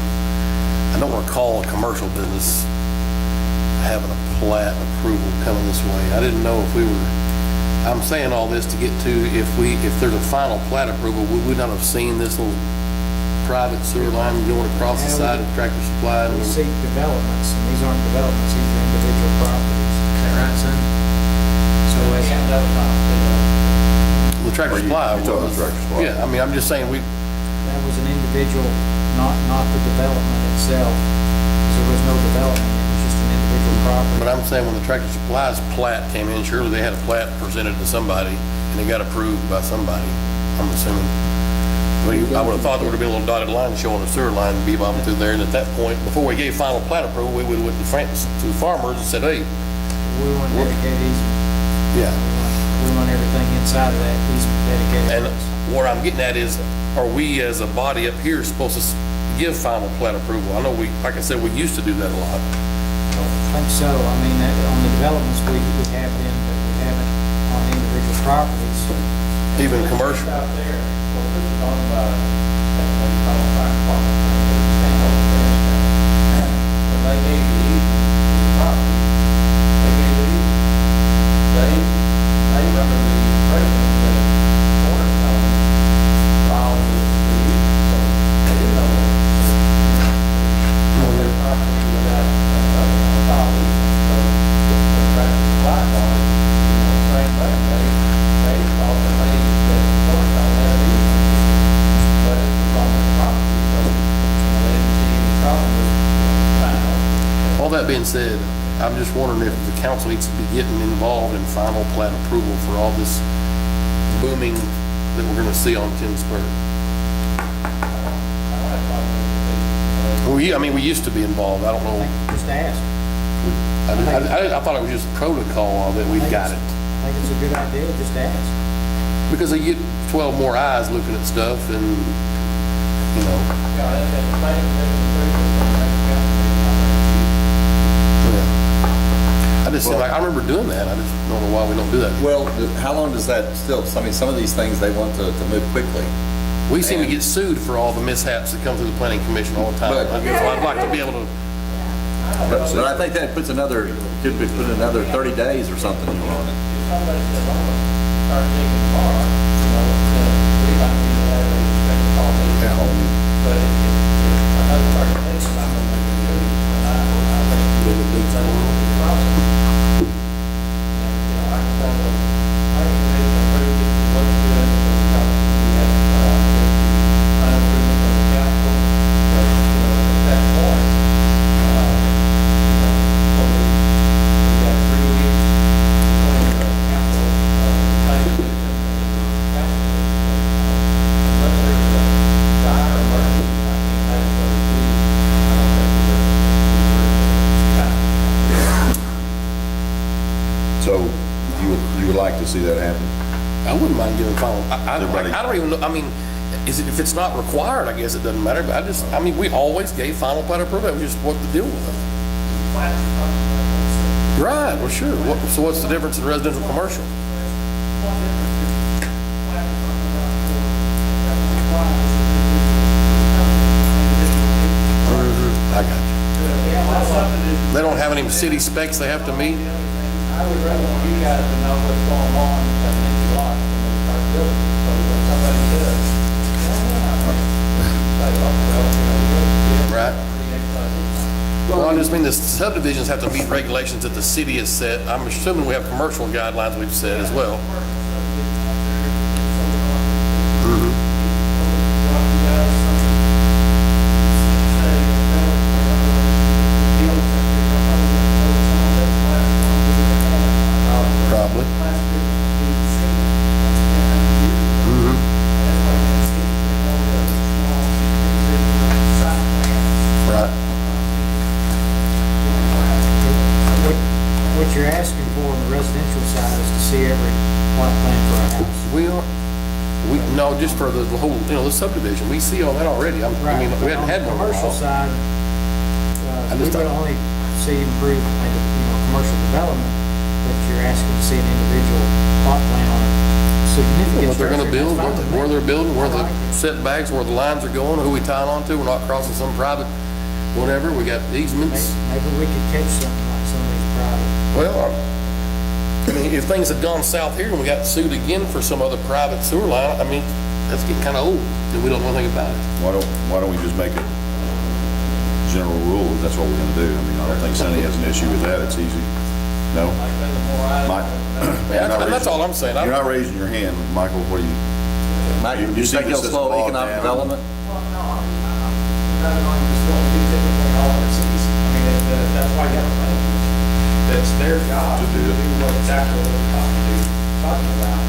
[SPEAKER 18] I don't recall a commercial business having a plat approval coming this way. I didn't know if we were, I'm saying all this to get to, if there's a final plat approval, would we not have seen this little private sewer line going across the side of Tractor Supply?
[SPEAKER 15] We seek developments, and these aren't developments, these are individual properties. Is that right, son? So as
[SPEAKER 18] The Tractor Supply
[SPEAKER 2] You're talking about
[SPEAKER 18] was.
[SPEAKER 2] Tractor Supply.
[SPEAKER 18] Yeah, I mean, I'm just saying,
[SPEAKER 15] that was an individual, not the development itself, because there was no development, it was just an individual property.
[SPEAKER 18] but I'm saying when the Tractor Supply's plat came in, surely they had a plat presented to somebody, and it got approved by somebody, I'm assuming. I would have thought there would have been a little dotted line showing a sewer line bebopping through there, and at that point, before we gave final plat approval, we would have went to the farmers and said, hey,
[SPEAKER 15] We want to dedicate easement.
[SPEAKER 18] yeah.
[SPEAKER 15] We want everything inside of that easement dedicated.
[SPEAKER 18] And
[SPEAKER 15] to us.
[SPEAKER 18] what I'm getting at is, are we as a body up here supposed to give final plat approval? I know like I said, we used to do that a lot.
[SPEAKER 15] I think so. I mean, on the developments, we have been, but we haven't on individual properties.
[SPEAKER 18] Even commercial.
[SPEAKER 6] Out there, well, this is talking about, that what you call a fire department, stand over there and stuff. When they gave the easement to the property, they gave the easement. They were under the impression that Cornerstone filed the easement, so they didn't know that. Their property without a filed easement, so the Tractor Supply on it, same thing, they thought that Cornerstone had an easement, but it was on their property, so they didn't see any problem with final.
[SPEAKER 18] All that being said, I'm just wondering if the council needs to be getting involved in final plat approval for all this booming that we're gonna see on 10 Spur. We used to be involved, I don't know.
[SPEAKER 15] Just ask.
[SPEAKER 18] I thought it was just protocol that we've got it.
[SPEAKER 15] I think it's a good idea, just ask.
[SPEAKER 18] Because they get 12 more eyes looking at stuff and, you know.
[SPEAKER 6] Yeah, that's the same thing,
[SPEAKER 18] I just, I remember doing that, I just don't know why we don't do that.
[SPEAKER 11] Well, how long does that still, I mean, some of these things they want to move quickly.
[SPEAKER 18] We seem to get sued for all the mishaps that come through the planning commission all the time.
[SPEAKER 11] But-
[SPEAKER 18] So I'd like to be able to,
[SPEAKER 11] But I think that puts could be put another 30 days or something on it.
[SPEAKER 6] If somebody says, I'm gonna start digging tomorrow, then we might need to have a special call meeting. But if another 30 days, I'm gonna make it good, and I think you would do something with the process. And, I can tell them, I can say it's approved, it looks good, because we have, an improvement from the council, but, at that point, we got 3 weeks between the council, planning commission and the council. Unless there's a dire emergency, I think that's what it is. I don't think
[SPEAKER 2] So you would like to see that happen?
[SPEAKER 18] I wouldn't mind giving final, I
[SPEAKER 2] Everybody-
[SPEAKER 18] don't even know, I mean, if it's not required, I guess it doesn't matter, but we always gave final plat approval, that was just what the deal was. Right, well, sure, so what's the difference in residential and commercial? I got you. same city specs they have to meet?
[SPEAKER 15] I would rather want you guys to know what's going on at an empty lot when they start building. So when somebody says,
[SPEAKER 18] Right. Well, I just mean the subdivisions have to meet regulations that the city has set. I'm assuming we have commercial guidelines we've set as well. Probably. Right.
[SPEAKER 15] What you're asking for on the residential side is to see every plot plan for a house.
[SPEAKER 18] No, just for the whole, the subdivision. We see all that already. I mean, we haven't had one in a
[SPEAKER 15] Commercial
[SPEAKER 18] while.
[SPEAKER 15] side, we
[SPEAKER 18] just
[SPEAKER 15] would only see improved, commercial development, but you're asking to see an individual plot plan on a significant
[SPEAKER 18] What they're gonna
[SPEAKER 15] structure,
[SPEAKER 18] build,
[SPEAKER 15] that's fine with
[SPEAKER 18] where
[SPEAKER 15] me.
[SPEAKER 18] they're building, where
[SPEAKER 15] I
[SPEAKER 18] the
[SPEAKER 15] like it.
[SPEAKER 18] setbacks, where the lines are going, who we tying onto. We're not crossing some private, whatever. We got easements.
[SPEAKER 15] Maybe we could catch something like some of these private.
[SPEAKER 18] Well, I mean, if things had gone south here and we got sued again for some other private sewer line, I mean, that's getting kind of old, and we don't know anything about it.
[SPEAKER 2] Why don't we just make a general rule, if that's what we're gonna do? I mean, I don't think Sonny has an issue with that, it's easy. No? Mike?
[SPEAKER 18] Yeah, that's all I'm saying.
[SPEAKER 2] You're not raising your hand, Michael, what do you?
[SPEAKER 11] Mike, do you
[SPEAKER 2] see
[SPEAKER 11] think
[SPEAKER 2] this
[SPEAKER 11] it'll
[SPEAKER 2] as
[SPEAKER 11] slow
[SPEAKER 2] bogged
[SPEAKER 11] economic
[SPEAKER 2] down?
[SPEAKER 11] development?
[SPEAKER 7] Well, no, I'm not going to just go do typically all our cities. I mean, that's why you have a planning commission. That's their job
[SPEAKER 2] To
[SPEAKER 7] to
[SPEAKER 2] do
[SPEAKER 7] do
[SPEAKER 2] it.
[SPEAKER 7] what exactly what we're talking about.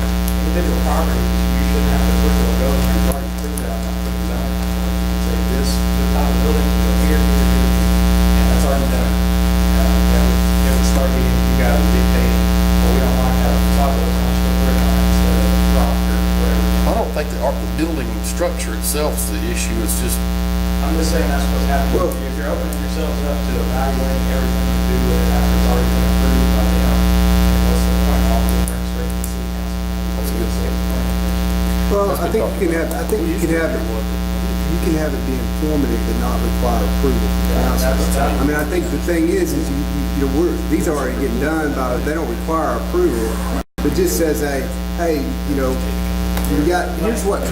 [SPEAKER 7] Individual properties, you shouldn't have to approval go and it's already approved out now for the zone. You say this type of building, go here, and that's already done. It would start getting you guys dictating, well, we don't like having facade, let's not go brick on it instead of rock or whatever.
[SPEAKER 18] I don't think the building structure itself is the issue. It's just,
[SPEAKER 7] I'm just saying that's what's happening. If you're opening yourselves up to evaluating everything you do with it after it's already been approved by them, what's the point of all the different straight to the city council? That's a good statement.
[SPEAKER 9] Well, I think you can have it be informative and not require approval from council. I mean, I think the thing is these are already getting done they don't require approval. It just says, hey, here's what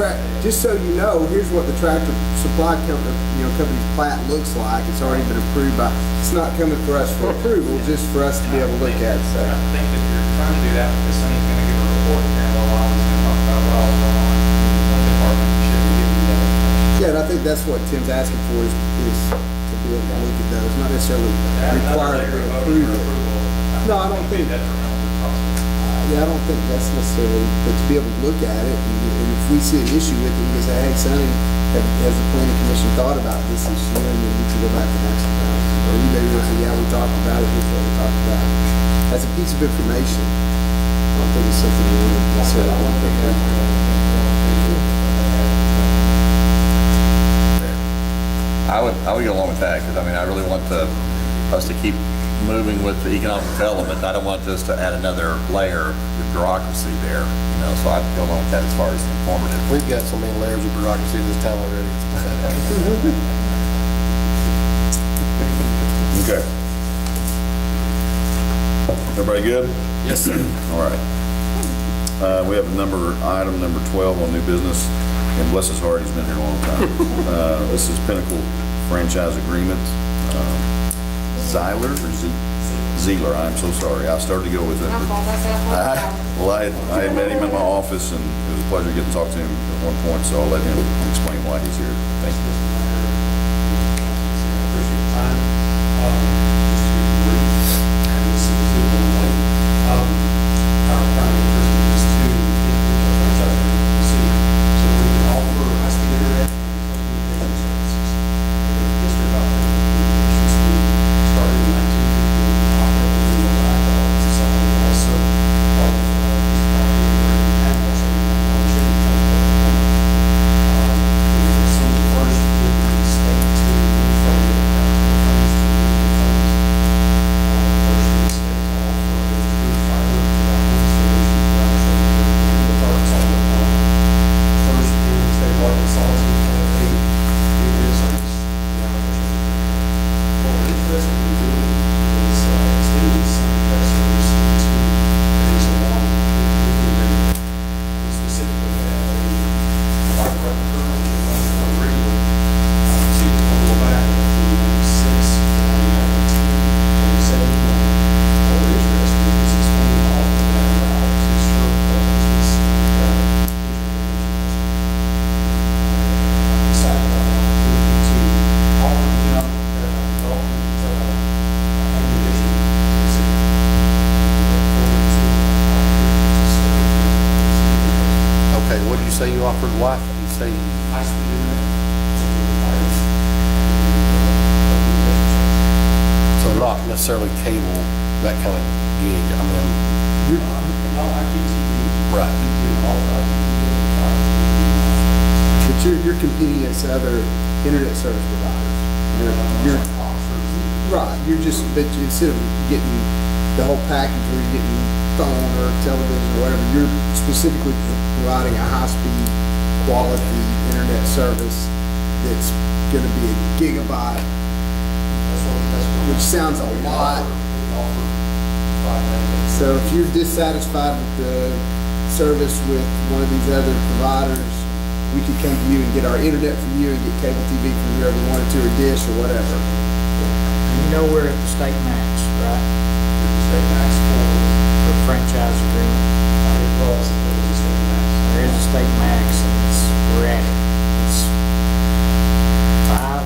[SPEAKER 9] just so you know, here's what the tractor supply company's plat looks like. It's already been approved it's not coming for us for approval, just for us to be able to look at it. So.
[SPEAKER 7] I think that you're trying to do that because Sonny's going to give a report here in a little while. He's going to talk about what all's going on in one department. You should be giving you that information.
[SPEAKER 9] Yeah, and I think that's what Tim's asking for is to be able to look at those, not necessarily require approval. No, I don't think. Yeah, I don't think that's necessarily, but to be able to look at it, and if we see an issue with it, we can say, hey, Sonny, has the planning commission thought about this issue, and then we can go back and ask about it. Or you maybe will say, yeah, we talked about it, here's what we talked about. As a piece of information, I don't think it's something we want to necessarily want to do.
[SPEAKER 11] I would go along with that, because I really want us to keep moving with the economic development. I don't want this to add another layer of bureaucracy there, so I'd go along with that as far as informative.
[SPEAKER 18] we've got so many layers of bureaucracy in this town already. It's pathetic.
[SPEAKER 2] Okay. Everybody good?
[SPEAKER 18] Yes, sir.
[SPEAKER 2] All right. We have item number 12 on new business, and bless his heart, he's been here a long time. This is Pinnacle Franchise Agreement. Zeiler or Zeeler, I'm so sorry. I started to go with it.
[SPEAKER 16] My fault, that's what
[SPEAKER 2] Well, I had met him in my office, and it was a pleasure getting to talk to him at one point, so I'll let him explain why he's here. Thank you.
[SPEAKER 12] Appreciate the time. Just to be brief, and this is a little late. Our primary interest is to get the franchise agreement with the city so that we can offer high-speed internet and telecommunication services. The history about that is we started in 1950 and operated in the Ohio society also part of this property and also in the Chicken Tank. Some of the
[SPEAKER 18] necessarily cable, that kind of gig. I mean,
[SPEAKER 12] Not IPTV.
[SPEAKER 18] right.
[SPEAKER 9] But you're competing against other internet service providers. You're right. You're just, but instead of getting the whole package where you're getting phone or television or whatever, you're specifically providing a high-speed, quality internet service that's going to be a gigabyte, which sounds a lot. So if you're dissatisfied with the service with one of these other providers, we could come to you and get our internet from you and get cable TV from whoever we wanted to, or dish or whatever.
[SPEAKER 15] You know we're at the state max, right?
[SPEAKER 12] State max
[SPEAKER 15] For franchise agreement.
[SPEAKER 12] there was a state max.
[SPEAKER 15] There is a state max, and we're at it. It's 5.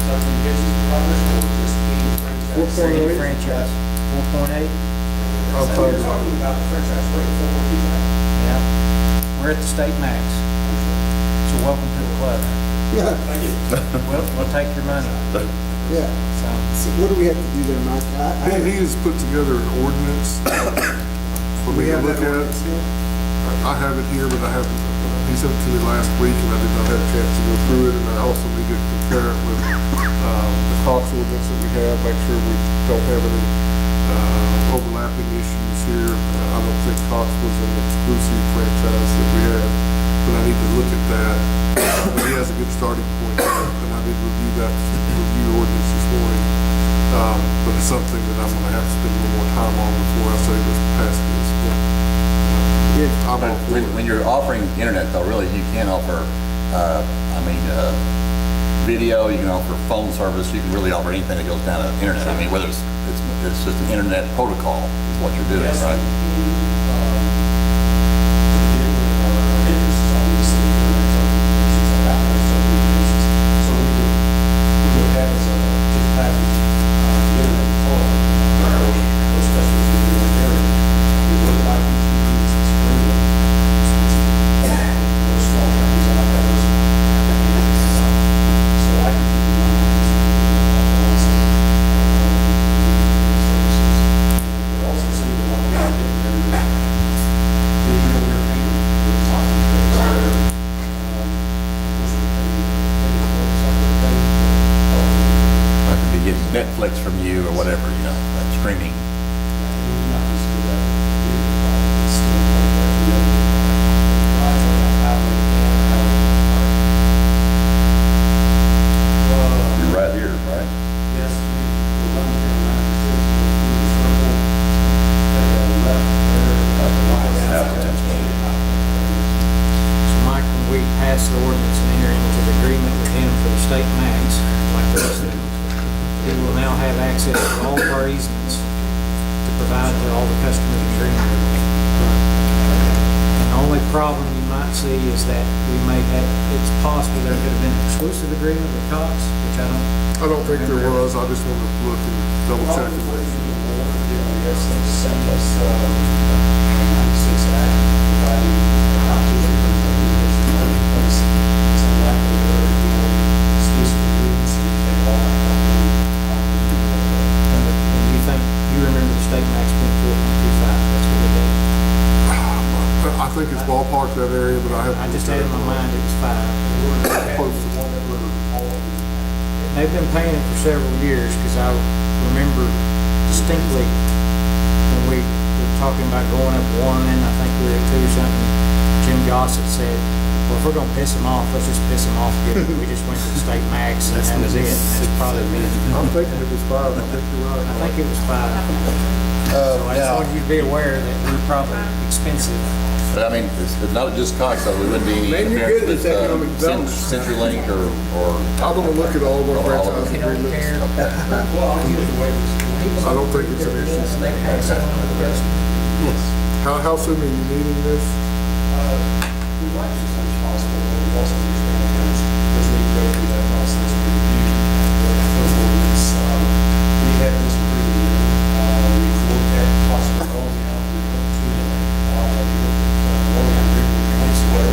[SPEAKER 12] Telecommunications providers or just any franchise?
[SPEAKER 15] For any franchise. 4.8?
[SPEAKER 12] We're talking about the franchise rate, 4.2.
[SPEAKER 15] Yeah. We're at the state max. So welcome to the club.
[SPEAKER 9] Yeah,
[SPEAKER 12] Thank you.
[SPEAKER 15] We'll take your money.
[SPEAKER 9] yeah. So what do we have to do there, Mike?
[SPEAKER 13] He has put together an ordinance for me
[SPEAKER 9] We
[SPEAKER 13] to
[SPEAKER 9] have
[SPEAKER 13] look
[SPEAKER 9] that
[SPEAKER 13] at.
[SPEAKER 9] ordinance here?
[SPEAKER 13] I have it here, but I haven't, he sent it to me last week, and I did not have a chance to go through it, and I also need to compare it with the Cox ordinance that we have, make sure we don't have any overlapping issues here. I don't think Cox was an exclusive franchise that we had, but I need to look at that. But he has a good starting point there, and I did review ordinance this morning. But it's something that I'm gonna have to spend a little more time on before I say let's pass this. But I'm
[SPEAKER 11] But
[SPEAKER 13] all for it.
[SPEAKER 11] when you're offering internet though, really, you can offer, video, you can offer phone service, you can really offer anything that goes down the internet. I mean, whether it's just an internet protocol is what you're doing,
[SPEAKER 12] Yes,
[SPEAKER 11] right?
[SPEAKER 12] So we would have as a just package, internet phone, those customers would be in that area. We would like IPTV, it's extremely expensive. Those small companies out there, those. So IPTV, also, services. We also see the one we get there, digital entertainment, we're talking about there.
[SPEAKER 11] I could be getting Netflix from you or whatever, that streaming.
[SPEAKER 2] You're right here, right?
[SPEAKER 12] Yes, we're running here 96, circle, left there.
[SPEAKER 2] Applicants.
[SPEAKER 15] So Mike, when we pass the ordinance and enter into the agreement with him for the state max, like I said, he will now have access to all of our easements to provide to all the customers in Greenwood. And the only problem you might see is that we may have, it's possible there could have been an exclusive agreement with Cox, which I don't
[SPEAKER 13] think there was, I just wanted to look and double check and make sure.
[SPEAKER 12] Yes, they sent us, 96 Act, providing a copy of the communication marketplace. So likely there would be exclusive agreements and they all have to
[SPEAKER 15] And you think, you remember the state max being 4.25, that's what we did.
[SPEAKER 13] I think it's ballpark that area, but I have.
[SPEAKER 15] I just had in my mind it was 5.
[SPEAKER 13] Close to one.
[SPEAKER 15] They've been paying it for several years, because I remember distinctly when we were talking about going up 1, and I think we were at 2 or something, Jim Gossett said, well, if we're gonna piss them off, let's just piss them off good. We just went to the state max, and that was it. That's probably me.
[SPEAKER 13] I'm thinking it was 5, I think you're right.
[SPEAKER 15] I think it was 5. So I just wanted you to be aware that we're probably expensive.
[SPEAKER 11] But I mean, it's not just Cox, though. We wouldn't be any
[SPEAKER 9] Man, you're
[SPEAKER 11] interference
[SPEAKER 9] good at
[SPEAKER 11] with
[SPEAKER 9] this economic development.
[SPEAKER 11] CenturyLink or.
[SPEAKER 13] I'm gonna look at all of our
[SPEAKER 11] All of
[SPEAKER 13] franchise
[SPEAKER 15] You don't
[SPEAKER 13] agreements.
[SPEAKER 15] care.
[SPEAKER 12] Well, I'll give it away.
[SPEAKER 13] I don't think it's an issue. How soon are you needing this?
[SPEAKER 12] We'd like to as soon as possible, but we also understand that there's need to go through that process of review. For ordinance, we have this agreement, we've looked at possibly rolling out, we looked to it, we looked at rolling out Greenwood points where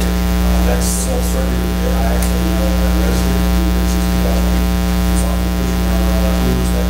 [SPEAKER 12] that's self-serving, I actually know a resident who lives in 2008, who's on the pushing our rules that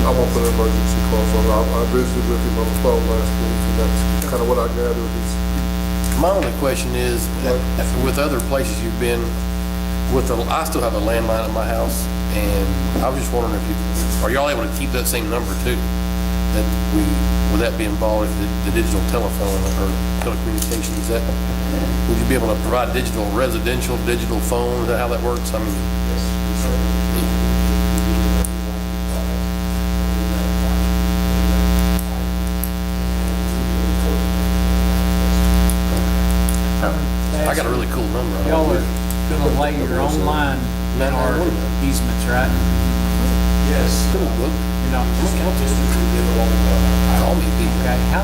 [SPEAKER 13] I won't put an emergency clause on it. I visited with him on the phone last week, and that's kind of what I gathered is,
[SPEAKER 18] My only question is, with other places you've been, I still have a landline at my house, and I was just wondering are y'all able to keep that same number too? Would that be involved with the digital telephone or telecommunications? Would you be able to provide digital residential, digital phone? Is that how that works? I mean, I got a really cool number.
[SPEAKER 15] Y'all are gonna lay your own line in our easements, right?
[SPEAKER 18] Yes.
[SPEAKER 15] You're not,
[SPEAKER 18] Call me, people.
[SPEAKER 15] okay, how,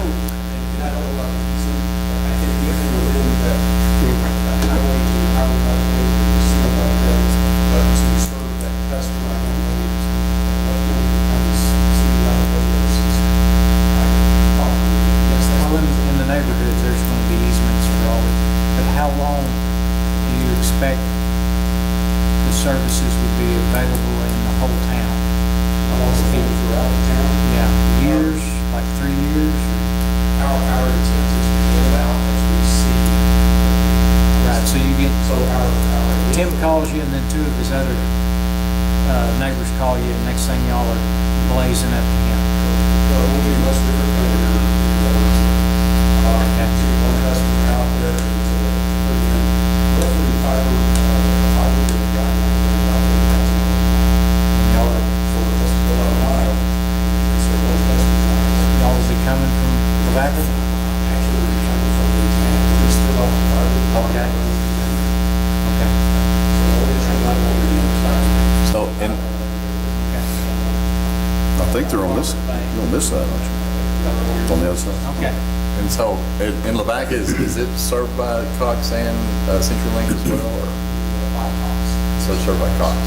[SPEAKER 15] well, in the neighborhoods, there's gonna be easements for all this, but how long do you expect the services would be available in the whole town?
[SPEAKER 12] Throughout the town.
[SPEAKER 15] Yeah, years, like 3 years?
[SPEAKER 12] Our intent is to build out as we see.
[SPEAKER 15] Right, so you get,
[SPEAKER 12] So our.
[SPEAKER 15] Tim calls you and then two of his other neighbors call you and next thing y'all are blazing up to him.
[SPEAKER 12] Will be much different than one customer out there is putting in roughly fiber to the ground.
[SPEAKER 15] Y'all are,
[SPEAKER 12] For us to go out a mile, it's a one customer.
[SPEAKER 15] y'all will be coming from Lavaca?
[SPEAKER 12] Actually, we're coming from the town, we're still off the fiber.
[SPEAKER 15] Okay. Okay.
[SPEAKER 12] So we're trying not to be on the side.
[SPEAKER 11] So, and
[SPEAKER 2] I think they're on this side, aren't you? On the other side.
[SPEAKER 15] Okay.
[SPEAKER 11] And so, in Lavaca, is it served by Cox and CenturyLink as well, or? So it's served by Cox?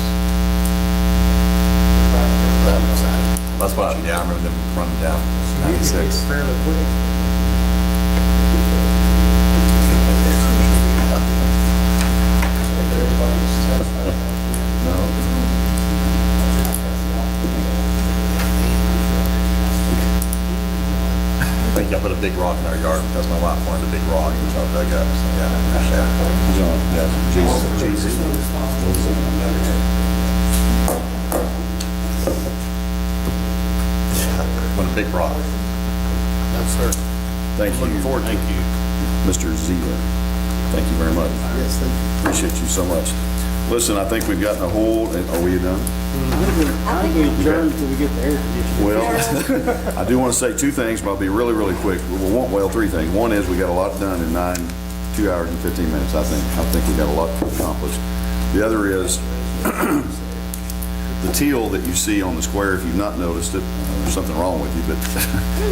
[SPEAKER 11] That's why, yeah, I remember them running down 96.
[SPEAKER 15] Fairly quick.
[SPEAKER 11] I think y'all put a big rock in our yard because my wife wanted a big rock, which I dug up, so yeah, I appreciate it.
[SPEAKER 2] John, yeah, Jesus.
[SPEAKER 11] Want a big rock.
[SPEAKER 18] Yes, sir.
[SPEAKER 2] Thank you.
[SPEAKER 18] Looking forward to it.
[SPEAKER 2] Thank you, Mr. Zeeler. Thank you very much.
[SPEAKER 9] Yes, thank you.
[SPEAKER 2] Appreciate you so much. Listen, I think we've gotten a hold, are we done?
[SPEAKER 17] I think we adjourn until we get the air conditioning.
[SPEAKER 2] Well, I do want to say two things, but I'll be really, really quick. Well, three things. One is we got a lot done in 2 hours and 15 minutes, I think we got a lot accomplished. The other is the teal that you see on the square, if you've not noticed it, there's something wrong with you, but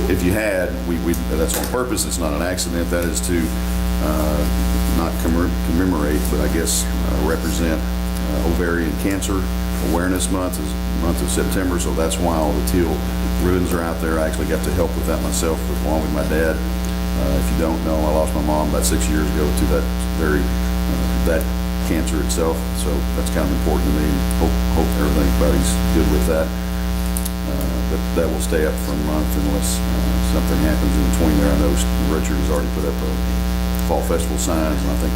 [SPEAKER 2] if you had, that's on purpose, it's not an accident. That is to not commemorate, but I guess represent ovarian cancer awareness month is month of September, so that's why all the teal ribbons are out there. I actually got to help with that myself, along with my dad. If you don't know, I lost my mom about 6 years ago to that cancer itself, so that's kind of important to me. Hope everybody's good with that. But that will stay up for a month unless something happens in between there. I know Richard has already put up a fall festival signs, and I don't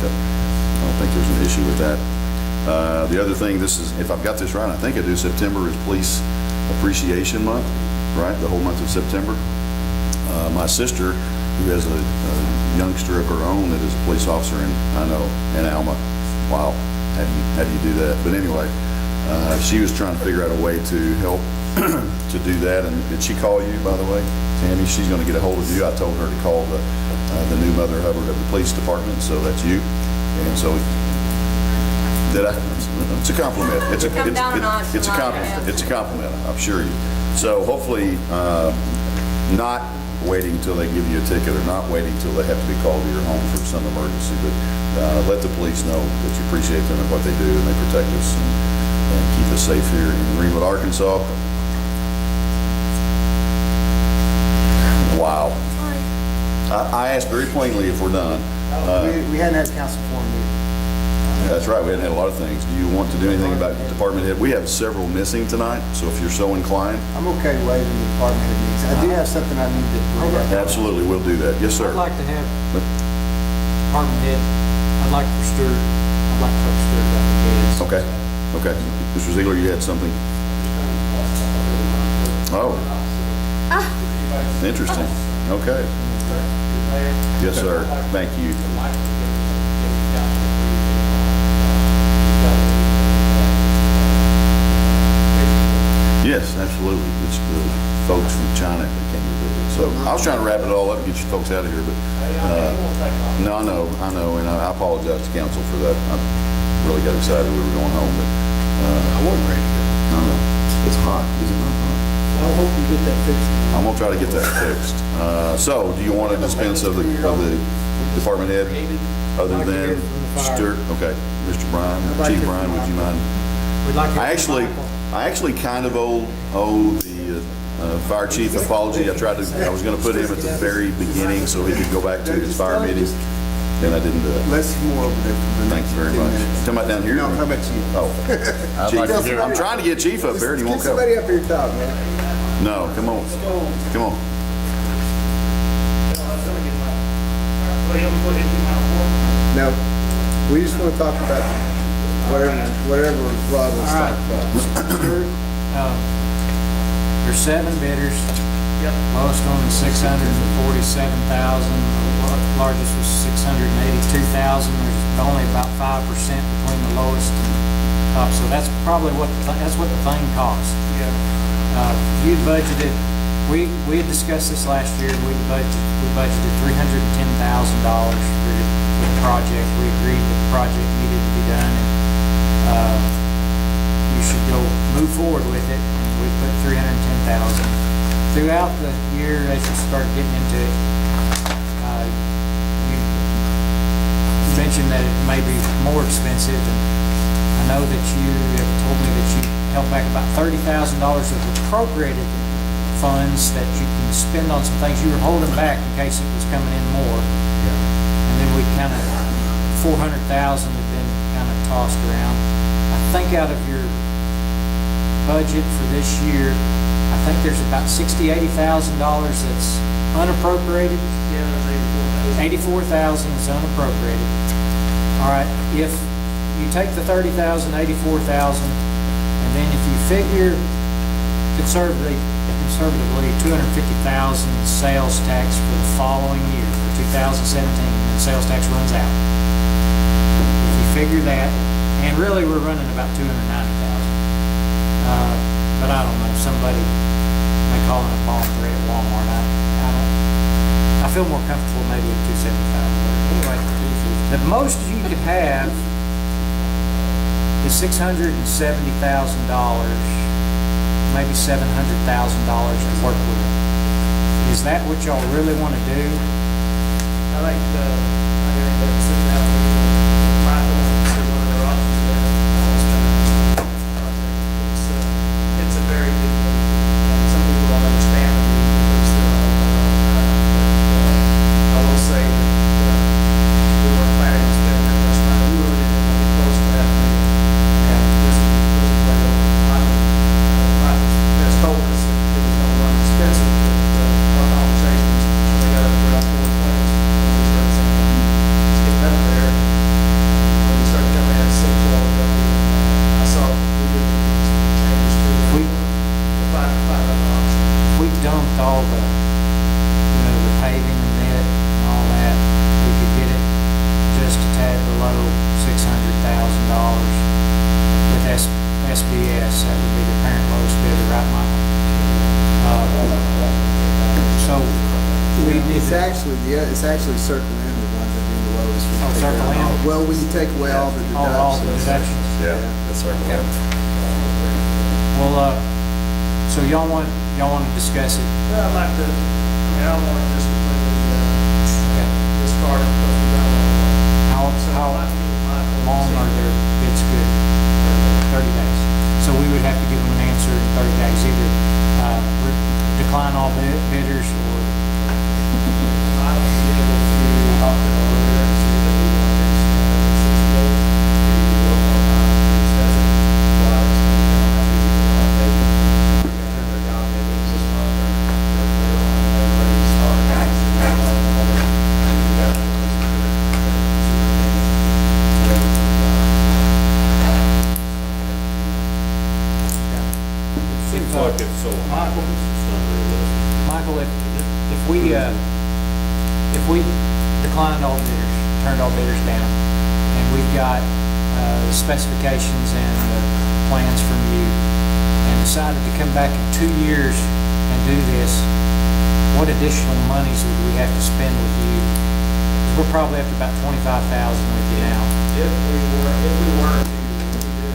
[SPEAKER 2] think there's an issue with that. The other thing, if I've got this right, I think I do, September is Police Appreciation Month, right? The whole month of September. My sister, who has a youngster of her own that is a police officer in Alma. Wow, how do you do that? But anyway, she was trying to figure out a way to help to do that. And did she call you, by the way, Tammy? She's going to get a hold of you. I told her to call the new Mother Hubbard of the police department, so that's you. And so, it's a compliment. It's a compliment. It's a compliment. I'm sure you. So hopefully, not waiting until they give you a ticket, or not waiting until they have to be called to your home for some emergency, but let the police know that you appreciate them and what they do, and they protect us and keep us safe here in Greenwood, Arkansas. Wow. I asked very plainly if we're done.
[SPEAKER 9] We hadn't had council forum meeting.
[SPEAKER 2] That's right, we hadn't had a lot of things. Do you want to do anything about department head? We have several missing tonight, so if you're so inclined,
[SPEAKER 9] I'm okay waiving the department head meetings. I do have something I need to bring up.
[SPEAKER 2] absolutely, we'll do that. Yes, sir.
[SPEAKER 15] I'd like to have
[SPEAKER 2] But-
[SPEAKER 15] department head, I'd like to Stuart, I'd like to talk to Stuart about the kids.
[SPEAKER 2] Okay, okay. Mr. Ziegler, you had something? Oh. Interesting. Okay. Yes, sir. Thank you. Yes, absolutely. It's the folks from China that came to visit. So I was trying to wrap it all up and get you folks out of here, but, no, I know, and I apologize to council for that. I really got excited we were going home, but, I wasn't ready to go. No, no. It's hot, is it not hot?
[SPEAKER 17] I hope you get that fixed.
[SPEAKER 2] I'm gonna try to get that fixed. So, do you want to dispense of the department head, other than Stuart? Okay, Mr. Bryan, Chief Bryan, would you mind?
[SPEAKER 15] We'd like to.
[SPEAKER 2] I actually kind of owe the fire chief an apology. I was gonna put him at the very beginning so he could go back to his fire meeting, and I didn't do it.
[SPEAKER 9] Let's more over there for the
[SPEAKER 2] Thank
[SPEAKER 9] next
[SPEAKER 2] you very
[SPEAKER 9] 10
[SPEAKER 2] much.
[SPEAKER 9] minutes.
[SPEAKER 2] Come back down here.
[SPEAKER 9] No, how about you?
[SPEAKER 2] Oh.
[SPEAKER 11] I'd like to hear.
[SPEAKER 2] I'm trying to get Chief up there and he won't
[SPEAKER 9] Get
[SPEAKER 2] come.
[SPEAKER 9] somebody up here to talk, man.
[SPEAKER 2] No, come on. Come on.
[SPEAKER 9] No, we just want to talk about whatever Rod wants to talk about.
[SPEAKER 15] Stuart, there's 7 bidders. Lowest one was 647,000, largest was 682,000. There's only about 5% between the lowest and top, so that's probably what the thing costs. You budgeted, we had discussed this last year, and we budgeted $310,000 for the project. We agreed that the project needed to be done, and you should go move forward with it. And we put $310,000. Throughout the year, as you start getting into it, you mentioned that it may be more expensive, and I know that you have told me that you held back about $30,000 of appropriated funds that you can spend on some things you were holding back in case it was coming in more. And then we kind of, 400,000 had been kind of tossed around. I think out of your budget for this year, I think there's about $80,000 that's unappropriated.
[SPEAKER 17] Yeah, there's 84,000.
[SPEAKER 15] 84,000 is unappropriated. All right, if you take the 30,000, 84,000, and then if you figure conservatively 250,000 sales tax for the following year, for 2017, and sales tax runs out. If you figure that, and really we're running about 290,000. But I don't know, somebody may call it a bomb threat at Walmart. I feel more comfortable maybe at 275. Anyway, the most you could have is $670,000, maybe $700,000 to work with. Is that what y'all really want to do?
[SPEAKER 17] I think that's sitting out there, Michael, and see what other options there. It's a very big one, and some people don't understand it, but it's still open all the time. But I will say that we weren't planning on spending that much money. We really didn't want to be close to that many. And this was way over. Michael has told us that it was going to run expensive, but our conversations, when they got up to around 420, when we started saying, it's getting up there. When we started coming in at 6 while ago, I saw that we really need some changes to it. To find other options.
[SPEAKER 15] We dumped all the, the paving and net and all that. We could get it just a tad below $600,000 with SBS. That would be the parent lowest bidder, right, Michael? So we need
[SPEAKER 9] It's
[SPEAKER 15] to.
[SPEAKER 9] actually Circle M, the ones that do the lowest. when you
[SPEAKER 15] Oh,
[SPEAKER 9] take
[SPEAKER 15] Circle
[SPEAKER 9] away all-
[SPEAKER 15] M?
[SPEAKER 9] Well, when you take away all the
[SPEAKER 15] All the
[SPEAKER 9] deductions.
[SPEAKER 15] deductions.
[SPEAKER 2] Yeah, that's our plan.
[SPEAKER 15] Well, so y'all want to discuss it?
[SPEAKER 17] Well, I'd like to, I don't want to just completely discard it because we don't want to.
[SPEAKER 15] How
[SPEAKER 17] So I'd like to give Michael.
[SPEAKER 15] long are their bids good? 30 days. So we would have to give them an answer in 30 days, either decline all bidders or.
[SPEAKER 17] I don't be able to talk to them earlier and see that we want to extend it to 60 days.
[SPEAKER 14] so high, it's just unrealistic.
[SPEAKER 15] Michael, if we declined all bidders, turned all bidders down, and we've got the specifications and the plans from you, and decided to come back in 2 years and do this, what additional monies would we have to spend with you? 'Cause we're probably up to about $25,000 with you now.
[SPEAKER 7] If we were to do it,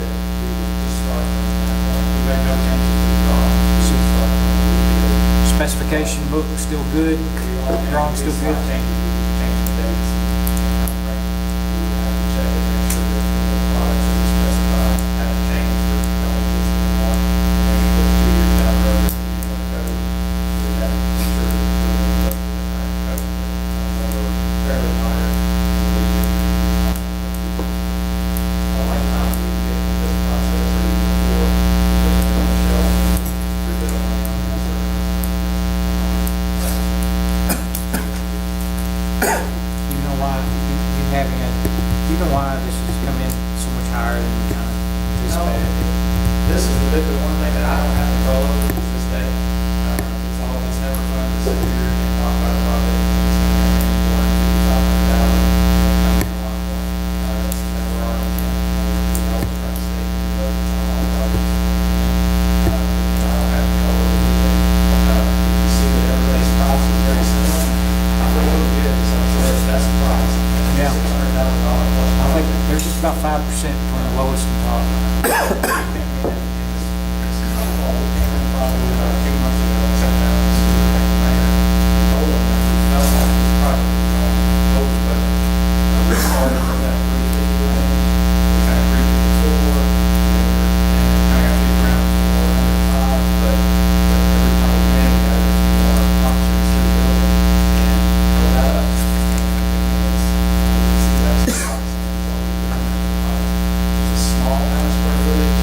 [SPEAKER 7] we would just start from that point. We make no changes to the drawing. We would start from the bid.
[SPEAKER 15] Specification book still good, drawing still good?
[SPEAKER 7] Change the dates and timeframe. We would have to check it, make sure that the products that we specified haven't changed or don't exist anymore. And if it's 2 years down the road, it's in the code, we would have to make sure that it's still in the current code. But they were fairly minor. And we could, a lot of times we get into this process or even before, we put it on the shelf and we rebid them on that certain.
[SPEAKER 15] You know why, you having a, you know why this has come in so much higher than we kind of anticipated?
[SPEAKER 7] This is the one thing that I don't have control over is this day. It's never fun to sit here and talk about a project and it's going to come in $150,000 come in one point. That's never our intent. We always try to stay in the budget on all projects. I don't have control over anything. You see that everybody's price is very similar. We're really good, so that's the price.
[SPEAKER 15] Yeah.
[SPEAKER 7] $600,000
[SPEAKER 15] I think there's just about 5% between the lowest and top.
[SPEAKER 7] Small amount of square footage,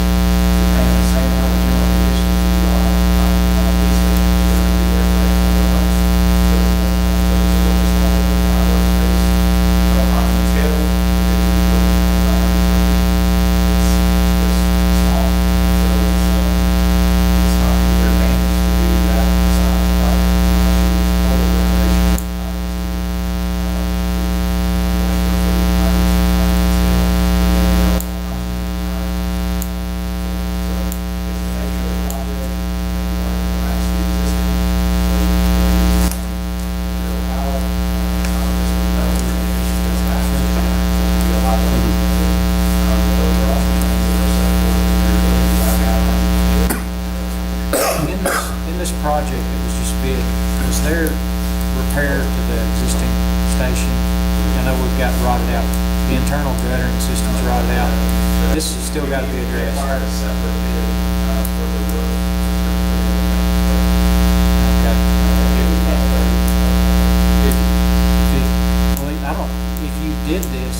[SPEAKER 7] you're paying the same amount of general conditions as you are on a police station. You're going to be there for 800 months. So it's a little small, high workspace, there's no parking scale, because you're building on it's just small. So it's not to your advantage to do that size of project unless you do total renovation of the more square footage, higher scale.
[SPEAKER 15] In this project that was just bid, was there repair to the existing station? I know we've got rotted out, the internal guttering system's rotted out. This has still got to be addressed.
[SPEAKER 7] Required a separate bid for the roof.
[SPEAKER 15] Okay. Well, I don't, if you did this,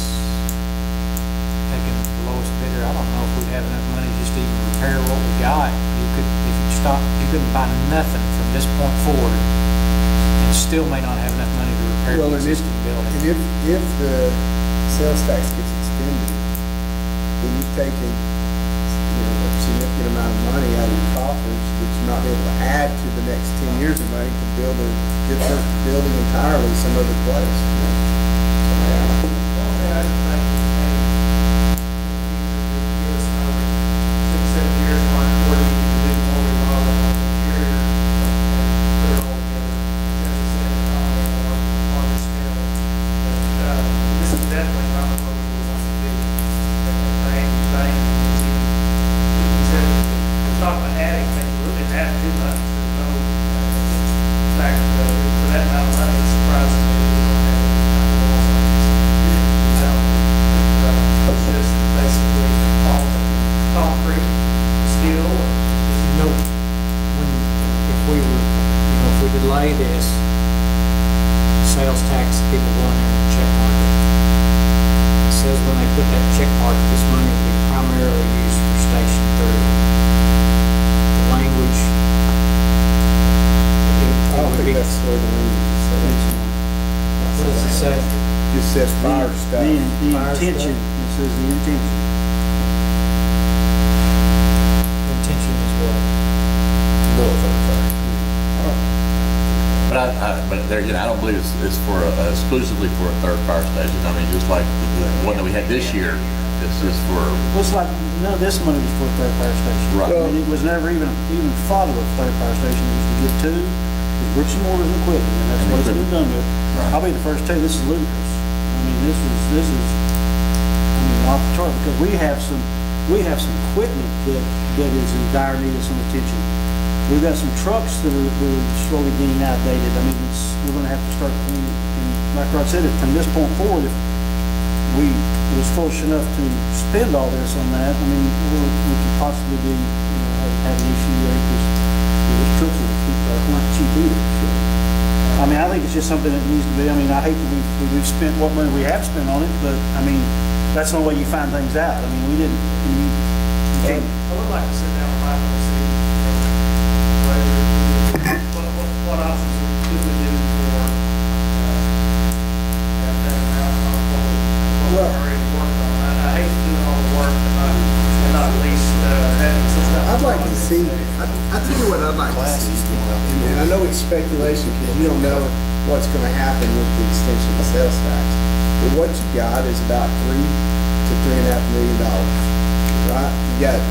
[SPEAKER 15] taking the lowest bidder, I don't know if we'd have enough money just to even repair what we got. You could, if you stopped, you couldn't buy nothing from this point forward, and still may not have enough money to repair
[SPEAKER 9] Well,
[SPEAKER 15] the
[SPEAKER 9] and
[SPEAKER 15] existing building.
[SPEAKER 9] if the sales tax gets expended, then you've taken, a significant amount of money out of your coffers that you're not able to add to the next 10 years of money to build a different building entirely some other place.
[SPEAKER 7] Not by adding things, really add too much, there's no, in fact, for that amount of money, it's surprising me we don't have any kind of walls like this. It's just basically all concrete, steel,
[SPEAKER 15] You know, if we were, if we delay this, sales tax, people going in and check mark it. It says when they put that check mark, this money will be primarily used for Station 3. The language.
[SPEAKER 9] I don't think that's the way the language is said.
[SPEAKER 15] What does it say?
[SPEAKER 9] Just says fire stuff.
[SPEAKER 15] The intention,
[SPEAKER 9] it says the intention.
[SPEAKER 15] intention is what?
[SPEAKER 2] Notify
[SPEAKER 11] but there, I don't believe it's for, exclusively for a third fire station. I mean, just like the one that we had this year, it's just for,
[SPEAKER 15] Looks like none of this money was for a third fire station.
[SPEAKER 11] Right.
[SPEAKER 15] I mean, it was never even thought of a third fire station. It was to get two, with bricks and mortar and equipment, and that's what it's been done with.
[SPEAKER 11] Right.
[SPEAKER 15] I'll be the first to tell you, this is ludicrous. I mean, this is, I mean, off the chart, because we have some equipment that is in dire need of some attention. We've got some trucks that are slowly getting outdated. I mean, we're gonna have to start, and like Rod said, from this point forward, if we was foolish enough to spend all this on that, I mean, we could possibly be, have an issue there, because those trucks aren't cheap either, so. I mean, I think it's just something that needs to be, I mean, I hate that we've spent what money we have spent on it, but, I mean, that's the only way you find things out. I mean, you can't.
[SPEAKER 7] I would like to sit down with Michael and see, what options could we do for, that amount of what we're already working on. I hate doing all the work and not at least, having some stuff.
[SPEAKER 9] I'd like to see, I'll tell you what I'd like to see, and I know it's speculation, because you don't know what's gonna happen with the extension of the sales tax. But what you got is about $3 to $3.5 million, right? You got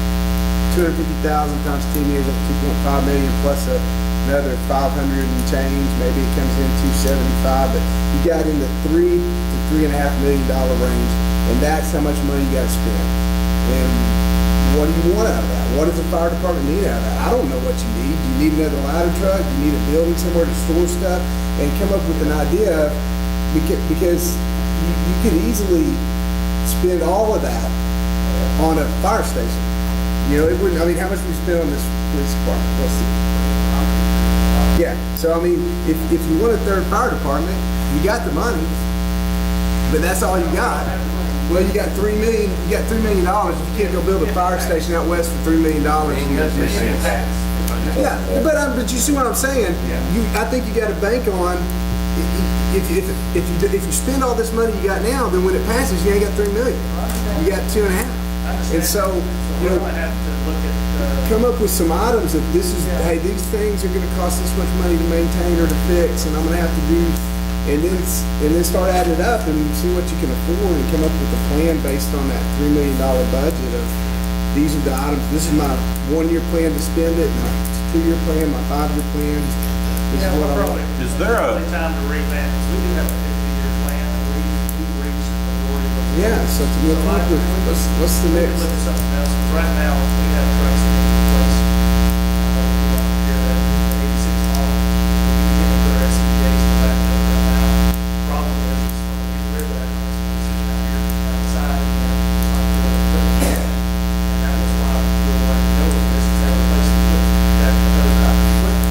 [SPEAKER 9] 250,000 times 10 years, that's 2.5 million, plus another 500 and change, maybe it comes in 275, but you got in the $3 to $3.5 million range, and that's how much money you gotta spend. And what do you want out of that? What does the fire department need out of that? I don't know what you need. Do you need another ladder truck? Do you need a building somewhere to store stuff? And come up with an idea of, because you could easily spend all of that on a fire station. It wouldn't, I mean, how much do we spend on this police department? Let's see. Yeah, so I mean, if you want a third fire department, you got the money, but that's all you got. Well, you got $3 million. You got $3 million. You can't go build a fire station out west for $3 million. Yeah, but you see what I'm saying? I think you got to bank on, if you spend all this money you got now, then when it passes, you ain't got $3 million. You got 2.5. And so,
[SPEAKER 7] We're gonna have to look at,
[SPEAKER 9] come up with some items of this is, hey, these things are gonna cost this much money to maintain or to fix, and I'm gonna have to do, and then start adding it up and see what you can afford, and come up with a plan based on that $3 million budget of, these are the items, this is my 1-year plan to spend it, my 2-year plan, my 5-year plan, this is what I want.
[SPEAKER 14] Is there a-
[SPEAKER 7] probably time to revamp, because we do have a 50-year plan, and we've reached the majority of those.
[SPEAKER 9] Yeah, so to look up with, what's the
[SPEAKER 7] We
[SPEAKER 9] next?
[SPEAKER 7] can look at something else, 'cause right now, we have trucks that need replaced. We want to hear that 86 model, we can put our SCBA's to back that now. Problem is, when we get rid of that, it's sitting out here outside, and it's not really equipment. And that was why we were wanting to go with this, is that replacing equipment, that other type of equipment.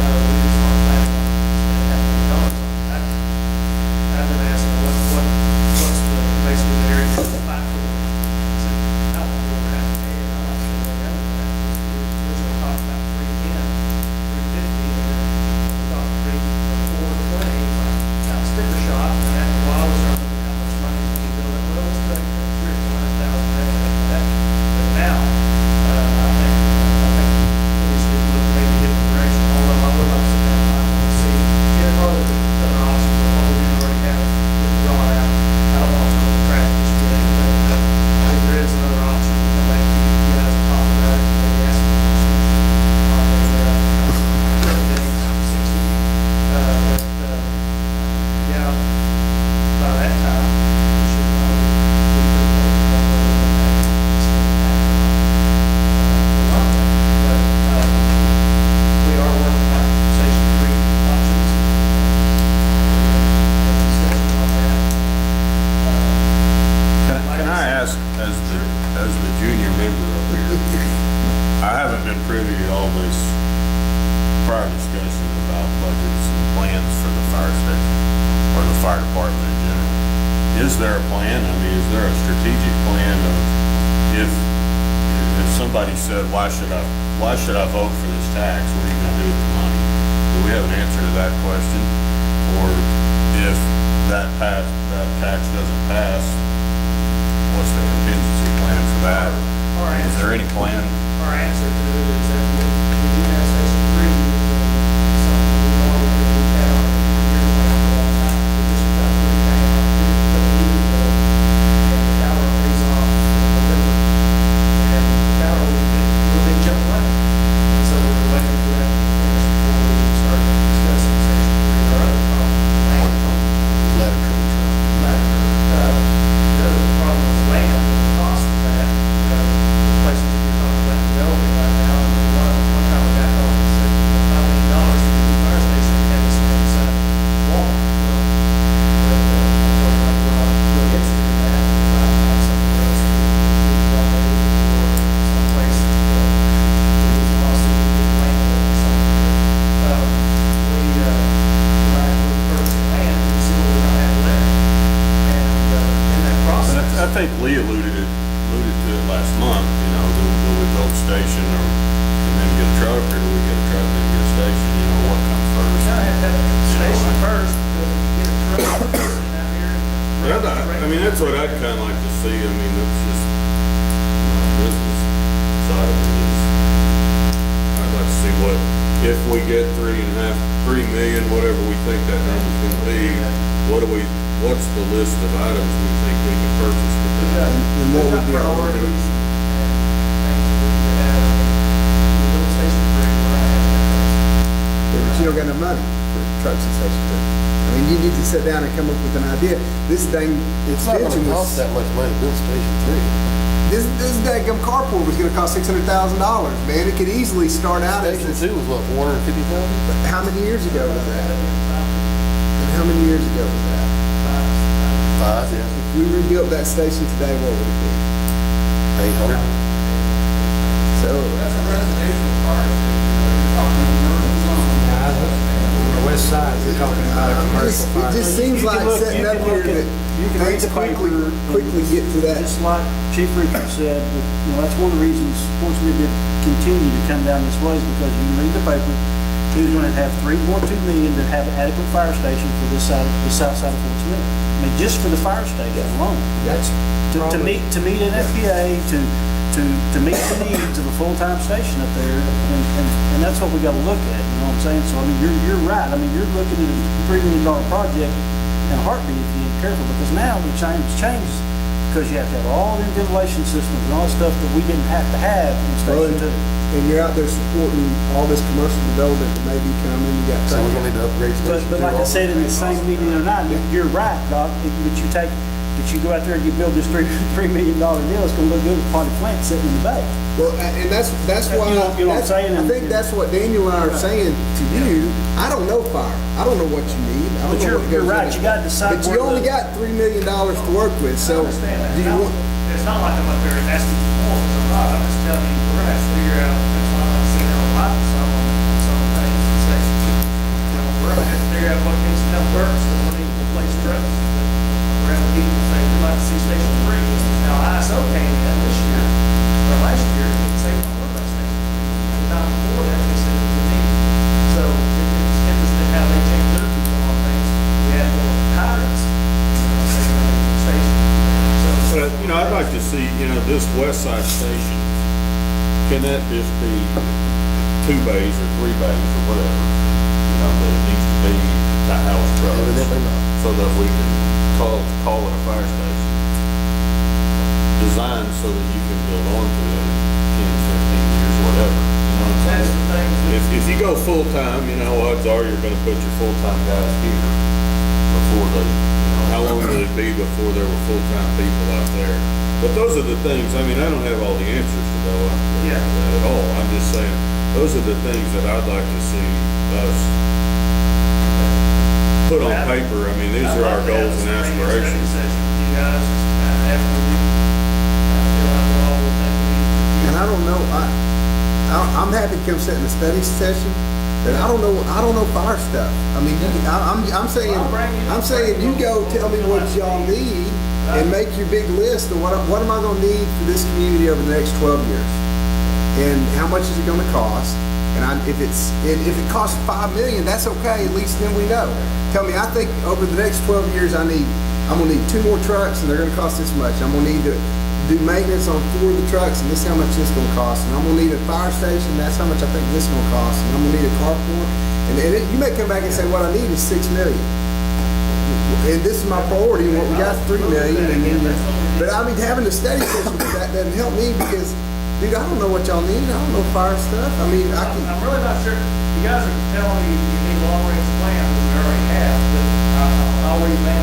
[SPEAKER 7] We just want to plan on spending $500,000 on that. I've been asking, what's the, basically the area to fight for? So, I don't know what we're having to pay, and I'm not saying we're having to pay. We were gonna talk about 310, 350, and then we talked 420, like, kind of sticker shock, and after a while, we started looking at how much money we can build it, well, let's put $300,000 or $400,000 for that. But now, I think we just need to look maybe a different direction, although I would like to sit down and see, are there other options, or what we already have drawn out. I don't want to throw the trash just yet, but I think there is another option, to come back to you guys and talk about it, maybe ask them for some, on the, 30 days, 60. But, yeah, by that time, we should probably be pretty close to that, whether we're gonna have to extend it out or not. But, we are working on Station 3 options. Discussion on that.
[SPEAKER 14] Can I ask, as the junior member up here, I haven't been privy to all this prior discussion about budgets and plans for the fire station or the fire department in general. Is there a plan? I mean, is there a strategic plan of if somebody said, why should I vote for this tax? What are you gonna do with the money? Do we have an answer to that question? Or if that tax doesn't pass, what's the contingency plan for that? Is there any plan?
[SPEAKER 7] Our answer to it is that we do have Station 3, something we already
[SPEAKER 14] think Lee alluded to it last month, you know, do we build a station or, and then get a truck, or do we get a truck and then get a station, you know, what comes first?
[SPEAKER 17] You gotta have that station first, because if you get a truck sitting out here.
[SPEAKER 14] I mean, that's what I'd kinda like to see, I mean, that's just, my business side of it is, I'd like to see what, if we get 3 million, whatever we think that number's gonna be, what's the list of items we think we can purchase with that?
[SPEAKER 9] And what would be our
[SPEAKER 17] Priorities and things that we need to have. We build Station 3, we're not having that first.
[SPEAKER 9] Yeah, but you don't got enough money for trucks and station two. I mean, you need to sit down and come up with an idea. This thing,
[SPEAKER 18] It's not
[SPEAKER 9] extension
[SPEAKER 18] gonna cost
[SPEAKER 9] was,
[SPEAKER 18] that much money to build Station 3.
[SPEAKER 9] this daggum carport was gonna cost $600,000, man. It could easily start out as
[SPEAKER 18] Station
[SPEAKER 9] this.
[SPEAKER 18] 2 was what, 450,000?
[SPEAKER 9] How many years ago was that? And how many years ago was that?
[SPEAKER 18] 5, yeah.
[SPEAKER 9] If we rebuilt that station today, what would it be?
[SPEAKER 18] 800.
[SPEAKER 9] So,
[SPEAKER 12] That's a residential part of it, you know, you're talking emergency zone.
[SPEAKER 10] On the west side, you're talking about a commercial
[SPEAKER 9] it
[SPEAKER 10] fire.
[SPEAKER 9] just seems like setting up here that
[SPEAKER 19] You can read
[SPEAKER 9] things
[SPEAKER 19] the paper.
[SPEAKER 9] quickly get to that.
[SPEAKER 19] Just like Chief Richard said, that, you know, that's one of the reasons Portsmouth did continue to come down this way, is because you can read the paper. Who's going to have 3.2 million to have an adequate fire station for this side, the south side of Portsmouth? I mean, just for the fire station alone.
[SPEAKER 9] That's
[SPEAKER 19] To meet an FPA, to meet the needs of a full-time station up there, and that's what we got to look at, you know what I'm saying? So, I mean, you're right, I mean, you're looking at a $3 million project in a heartbeat if you ain't careful, because now the changes, because you have to have all the ventilation systems and all the stuff that we didn't have to have in Station 2.
[SPEAKER 9] And you're out there supporting all this commercial development that may be coming. You got
[SPEAKER 18] So we're gonna need to upgrade Station 2.
[SPEAKER 19] But like I said in the same meeting the other night, you're right, Doc, that you go out there and you build this $3 million deal, it's gonna look good with Ponty Plant sitting in the bay.
[SPEAKER 9] Well, and that's why,
[SPEAKER 19] You know what I'm saying?
[SPEAKER 9] I think that's what Daniel and I are saying to you. I don't know fire. I don't know what you need. I don't
[SPEAKER 19] But
[SPEAKER 9] know
[SPEAKER 19] you're
[SPEAKER 9] what goes
[SPEAKER 19] right,
[SPEAKER 9] in it.
[SPEAKER 19] you gotta decide
[SPEAKER 9] But you
[SPEAKER 19] where
[SPEAKER 9] only
[SPEAKER 19] the-
[SPEAKER 9] got $3 million to work with, so
[SPEAKER 17] I understand that.
[SPEAKER 9] do you want?
[SPEAKER 17] It's not like I'm up there asking for more, because I'm not, I'm just telling you, we're gonna have to figure out, that's why I'm sitting on my, some things and say, you know, we're gonna have to figure out what needs to come first, and we need to replace trucks. But we're having people say, we'd like to see Station 3. Now, ISO came in this year, or last year, and didn't say one word about Station 3. The time before that, they said it was needed. So it's interesting how they change their views on things. We had more tyrants, station.
[SPEAKER 14] But, you know, I'd like to see, you know, this west side station, can that just be 2 bays or 3 bays or whatever? You know, that it needs to be to house trucks,
[SPEAKER 18] Evidently not.
[SPEAKER 14] so that we can call it a fire station. Designed so that you can build onto it in 10, 15 years, whatever, you know what I'm
[SPEAKER 17] That's
[SPEAKER 14] saying?
[SPEAKER 17] the thing.
[SPEAKER 14] If you go full-time, you know, odds are you're gonna put your full-time guys here before they, you know, how long would it be before there were full-time people out there? But those are the things, I mean, I don't have all the answers to that at all. I'm just saying, those are the things that I'd like to see us put on paper. I mean, these are our goals and aspirations.
[SPEAKER 17] You guys, after we feel out all the things we need to do.
[SPEAKER 9] And I don't know. I'm happy to come sit in the study session, but I don't know fire stuff. I mean, I'm saying you go tell me what y'all need and make your big list of what am I going to need for this community over the next 12 years, and how much is it going to cost? And if it costs $5 million, that's okay. At least then we know. Tell me, I think over the next 12 years, I'm going to need 2 more trucks, and they're going to cost this much. I'm going to need to do maintenance on 4 of the trucks, and this is how much this is going to cost. And I'm going to need a fire station. That's how much I think this is going to cost. And I'm going to need a carport. And you may come back and say, what I need is $6 million. And this is my priority. And what we got is $3 million. But I mean, having a study session with that doesn't help me because, dude, I don't know what y'all need. I don't know fire stuff. I mean,
[SPEAKER 17] I'm really not sure. You guys are telling me you need long-range plans, which we already have, but I'll read them.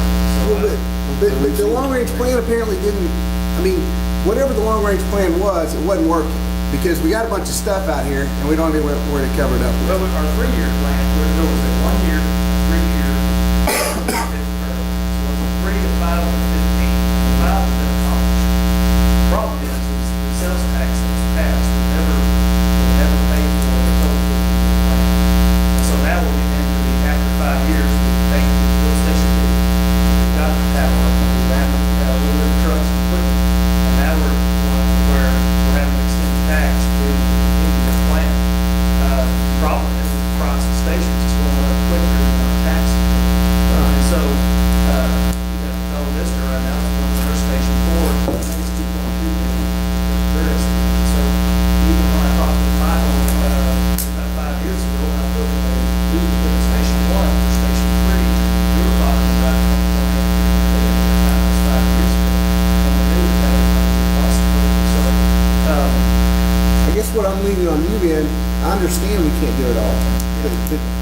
[SPEAKER 9] But the long-range plan apparently didn't, I mean, whatever the long-range plan was, it wasn't working. Because we got a bunch of stuff out here, and we don't know where to cover it up with.
[SPEAKER 17] Well, our 3-year plan, we're doing it 1 year, 3 year. So it's 3 to 5 to 15. 5 has been accomplished. The problem is the sales tax that was passed, we never paid for the total 15-year plan. And so now we're getting into the after 5 years, we pay for the bill station. We've got the power, we've got a little bit of trucks and equipment.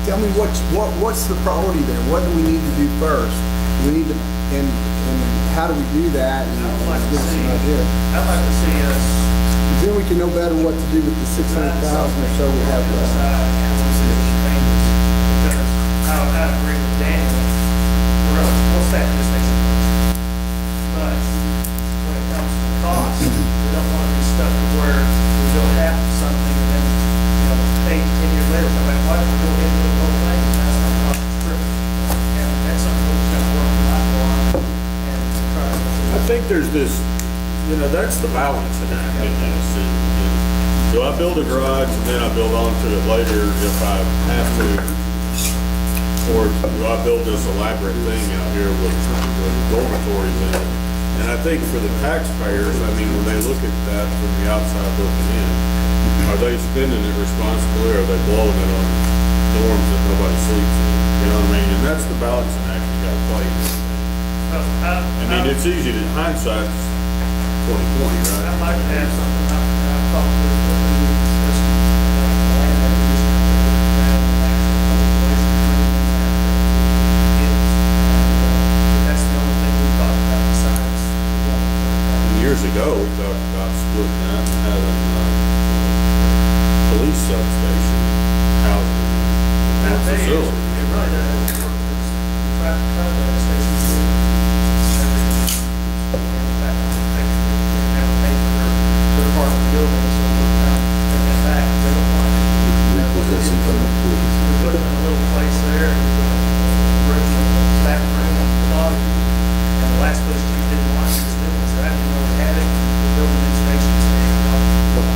[SPEAKER 9] tell me what's the priority there? What do we need to do first? We need to, and how do we do that? And
[SPEAKER 7] I would like to
[SPEAKER 9] give us
[SPEAKER 7] see,
[SPEAKER 9] an idea.
[SPEAKER 7] I'd like to see us
[SPEAKER 9] Then we can know better what to do with the 600,000 or so we have left.
[SPEAKER 7] Because I agree with Daniel, we'll stack this next first. But when it comes to cost, we don't want to be stuck to where we go half something and then, 8, 10 years later, come back, why don't we go ahead and do the whole thing? And that's our cost triple. And that's something we're just gonna work Michael on and try to.
[SPEAKER 14] I think there's this, that's the balance in that, in this. Do I build a garage and then I build onto it later if I have to? Or do I build this elaborate thing out here with dormitories in it? And I think for the taxpayers, when they look at that from the outside looking in, are they spending it responsibly or are they blowing it on dorms that nobody sleeps in? You know what I mean? And that's the balancing act you gotta play. It's easy to hindsight's 2020, right?
[SPEAKER 7] I'd like to have something I've talked with the discussed land acquisition out there and actual public relations agreement and that's the only thing we talked about besides the one third party.
[SPEAKER 14] Years ago, we talked about splitting that and having police substation housing in one facility.
[SPEAKER 7] It really does work because we try to cover that station. Part of the building, so we're kind of taking it back. They don't want it.
[SPEAKER 4] Repossessing from the police.
[SPEAKER 7] We put them in a little place there, and we're going to bring the back room up the bottom. And the last place you didn't want to do was I didn't know we had it. The building installations, we'll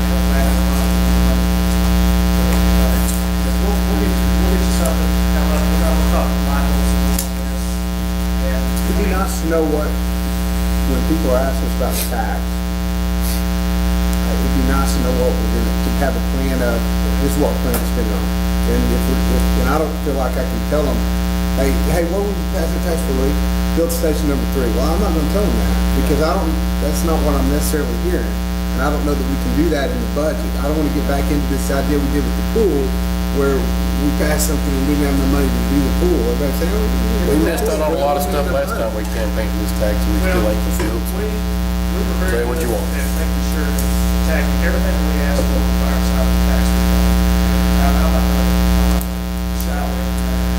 [SPEAKER 7] get you something. We'll talk to Michael's on this. And
[SPEAKER 9] It'd be nice to know when people are asking us about the tax, it'd be nice to know what we're to have a plan of, this is what we're planning to spend it on. And and I don't feel like I can tell them, hey, what would we pass the tax for, Lee? Build station number 3. Well, I'm not gonna tell them that, because that's not what I'm necessarily hearing. And I don't know that we can do that in the budget. I don't wanna get back into this idea we did with the pool, where we passed something and we didn't have the money to do the pool. Everybody say,
[SPEAKER 18] We missed out on a lot of stuff last time we campaigned this tax, and we still ain't fulfilled.
[SPEAKER 7] We were
[SPEAKER 18] Say
[SPEAKER 7] very
[SPEAKER 18] what
[SPEAKER 7] good
[SPEAKER 18] you want.
[SPEAKER 7] at making sure that attacking everything we asked for on the fire side of the tax reform. And I'm not gonna shy away from that.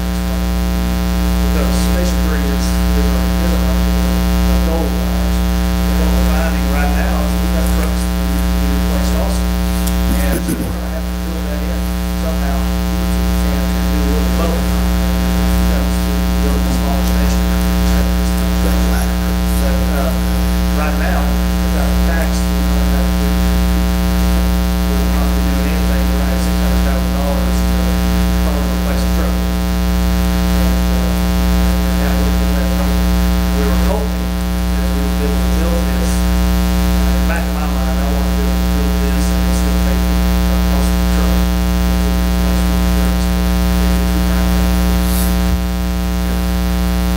[SPEAKER 7] Because Station 3 is a goal of ours. But what we're finding right now is we've got trucks that need to be replaced also. And so we're gonna have to build that in somehow and do a little both when it comes to building a smaller station. Right now, without the tax, we're not be doing anything, we're at $600,000 to probably replace a truck. And that would be that number. We were hoping that we would be able to build this. Back in my mind, I want to be able to build this and still pay for the cost of the truck.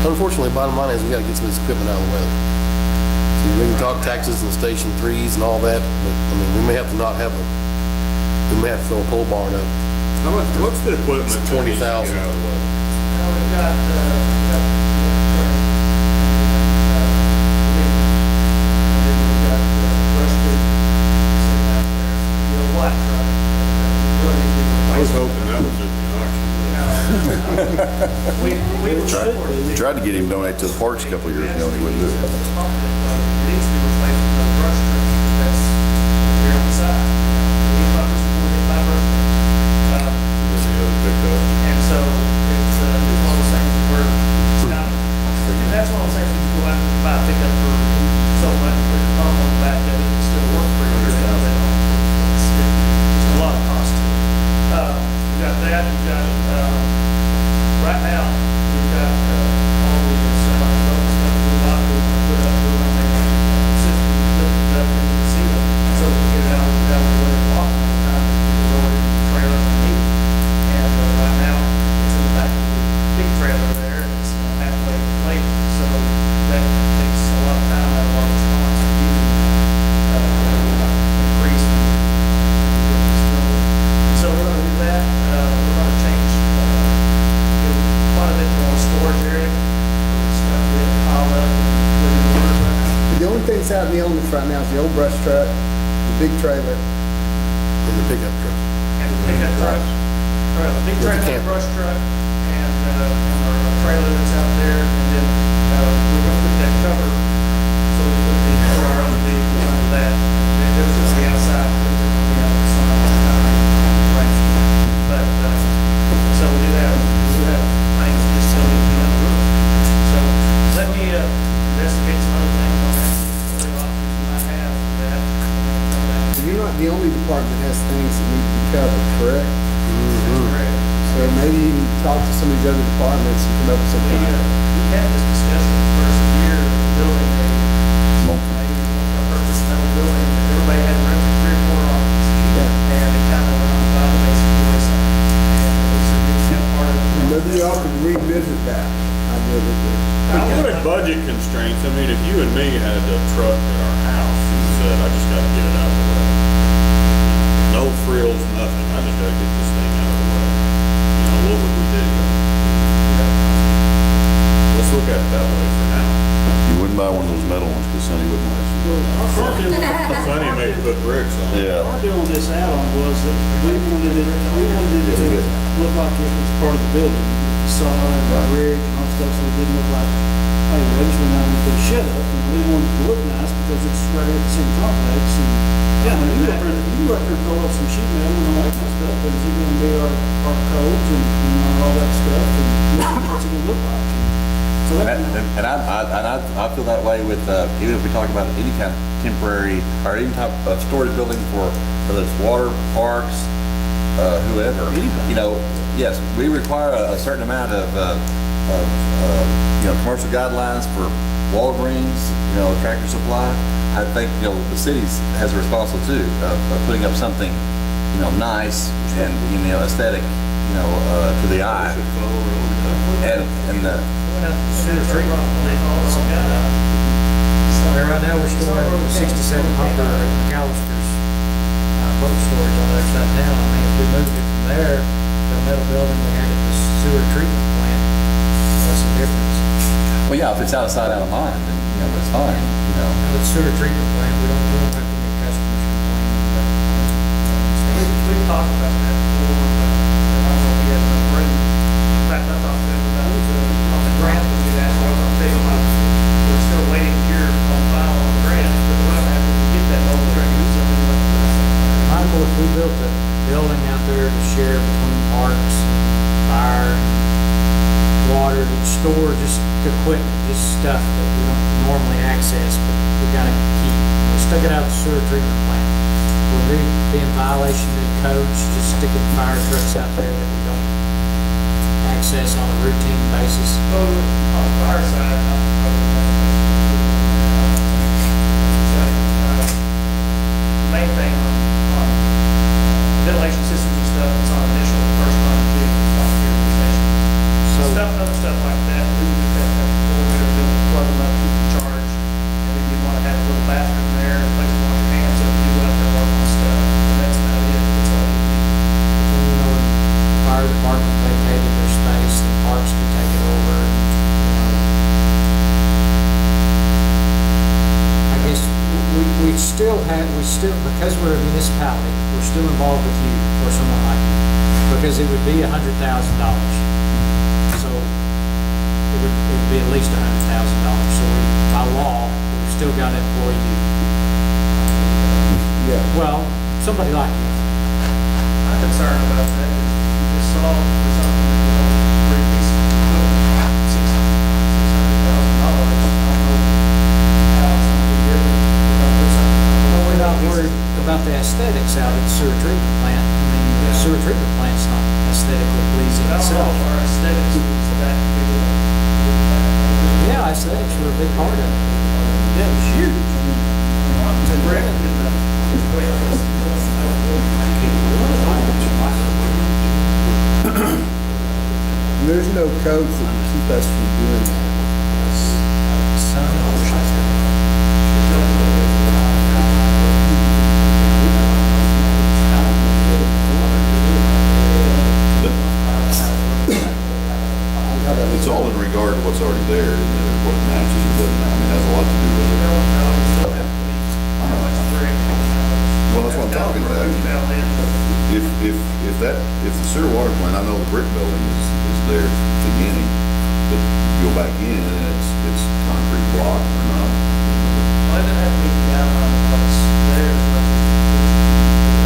[SPEAKER 18] Unfortunately, bottom line is we gotta get some of this equipment out of the weather. So we can talk taxes and Station 3s and all that, but, we may have to we may have to throw a pole barn up.
[SPEAKER 14] What's the equipment?
[SPEAKER 18] It's 20,000.
[SPEAKER 7] Now, we've got, brush pit sitting out there, the old white truck, that we really need to
[SPEAKER 14] I was
[SPEAKER 7] replace.
[SPEAKER 14] hoping that was at the auction.
[SPEAKER 7] We were supporting.
[SPEAKER 2] Tried to get him to donate to the parks a couple of years ago, and he wouldn't do it.
[SPEAKER 7] It needs to be replaced with those brush trucks that's here on the side. We need bumpers before we need my brush trucks. And so it's one of those things where it's not, and that's one of those things you go out and buy a pickup for so much, put your thumb on the back of it, and still work for you. It's a lot of cost to it. We got that, we got, right now, we've got all the semi-road stuff we want to put up, we're gonna make a system lifted up into the ceiling so we can get it out of the way of walking all the time, we roll it in the trailer if we need. And right now, it's in the back of the big trailer there, and it's halfway late, so that takes a lot of time out of our response to using increase in this building. So we're gonna do that, we're gonna change
[SPEAKER 9] right now is the old brush truck, the big trailer, and the pickup truck.
[SPEAKER 7] And the pickup truck, or the big
[SPEAKER 9] With the
[SPEAKER 7] trailer,
[SPEAKER 9] camper.
[SPEAKER 7] brush truck, and our trailer that's out there, and then, we're gonna put that cover, so we put the, our other vehicle under that. And those are gonna be outside, those are gonna be out in the sun all the time, rain. But, so we do have things that just still need to be on the roof. So let me, investigate some other things on that, see what other options we might have for that.
[SPEAKER 9] You're not the only department that has things that need to be covered, correct?
[SPEAKER 7] Correct.
[SPEAKER 9] So maybe you need to talk to some of these other departments and come up with some
[SPEAKER 7] We,
[SPEAKER 9] kind of.
[SPEAKER 7] we had this discussion the first year of building a multi-purpose metal building, that everybody had room for 3 or 4 offices.
[SPEAKER 9] Yeah.
[SPEAKER 7] And it kind of went on by the basic wayside. And we said we would have part of it.
[SPEAKER 9] Maybe you ought to revisit that. I really do.
[SPEAKER 14] What are budget constraints? I mean, if you and me had a truck at our house and said, I just gotta get it out of the way. No frills, nothing. I just gotta get this thing out of the way. You know, what would we do? Let's look at it that way for now.
[SPEAKER 2] You wouldn't buy one of those metal ones because Sonny wouldn't let you.
[SPEAKER 19] Our deal,
[SPEAKER 14] Sonny may put bricks on it.
[SPEAKER 2] Yeah.
[SPEAKER 19] our deal on this add-on was that we wanted it to look like it was part of the building. The facade and the rig and all stuff, so it didn't look like, hey, we just went out and put a shed up, and we wanted it to look nice because it's right at the same complex, and, yeah, I mean, you go up there and throw up some sheet metal and all that kind of stuff, but is it gonna be our codes and all that stuff, and what's it gonna look like? So that,
[SPEAKER 11] I feel that way with, even if we talk about any kind of temporary, or any type of storage building for, whether it's water, parks, whoever.
[SPEAKER 19] Anybody.
[SPEAKER 11] You know, yes, we require a certain amount of commercial guidelines for Walgreens, Tractor Supply. I think, the city has a responsibility too, of putting up something, nice and, aesthetic, to the eye. And the,
[SPEAKER 15] Sewer treatment plant. Right now, we're storing 67 pumper at McAllister's boat storage on the other side of town. I mean, if we moved it from there to a metal building, we had it the sewer treatment plant, what's the difference?
[SPEAKER 11] well, yeah, if it's out of sight, out of mind, then, it's fine,
[SPEAKER 15] Now, the sewer treatment plant, we don't have to get customers complaining about it.
[SPEAKER 7] We've talked about that before, but I don't know if we have enough room. In fact, I talked to them about, on the grant that we asked, I was gonna tell you about, we're still waiting here on file on the grant, but we're gonna have to get that mobile truck, do something like this.
[SPEAKER 15] Michael, if we built a building out there to share between parks and fire and water, to store just equipment, just stuff that we don't normally access, but we gotta keep, we stuck it out the sewer treatment plant. Would we be in violation of the codes, just sticking fire trucks out there that we don't access on a routine basis?
[SPEAKER 7] So, on the fire side, the main thing on ventilation systems and stuff, it's on initial, first run vehicles, not utilization. Other stuff like that, we would just have to have a full building, plug them up, keep them charged, and then you wanna have a little bathroom there, a place to wash your hands, so you go out there and work on stuff, and that's about it, that's all you need.
[SPEAKER 15] When the fire department vacated their space, the parks could take it over, and, I guess we still, because we're a municipality, we're still involved with you, or someone like you, because it would be $100,000. So it would be at least $100,000. So by law, we've still got to employ you.
[SPEAKER 9] Yeah.
[SPEAKER 15] Well, somebody like you.
[SPEAKER 7] I'm concerned about that, is you just saw for something that was only a pretty piece of equipment, $600,000, I don't know how it's gonna be different, we're gonna put something.
[SPEAKER 15] Well, we're not worried about the aesthetics out at the sewer treatment plant. I mean, the sewer treatment plant's not aesthetically pleasing
[SPEAKER 7] I don't know
[SPEAKER 15] itself.
[SPEAKER 7] if our aesthetics is that big of a.
[SPEAKER 15] Yeah, aesthetics were a big part of it.
[SPEAKER 19] yeah, it's huge.
[SPEAKER 7] To correct it,
[SPEAKER 9] There's no codes that would keep us from doing that.
[SPEAKER 2] It's all in regard to what's already there, isn't it? What it matches, it doesn't, I mean, it has a lot to do with it. if the sewer water plant, I know the brick building is there at the beginning, but you go back in and it's concrete block or not.
[SPEAKER 7] Well, it doesn't have to be down on what's there as much as the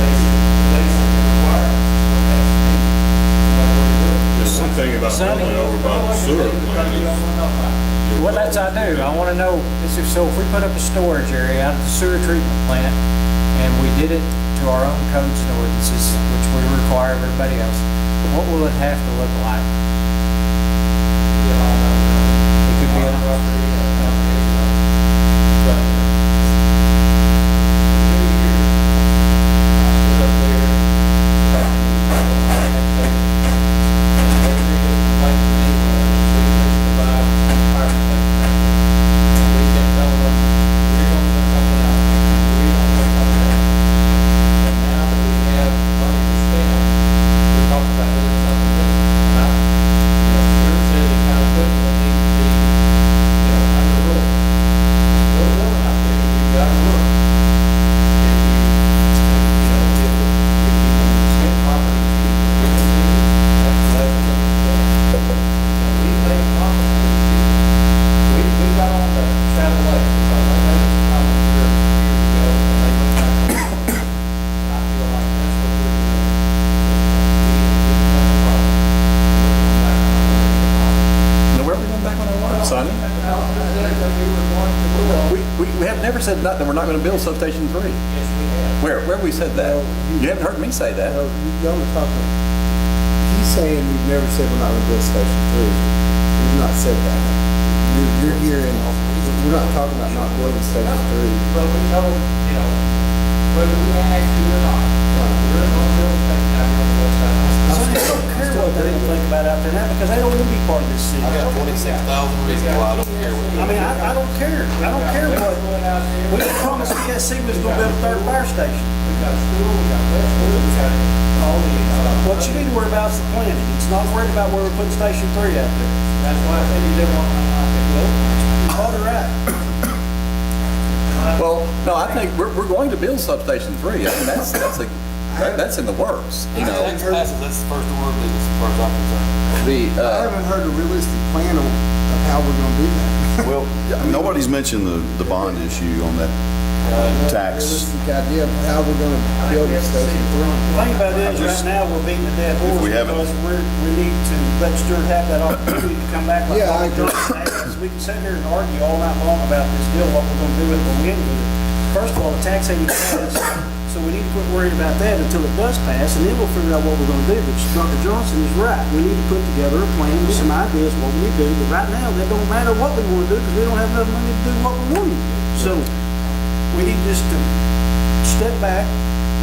[SPEAKER 7] basic requirements, what has to be, no matter where you live.
[SPEAKER 14] There's one thing about building over by the sewer
[SPEAKER 7] Because
[SPEAKER 14] plant
[SPEAKER 7] you
[SPEAKER 14] is
[SPEAKER 7] don't want to know about it.
[SPEAKER 15] Well, that's I do. I want to know, so if we put up a storage area out at the sewer treatment plant, and we did it to our own codes and ordinances, which we require of everybody else, what will it have to look like? It could be a
[SPEAKER 7] Property,
[SPEAKER 10] We have never said that we're not gonna build substation 3.
[SPEAKER 7] yes, we have.
[SPEAKER 10] Where have we said that? You haven't heard me say that.
[SPEAKER 9] Y'all are talking, he's saying we've never said we're not gonna build Station 3. We've not said that. You're hearing, we're not talking about not building Station 3.
[SPEAKER 7] But we told, whether we annex to it or not, we're going to build a station out here on the west side.
[SPEAKER 19] So they don't care what they think about out there now, because they don't want to be part of this city.
[SPEAKER 18] I got 26,000 reasons why I don't care what.
[SPEAKER 19] I mean, I don't care. I don't care what. We promised PSC was gonna build a third fire station.
[SPEAKER 7] We got school, we got Westwood, we got all the,
[SPEAKER 19] What you need to worry about is the planning. It's not worried about where we're putting Station 3 out there.
[SPEAKER 7] that's why I said you didn't want to like it.
[SPEAKER 19] Well, you're probably right.
[SPEAKER 10] Well, no, I think we're going to build substation 3. I mean, that's in the works, you know.
[SPEAKER 18] That's the first order of business as far as I'm concerned.
[SPEAKER 9] I haven't heard a realistic plan of how we're gonna do that.
[SPEAKER 2] Well, nobody's mentioned the bond issue on that tax.
[SPEAKER 9] Realistic idea of how we're gonna build a Station 3.
[SPEAKER 19] The thing about it is, right now, we're beating the dead horse
[SPEAKER 2] we haven't-
[SPEAKER 19] because we need to let Stuart have that opportunity to come back like
[SPEAKER 9] Yeah, I
[SPEAKER 19] all the
[SPEAKER 9] agree.
[SPEAKER 19] time. We can sit here and argue all night long about this deal, what we're gonna do with it, when we get with it. First of all, the tax ain't passed, so we need to quit worrying about that until it does pass, and then we'll figure out what we're gonna do. But Dr. Johnson is right. We need to put together a plan with some ideas what we need to do. But right now, that don't matter what we wanna do, because we don't have enough money to do what we want to do. So, we need just to step back,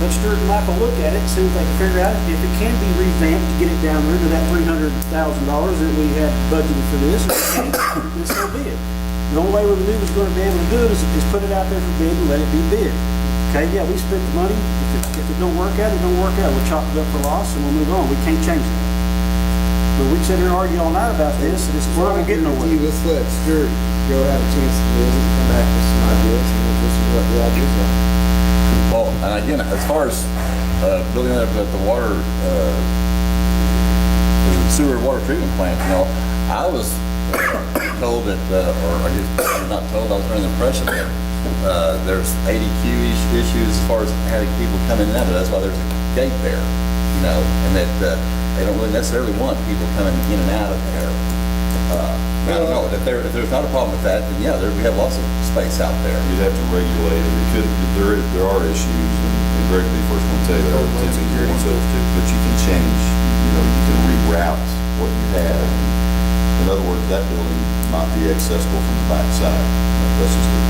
[SPEAKER 19] let Stuart and Michael look at it, see if they can figure out if it can be revamped to get it down there to that $300,000 that we had budgeted for this. And so be it. The only way we was gonna be able to do it is put it out there for bid and let it be bid. Okay, yeah, we spent the money. If it don't work out, it don't work out. We'll chalk it up for loss and we'll move on. We can't change that. But we can sit here and argue all night about this, and we're not gonna get nowhere.
[SPEAKER 9] Let's let Stuart go have a chance to visit, come back with some ideas, and we'll see what the ideas are.
[SPEAKER 11] Well, and again, as far as building up the water, the sewer water treatment plant, you know, I was told that, or I guess not told, I was under the impression that there's ADQ issues as far as having people come in and out of it. That's why there's a gate there, you know, and that they don't really necessarily want people coming in and out of there. I don't know, if there's not a problem with that, then yeah, we have lots of space out there.
[SPEAKER 2] You'd have to regulate it. There are issues, and Greg will be the first one to tell you there are but you can change, you can reroute what you have. In other words, that building might be accessible from the back side. That's just a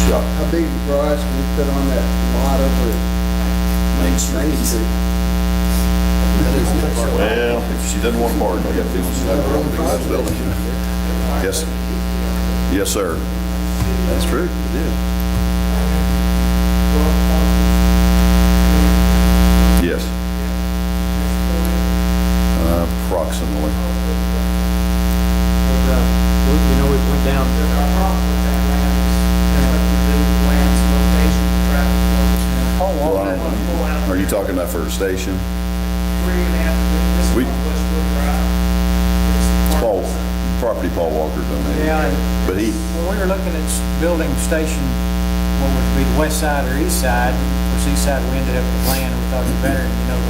[SPEAKER 2] shot.
[SPEAKER 9] How big the garage can we put on that lot over at
[SPEAKER 2] Main Street.
[SPEAKER 9] Main Street?
[SPEAKER 2] Well, if she doesn't want to park, I got feelings she'll have her own big ass building. Yes, yes, sir. That's true, it is. Yes. Approximately.
[SPEAKER 15] You know, we went down.
[SPEAKER 7] Our problem with that land is having to do with land's location, traffic flows.
[SPEAKER 2] Well, are you talking about for a station?
[SPEAKER 7] where you're gonna have to do, this is
[SPEAKER 2] We-
[SPEAKER 7] on Westwood Drive. It's part
[SPEAKER 2] Paul,
[SPEAKER 7] of the-
[SPEAKER 2] property Paul Walker donated.
[SPEAKER 15] Yeah, and
[SPEAKER 2] But he,
[SPEAKER 15] when we were looking at building station, what would be the west side or east side, of course, east side, we ended up with land, and we thought it'd be better, and you know,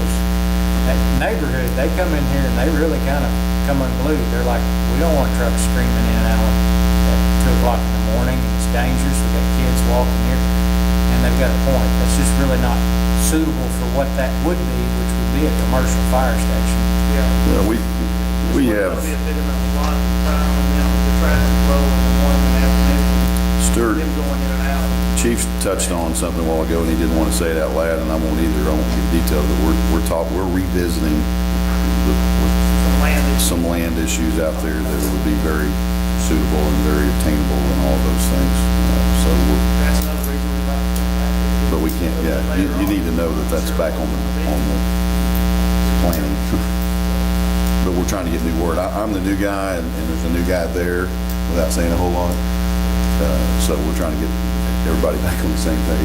[SPEAKER 15] that neighborhood, they come in here and they really kind of come unglued. They're like, we don't want trucks screaming in and out at 2 o'clock in the morning, and it's dangerous, we got kids walking here, and they've got a point. That's just really not suitable for what that would be, which would be a commercial fire station.
[SPEAKER 7] Yeah.
[SPEAKER 2] we have,
[SPEAKER 7] There's gonna be a big enough lot of time and then the traffic flow in the morning and afternoon,
[SPEAKER 2] Stuart,
[SPEAKER 7] them going in and out.
[SPEAKER 2] Chief touched on something a while ago, and he didn't want to say it out loud, and I won't either. I won't get details, but we're revisiting
[SPEAKER 7] Some land is
[SPEAKER 2] some land issues out there that would be very suitable and very attainable and all those things. So
[SPEAKER 7] that's another reason we like to come back.
[SPEAKER 2] but we can't, yeah, you need to know that that's back on the planning. But we're trying to get new word. I'm the new guy, and there's a new guy there, without saying a whole lot. So we're trying to get everybody back on the same page.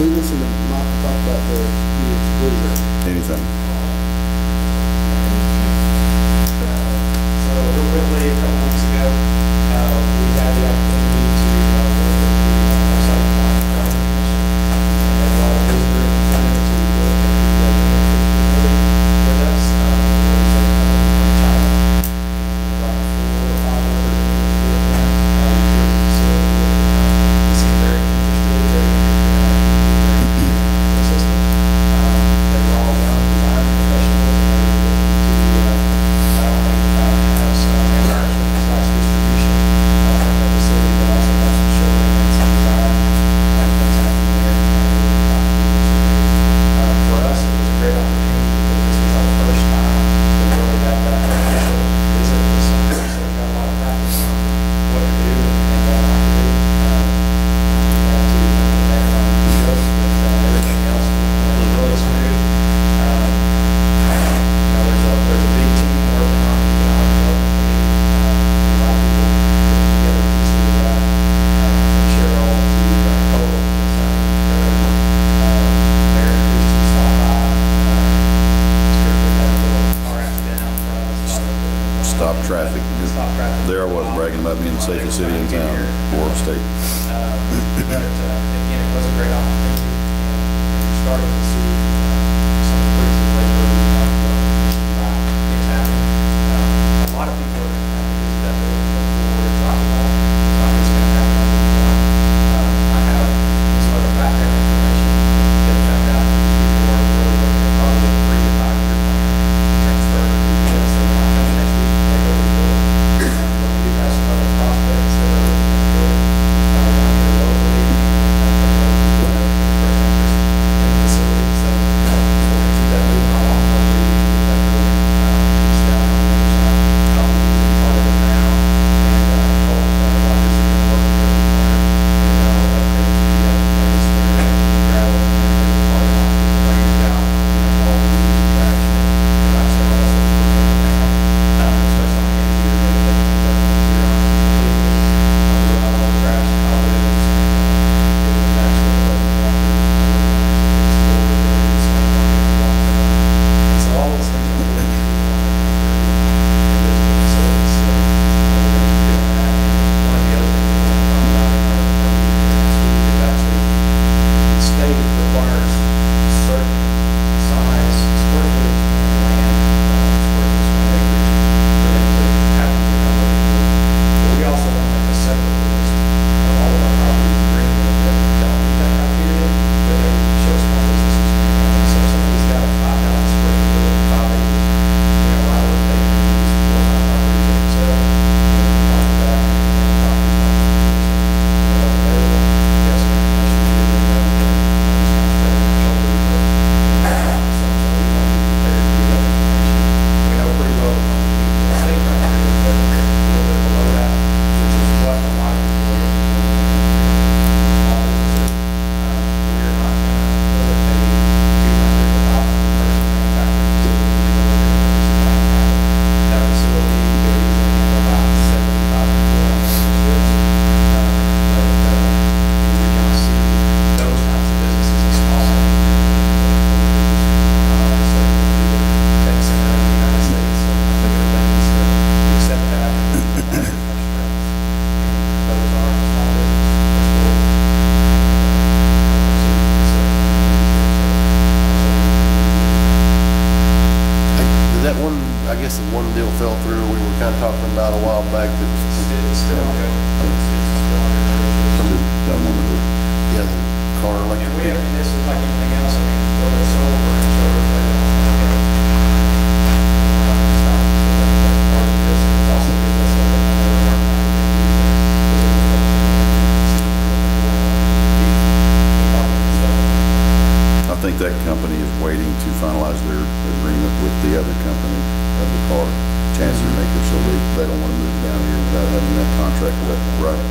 [SPEAKER 9] We listen to Michael talk about the
[SPEAKER 2] Anything.
[SPEAKER 7] So real quickly, a couple weeks ago, we had the opportunity to work with the Site Plan Commission. And they brought a visitor and friend to look at the facility with us. We were from China. About 4 or 5 representatives with them. We toured the facility with them. They seemed very interested, very interested in our system. They were all young design professionals, and they were looking to not only have some manufacturing/distribution at the facility, but also have some showroom and some design things happening there. For us, it was a great opportunity because this was our first time to really have that initial visit with someone, so we got a lot of practice on what to do and what not to do. We had to there on the jokes, but everything else was really smooth. There's a big team working on the economic development committee. A lot of people putting together pieces of that, from Cheryl to Cole to Sonny, Doug, Mayor and Christie stopped by. Stuart had a little car accident out front.
[SPEAKER 2] Stop traffic.
[SPEAKER 7] Stop traffic.
[SPEAKER 2] There I was bragging about being the safest city in town, or state.
[SPEAKER 7] But again, it was a great opportunity, and we're starting to see some fruits of labor things happening. A lot of people are going to have to visit that building before it's occupied. It's not just going to happen on the one. I have some other background information that found out that these people are really looking at probably a 3 to 5 year plan to transfer to this. So they're not coming next week to take over the building. But we do have some other prospects that are looking at the building. One here locally, and one from local who have expressed interest in the facility. So
[SPEAKER 18] deal fell through, we were kind of talking about a while back that,
[SPEAKER 6] It's still good. It's still under negotiation.
[SPEAKER 2] Don't want to do it.
[SPEAKER 18] yeah, the Carter
[SPEAKER 6] And
[SPEAKER 18] Electric.
[SPEAKER 6] we have, and this is like anything else, I mean, well, it's over and so everybody else is gonna go. Stop. But part of this is also gives us another hard time to use it.
[SPEAKER 2] I think that company is waiting to finalize their agreement with the other company of the car chassis maker, so they don't want to move down here without having that contract with, right?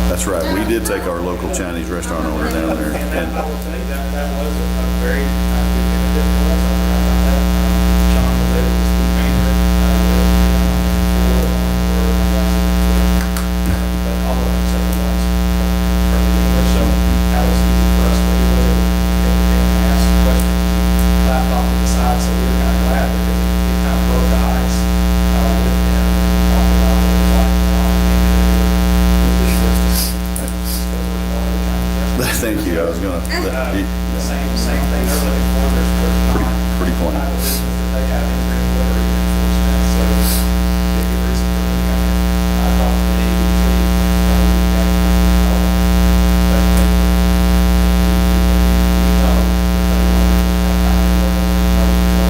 [SPEAKER 2] That's right, we did take our local Chinese restaurant owner down there,
[SPEAKER 6] And
[SPEAKER 2] and
[SPEAKER 6] I will tell you that was a very good benefit for us. I forgot about that. John was able to speak Mandarin with four or but all of them except for one's perfect English, so that was easy for us. But he was able to communicate with them and ask questions. He laughed off to the side, so we were kind of glad because he kind of broke the ice with them and talked about what it was like with this business. Because it was one of the Chinese restaurants.
[SPEAKER 2] thank you, I was gonna,
[SPEAKER 6] Same thing they're looking for, there's
[SPEAKER 2] pretty plain.
[SPEAKER 6] type of business that they have in Greenwood or even Forcenet, so big reason for me coming. I talked to Nate, we got to special thing. We know that they want to have time to go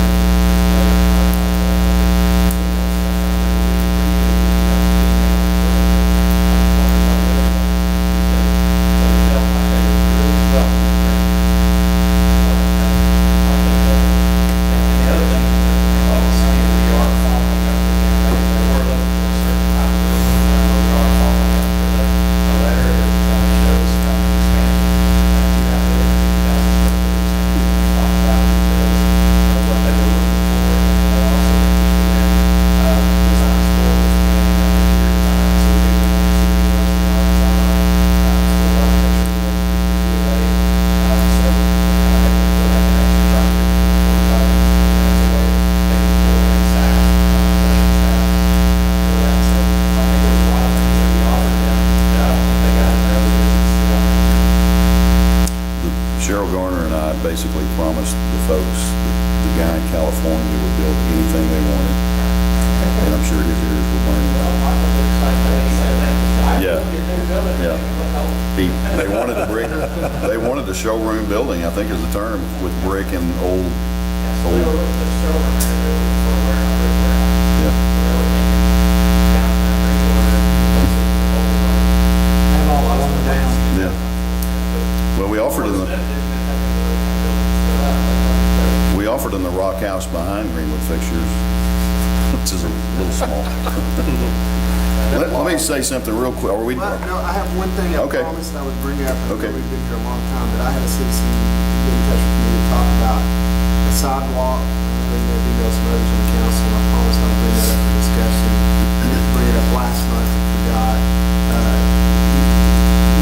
[SPEAKER 2] Cheryl Garner and I basically promised the folks that the guy in California would build anything they wanted. And I'm sure his ears were burning. Yeah, yeah. They wanted the showroom building, I think is the term, with brick and old. Yeah. Yeah. Well, we offered in the rock house behind Greenwood Fixtures, which is a little small. Let me say something real quick. Are we?
[SPEAKER 9] Well, no, I have one thing I
[SPEAKER 2] Okay.
[SPEAKER 9] promised I would bring up. I know
[SPEAKER 2] Okay.
[SPEAKER 9] we've been here a long time, but I had a citizen get in touch with me to talk about the sidewalk. I know maybe know some others on council, and I promised I'd bring that up for discussion. I meant to bring it up last month and forgot.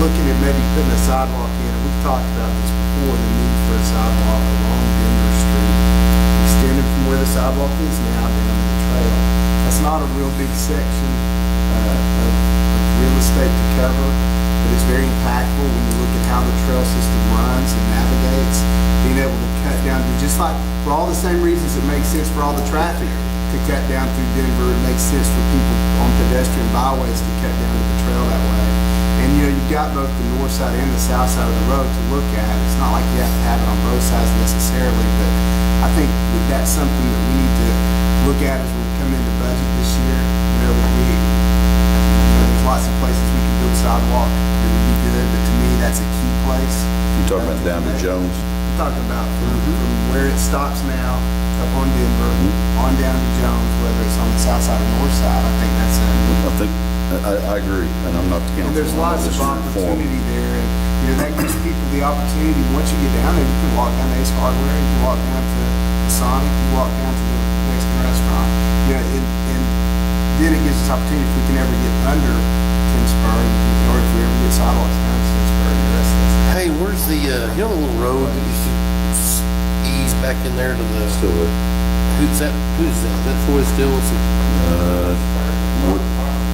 [SPEAKER 9] Looking at maybe putting a sidewalk in, and we've talked about this before, the need for a sidewalk along Denver Street, extended from where the sidewalk is now down to the trail. That's not a real big section of real estate to cover, but it's very impactful when you look at how the trail system runs and navigates, being able to cut down to, just like for all the same reasons it makes sense for all the traffic to cut down through Denver, it makes sense for people on pedestrian byways to cut down to the trail that way. And you know, you've got both the north side and the south side of the road to look at. It's not like you have to have it on both sides necessarily, but I think that that's something that we need to look at as we come into budget this year. You know, there's lots of places we can build sidewalk that would be good, but to me, that's a key place.
[SPEAKER 2] You talking about down to Jones?
[SPEAKER 9] I'm talking about from where it stops now, up on Denver, on down to Jones, whether it's on the south side or north side. I think that's
[SPEAKER 2] I agree, and I'm not the council.
[SPEAKER 9] and there's lots of opportunity there, and you know that gives people the opportunity. Once you get down there, you can walk down to Ace Hardware, you can walk down to the Sonic, you walk down to the Mexican restaurant. You know, and then it gives us opportunity if we can ever get under Tinsburg, or if we ever get sidewalks down to Tinsburg, the rest of this.
[SPEAKER 18] Hey, where's the, you know the little road that used to ease back in there to the...
[SPEAKER 2] Still there.
[SPEAKER 18] Who's that? Is that Floyd still?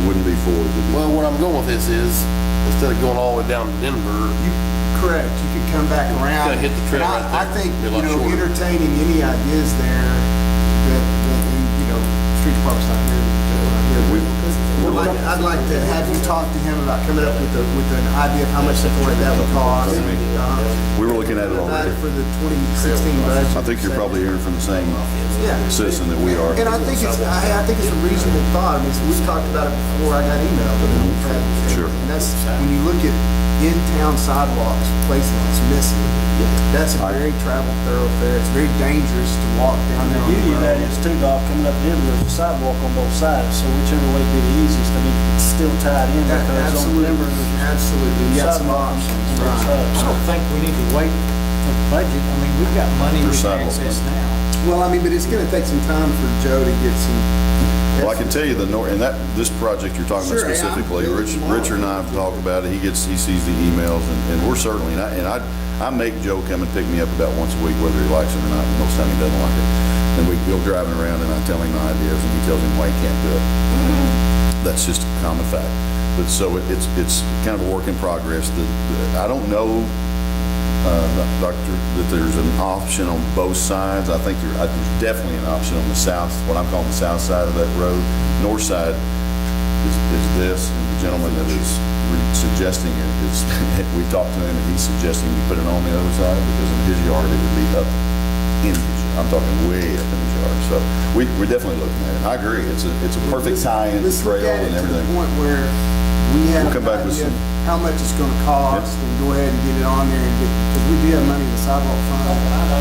[SPEAKER 2] Wouldn't be Ford.
[SPEAKER 18] Well, where I'm going with this is, instead of going all the way down to Denver,
[SPEAKER 9] Correct, you could come back around.
[SPEAKER 18] Gotta hit the trail
[SPEAKER 9] And
[SPEAKER 18] right
[SPEAKER 9] I
[SPEAKER 18] there.
[SPEAKER 9] think,
[SPEAKER 18] Be a
[SPEAKER 9] you
[SPEAKER 18] lot
[SPEAKER 9] know,
[SPEAKER 18] shorter.
[SPEAKER 9] entertaining any ideas there that, you know, street department's not here to I'd like to have you talk to him about coming up with an idea of how much something like that would cost.
[SPEAKER 2] We were looking at it already.
[SPEAKER 9] For the 2016 budget.
[SPEAKER 2] I think you're probably hearing from the same
[SPEAKER 9] Yeah.
[SPEAKER 2] citizen that we are.
[SPEAKER 9] And I think it's a reasonable thought. I mean, we've talked about it before I got emailed.
[SPEAKER 2] Sure.
[SPEAKER 9] And that's, when you look at in-town sidewalks, places that's missing, that's a very traveled thoroughfare. It's very dangerous to walk down
[SPEAKER 19] And
[SPEAKER 9] there.
[SPEAKER 19] the beauty of that is too, Doc, coming up the hill, there's a sidewalk on both sides, so whichever way would be the easiest, I mean, it's still tied in because on
[SPEAKER 9] Absolutely,
[SPEAKER 19] Denver, there's
[SPEAKER 9] absolutely. You got some
[SPEAKER 19] sidewalks
[SPEAKER 9] options.
[SPEAKER 19] on both
[SPEAKER 9] Right.
[SPEAKER 19] sides.
[SPEAKER 15] I don't think we need to wait for the budget. I mean, we've got money we
[SPEAKER 2] There's
[SPEAKER 15] can
[SPEAKER 2] sidewalk
[SPEAKER 15] access
[SPEAKER 2] money.
[SPEAKER 15] now.
[SPEAKER 9] Well, I mean, but it's gonna take some time for Joe to get some.
[SPEAKER 2] Well, I can tell you and this project you're talking about
[SPEAKER 9] Sure, yeah.
[SPEAKER 2] specifically, Richard and I have talked about it. He sees the emails, and we're certainly, I make Joe come and pick me up about once a week, whether he likes it or not. Most time he doesn't like it. And we go driving around, and I tell him my ideas, and he tells him why he can't do it. That's just a common fact. But so it's kind of a work in progress. I don't know, Doctor, that there's an option on both sides. I think there's definitely an option on the south, what I'm calling the south side of that road. North side is this, and the gentleman that is suggesting it is, we talked to him, and he's suggesting we put it on the other side, because in his yard, it would be up in his yard. I'm talking way up in his yard. So we're definitely looking at it. I agree. It's a perfect tie-in
[SPEAKER 9] Let's look
[SPEAKER 2] trail
[SPEAKER 9] at
[SPEAKER 2] and
[SPEAKER 9] it to the
[SPEAKER 2] everything.
[SPEAKER 9] point where we have
[SPEAKER 2] We'll come back with
[SPEAKER 9] an idea
[SPEAKER 2] some-
[SPEAKER 9] of how much it's gonna cost,
[SPEAKER 2] Yes.
[SPEAKER 9] and go ahead and get it on there and because we do have money in the sidewalk fund.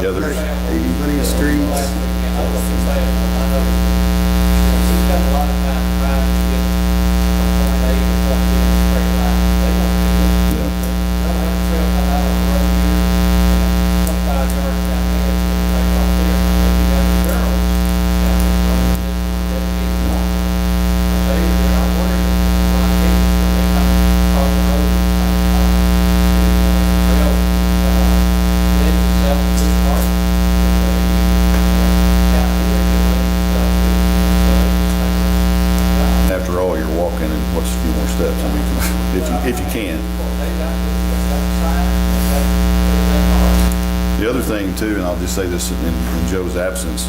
[SPEAKER 2] Yeah, there's 80.
[SPEAKER 9] Money in the streets.
[SPEAKER 7] Last weekend, I was just saying, I know, we spend a lot of time trying to get from point A to point B in a straight line. They don't do it.
[SPEAKER 2] Yeah.
[SPEAKER 7] They'll have a trail come out on the road here, 25 yards down there, it's gonna take off there. But you got the girls down this road, this is a dedicated walk. But they're not worried, it's not kids, so they come across the road at the same time. Trail, led itself to this part, down here, you're letting yourself do it. So they just take it.
[SPEAKER 2] After all, you're walking, and what's a few more steps? I mean, if you can.
[SPEAKER 7] They got signs, they got everything marked.
[SPEAKER 2] The other thing too, and I'll just say this in Joe's absence,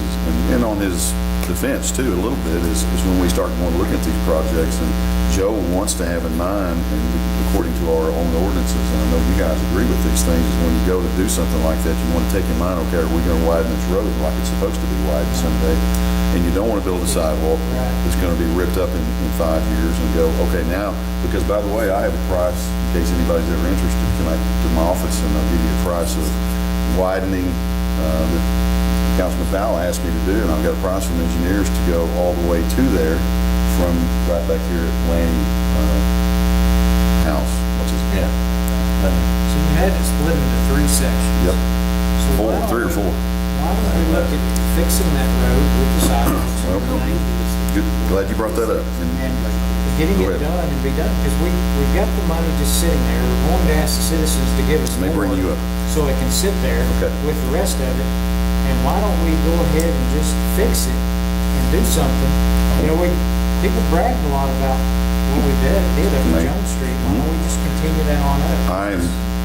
[SPEAKER 2] and on his defense too, a little bit, is when we start going to look at these projects, and Joe wants to have in mind, and according to our own ordinances, and I know you guys agree with these things, is when you go to do something like that, you want to take in mind, okay, are we going to widen this road like it's supposed to be widened someday? And you don't want to build a sidewalk that's going to be ripped up in 5 years and go, okay, now, because by the way, I have a price, in case anybody's ever interested, come to my office and I'll give you a price of widening that Councilman Powell asked me to do, and I've got a price from engineers to go all the way to there from right back here at Lanning House. What's his name?
[SPEAKER 15] So you had it split into 3 sections.
[SPEAKER 2] Yep.
[SPEAKER 15] So why don't
[SPEAKER 2] 3 or 4.
[SPEAKER 15] Why don't we look at fixing that road with the sidewalks and everything?
[SPEAKER 2] Good. Glad you brought that up.
[SPEAKER 15] And getting
[SPEAKER 2] Go
[SPEAKER 15] it
[SPEAKER 2] ahead.
[SPEAKER 15] done and be done, because we've got the money just sitting there. We're going to ask the citizens to give us
[SPEAKER 2] Let me
[SPEAKER 15] more.
[SPEAKER 2] bring you up.
[SPEAKER 15] So it can sit there
[SPEAKER 2] Okay.
[SPEAKER 15] with the rest of it. And why don't we go ahead and just fix it and do something? You know, people brag a lot about what we did up on
[SPEAKER 2] Right.
[SPEAKER 15] Jones Street. Why don't we just continue that on up?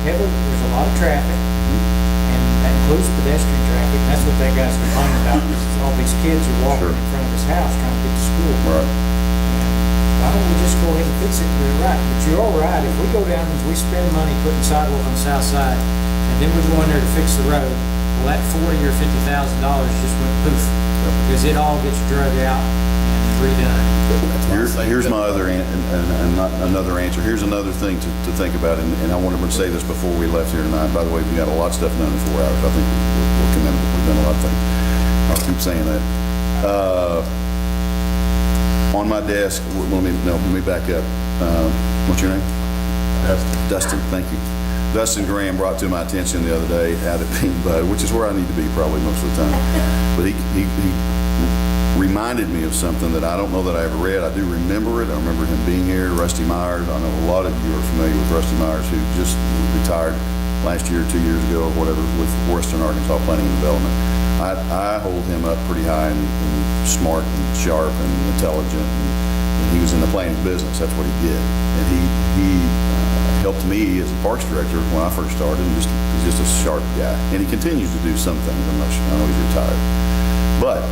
[SPEAKER 15] Heather, there's a lot of traffic, and that includes pedestrian traffic. And that's what that guy's complaining about, is all these kids are walking
[SPEAKER 2] Sure.
[SPEAKER 15] in front of his house trying to get to school.
[SPEAKER 2] Right.
[SPEAKER 15] Why don't we just go ahead and fix it and do it right? But you're all right, if we go down and we spend money putting sidewalk on the south side, and then we go in there to fix the road, well, that $40,000 or $50,000 just went poof, because it all gets drug out and redone.
[SPEAKER 2] Here's my other another answer. Here's another thing to think about, and I wanted to say this before we left here tonight. By the way, we got a lot of stuff done in 4 hours. I think we're commendable. We've done a lot of things. I'll keep saying that. On my desk, let me back up. What's your name? Dustin, thank you. Dustin Graham brought to my attention the other day out at Pink Bud, which is where I need to be probably most of the time. But he reminded me of something that I don't know that I ever read. I do remember it. I remember him being here. Rusty Myers. I know a lot of you are familiar with Rusty Myers, who just retired last year, 2 years ago, or whatever, with Western Arkansas Planning and Development. I hold him up pretty high and smart and sharp and intelligent. And he was in the planning business. That's what he did. And he helped me as a parks director when I first started, and he's just a sharp guy. And he continues to do some things. I'm not sure, I know he's retired. But,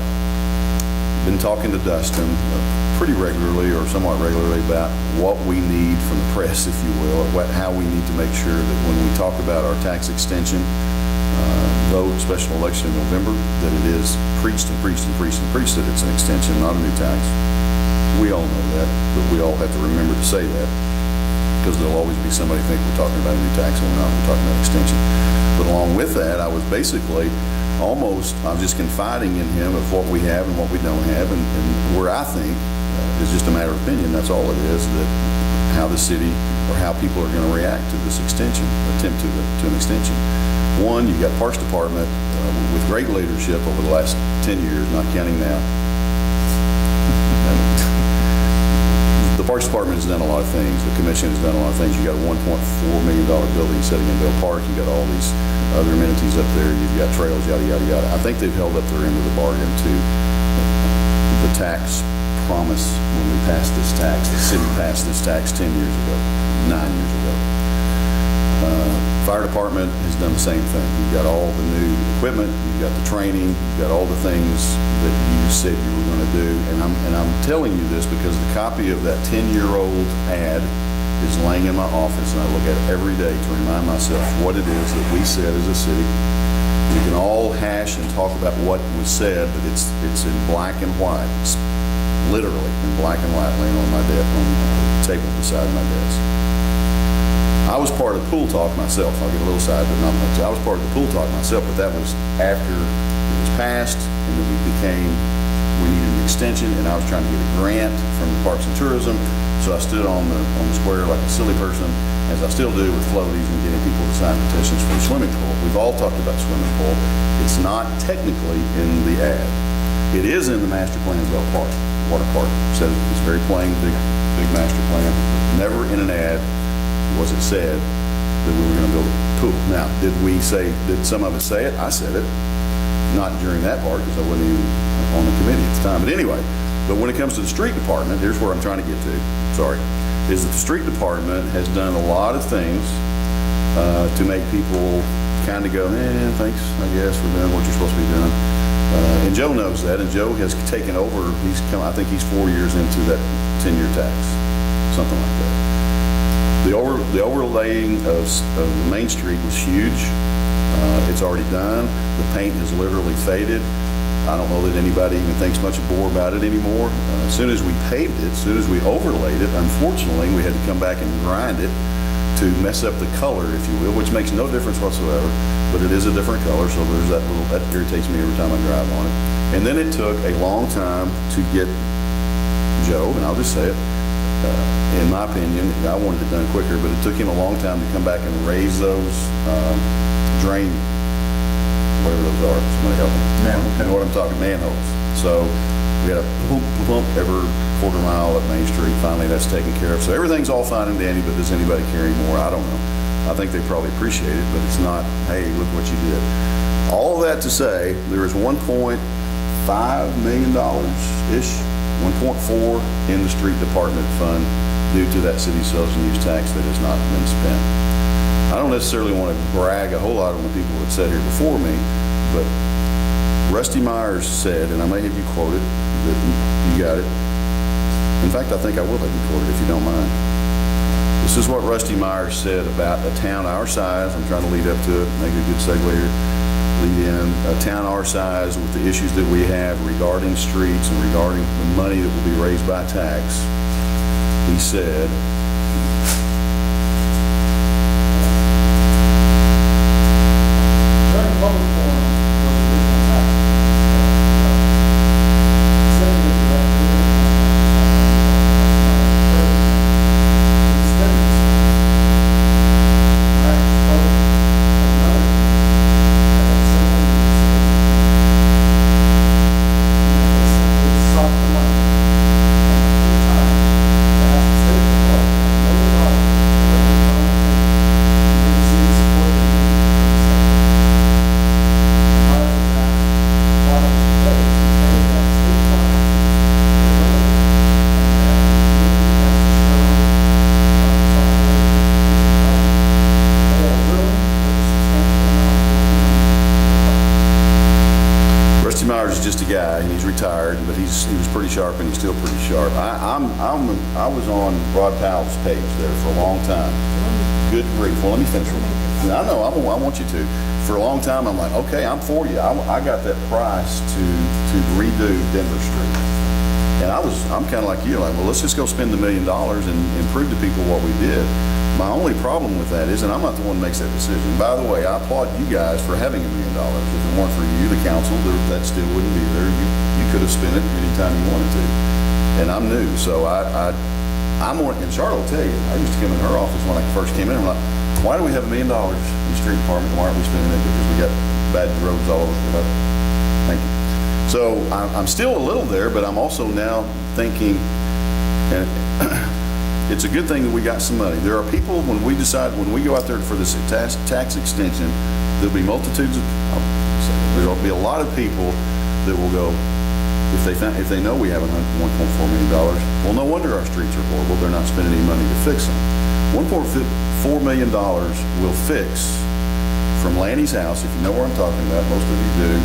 [SPEAKER 2] been talking to Dustin pretty regularly or somewhat regularly about what we need from the press, if you will, how we need to make sure that when we talk about our tax extension, vote, special election in November, that it is preached and preached and preached and preached that it's an extension, not a new tax. We all know that, but we all have to remember to say that, because there'll always be somebody think we're talking about a new tax and we're not, we're talking about extension. But along with that, I was basically I was just confiding in him of what we have and what we don't have, and where I think is just a matter of opinion, that's all it is, that how the city or how people are going to react to this extension, attempt to an extension. One, you've got Parks Department with great leadership over the last 10 years, not counting now. The Parks Department has done a lot of things. The commission has done a lot of things. You got a $1.4 million building sitting in Bell Park. You got all these other amenities up there. You've got trails, yada, yada, yada. I think they've held up their end of the bargain to the tax promise when we passed this tax. The city passed this tax 10 years ago, 9 years ago. Fire Department has done the same thing. You've got all the new equipment, you've got the training, you've got all the things that you said you were going to do. And I'm telling you this because the copy of that 10-year-old ad is laying in my office, and I look at it every day to remind myself what it is that we said as a city. We can all hash and talk about what was said, but it's in black and white. It's literally in black and white laying on my desk, on the table beside my desk. I was part of Pool Talk myself. I'll get a little side, but not much. I was part of the Pool Talk myself, but that was after it was passed, and then we needed an extension, and I was trying to get a grant from the Parks and Tourism, so I stood on the square like a silly person, as I still do with floaties and getting people to sign petitions for the swimming pool. We've all talked about swimming pool. It's not technically in the ad. It is in the master plan of Bell Park, water park. So it's very plain, big master plan. Never in an ad was it said that we were going to build a pool. Now, did some of us say it? I said it. Not during that part, because I wasn't even on the committee at the time. But anyway, but when it comes to the street department, here's where I'm trying to get to, is that the street department has done a lot of things to make people kind of go, thanks, I guess, for doing what you're supposed to be doing. And Joe knows that, and Joe has taken over. I think he's 4 years into that 10-year tax, something like that. The overlaying of Main Street was huge. It's already done. The paint has literally faded. I don't know that anybody even thinks much more about it anymore. As soon as we paved it, as soon as we overlaid it, unfortunately, we had to come back and grind it to mess up the color, if you will, which makes no difference whatsoever, but it is a different color, so there's that irritates me every time I drive on it. And then it took a long time to get Joe, and I'll just say it, in my opinion, I wanted it done quicker, but it took him a long time to come back and raise those drain, whatever those are. Somebody help me. You know what I'm talking, manholes. So we had a pump every quarter mile at Main Street. Finally, that's taken care of. So everything's all fine and dandy, but does anybody care anymore? I don't know. I think they probably appreciate it, but it's not, hey, look what you did. All of that to say, there is $1.5 million-ish, 1.4 in the street department fund due to that city sales and use tax that has not been spent. I don't necessarily want to brag a whole lot on the people that sat here before me, but Rusty Myers said, and I may have you quoted, that you got it. In fact, I think I will have you quoted if you don't mind. This is what Rusty Myers said about a town our size. I'm trying to lead up to it, make a good segue here. Lead in a town our size with the issues that we have regarding streets and regarding the money that will be raised by tax. He said,
[SPEAKER 19] During the public forum was the original tax. Setting the director sought the money and the time to ask the state of the
[SPEAKER 2] Mr. Myers is just a guy, and he's retired, but he was pretty sharp, and he's still pretty sharp. I was on Rod Powell's page there for a long time. Good grief. Well, let me finish. I know, I want you to. For a long time, I'm like, okay, I'm for you. I got that price to redo Denver Street. And I'm kind of like you, like, well, let's just go spend $1 million and prove to people what we did. My only problem with that is, and I'm not the one who makes that decision. By the way, I applaud you guys for having $1 million. If it weren't for you, the council, that still wouldn't be there. You could have spent it anytime you wanted to. And I'm new, so I'm more, and Charlotte will tell you, I used to come in her office when I first came in, I'm like, why do we have $1 million in the street department? Why aren't we spending it? Because we got bad roads all over. Thank you. So I'm still a little there, but I'm also now thinking, and it's a good thing that we got some money. There are people, when we go out there for this tax extension, there'll be multitudes of, there'll be a lot of people that will go, if they know we have $1.4 million, well, no wonder our streets are horrible. They're not spending any money to fix them. $1.4 million will fix from Lanny's house, if you know where I'm talking about, most of you do,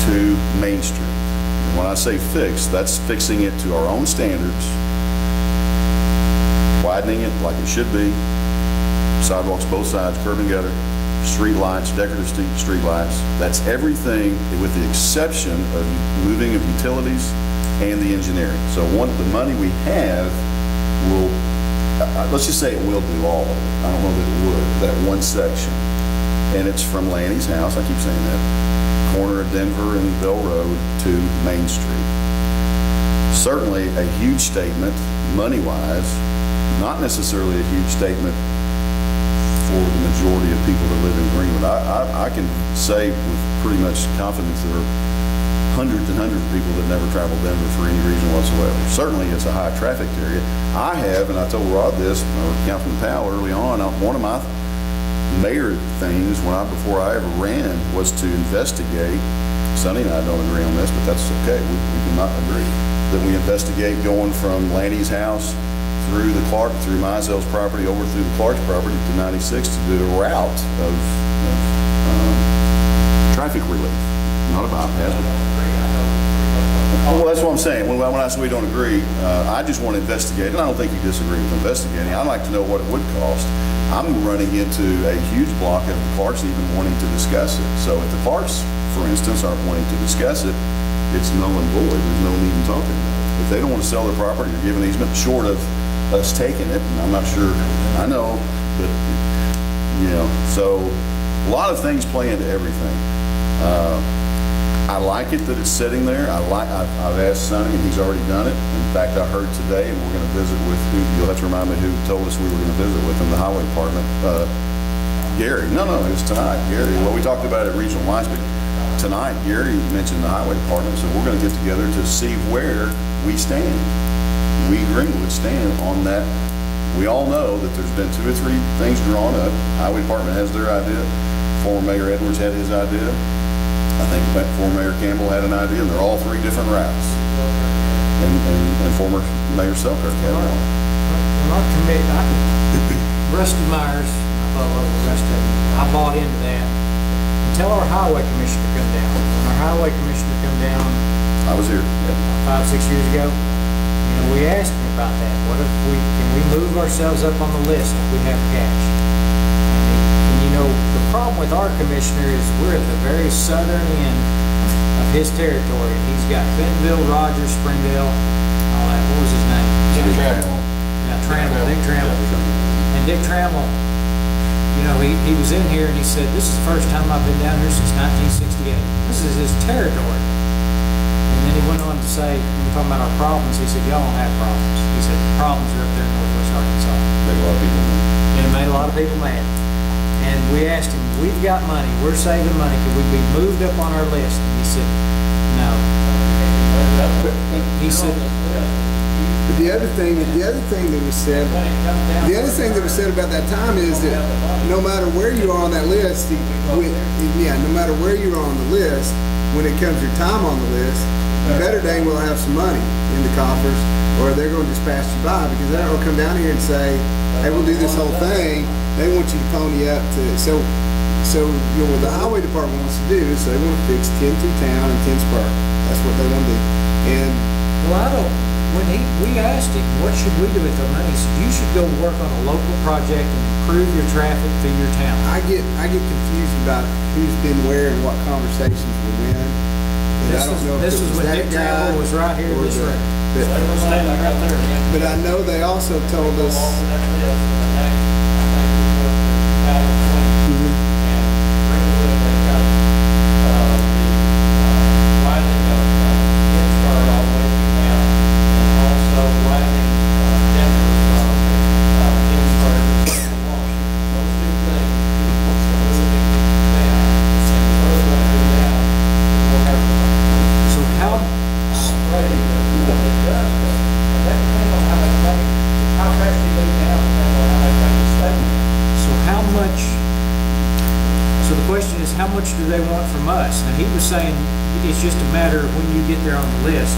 [SPEAKER 2] to Main Street. And when I say fix, that's fixing it to our own standards, widening it like it should be, sidewalks both sides, curb and gutter, street lights, decorative street lights. That's everything with the exception of moving of utilities and the engineering. So the money we have will, let's just say it will do all of it. I don't know that it would, that one section. And it's from Lanny's house, I keep saying that, corner of Denver and Bell Road to Main Street. Certainly a huge statement, money-wise, not necessarily a huge statement for the majority of people that live in Greenwood. I can say with pretty much confidence there are hundreds and hundreds of people that never travel Denver for any reason whatsoever. Certainly it's a high traffic area. I have, and I told Rod this, or Councilman Powell early on, one of my mayor things before I ever ran was to investigate. Sonny and I don't agree on this, but that's okay. We do not agree. That we investigate going from Lanny's house through Mizell's property over through the Clark's property to 96 to do a route of traffic relief, not a bypass. Well, that's what I'm saying. When I say we don't agree, I just want to investigate, and I don't think you disagree with investigating. I'd like to know what it would cost. I'm running into a huge block of the Clarks even wanting to discuss it. So if the Clarks, for instance, aren't wanting to discuss it, it's null and void. There's no need in talking about it. If they don't want to sell their property or give an easement short of us taking it, and I'm not sure, I know, but, so a lot of things play into everything. I like it that it's sitting there. I've asked Sonny, and he's already done it. In fact, I heard today, and we're going to visit with you'll have to remind me who told us we were going to visit with in the highway department. Gary. No, it was tonight. Gary. Well, we talked about it at Regional Lines, but tonight, Gary mentioned the highway department, so we're going to get together to see where we stand. We Greenwood stand on that. We all know that there's been 2 or 3 things drawn up. Highway department has their idea. Former Mayor Edwards had his idea. I think former Mayor Campbell had an idea, and they're all 3 different routes. And former Mayor Selkirk had one.
[SPEAKER 15] When our committee, Rusty Myers, I thought it was the rest of them, I bought into that. Tell our highway commissioner to come down. When our highway commissioner come down,
[SPEAKER 2] I was here.
[SPEAKER 15] 5, 6 years ago, we asked him about that. Can we move ourselves up on the list if we have cash? And the problem with our commissioner is we're at the very southern end of his territory. He's got Bentonville, Rogers, Springdale, all that. What was his name?
[SPEAKER 2] Dick Trammell.
[SPEAKER 15] Yeah, Trammell, Dick Trammell. And Dick Trammell, he was in here and he said, this is the first time I've been down here since 1968. This is his territory. And then he went on to say, when we're talking about our problems, he said, y'all don't have problems. He said, the problems are up there in northwest Arkansas.
[SPEAKER 2] Made a lot of people mad.
[SPEAKER 15] And it made a lot of people mad. And we asked him, we've got money, we're saving money, could we be moved up on our list? And he said, no. He said,
[SPEAKER 9] But the other thing that was said about that time is that no matter where you are on that list, no matter where you are on the list, when it comes your time on the list, Better Day will have some money in the coffers, or they're going to just pass you by, because they're going to come down here and say, hey, we'll do this whole thing. They want you to pony up to, so what the highway department wants to do is they want to fix 10 through town and 10 Spur.
[SPEAKER 15] Well, I don't, we asked him, what should we do with the money? He said, you should go work on a local project and improve your traffic through your town.
[SPEAKER 9] I get confused about who's been where and what conversations were when. And I don't know if
[SPEAKER 15] This
[SPEAKER 9] it
[SPEAKER 15] is
[SPEAKER 9] was
[SPEAKER 15] when
[SPEAKER 9] that
[SPEAKER 15] Dick
[SPEAKER 9] guy
[SPEAKER 15] Campbell was right here in
[SPEAKER 9] or
[SPEAKER 15] this
[SPEAKER 9] the-
[SPEAKER 15] room.
[SPEAKER 9] but-
[SPEAKER 19] They were standing right there, yeah.
[SPEAKER 9] But I know they also told us,
[SPEAKER 19] Along with that list, and the next, I think it was up to 2020. And Greenwood had got, the widening of, Ginsburg all the way through town, and also widening, Denver from, Ginsburg to Washington. Those two things, moving down, and the further I go down, the more hurt the money.
[SPEAKER 15] So how,
[SPEAKER 19] I'm afraid that, it does, and that depends on how much money, how fast you move down, depends on how much money you stay.
[SPEAKER 15] so how much, so the question is, how much do they want from us? And he was saying, it's just a matter of when you get there on the list,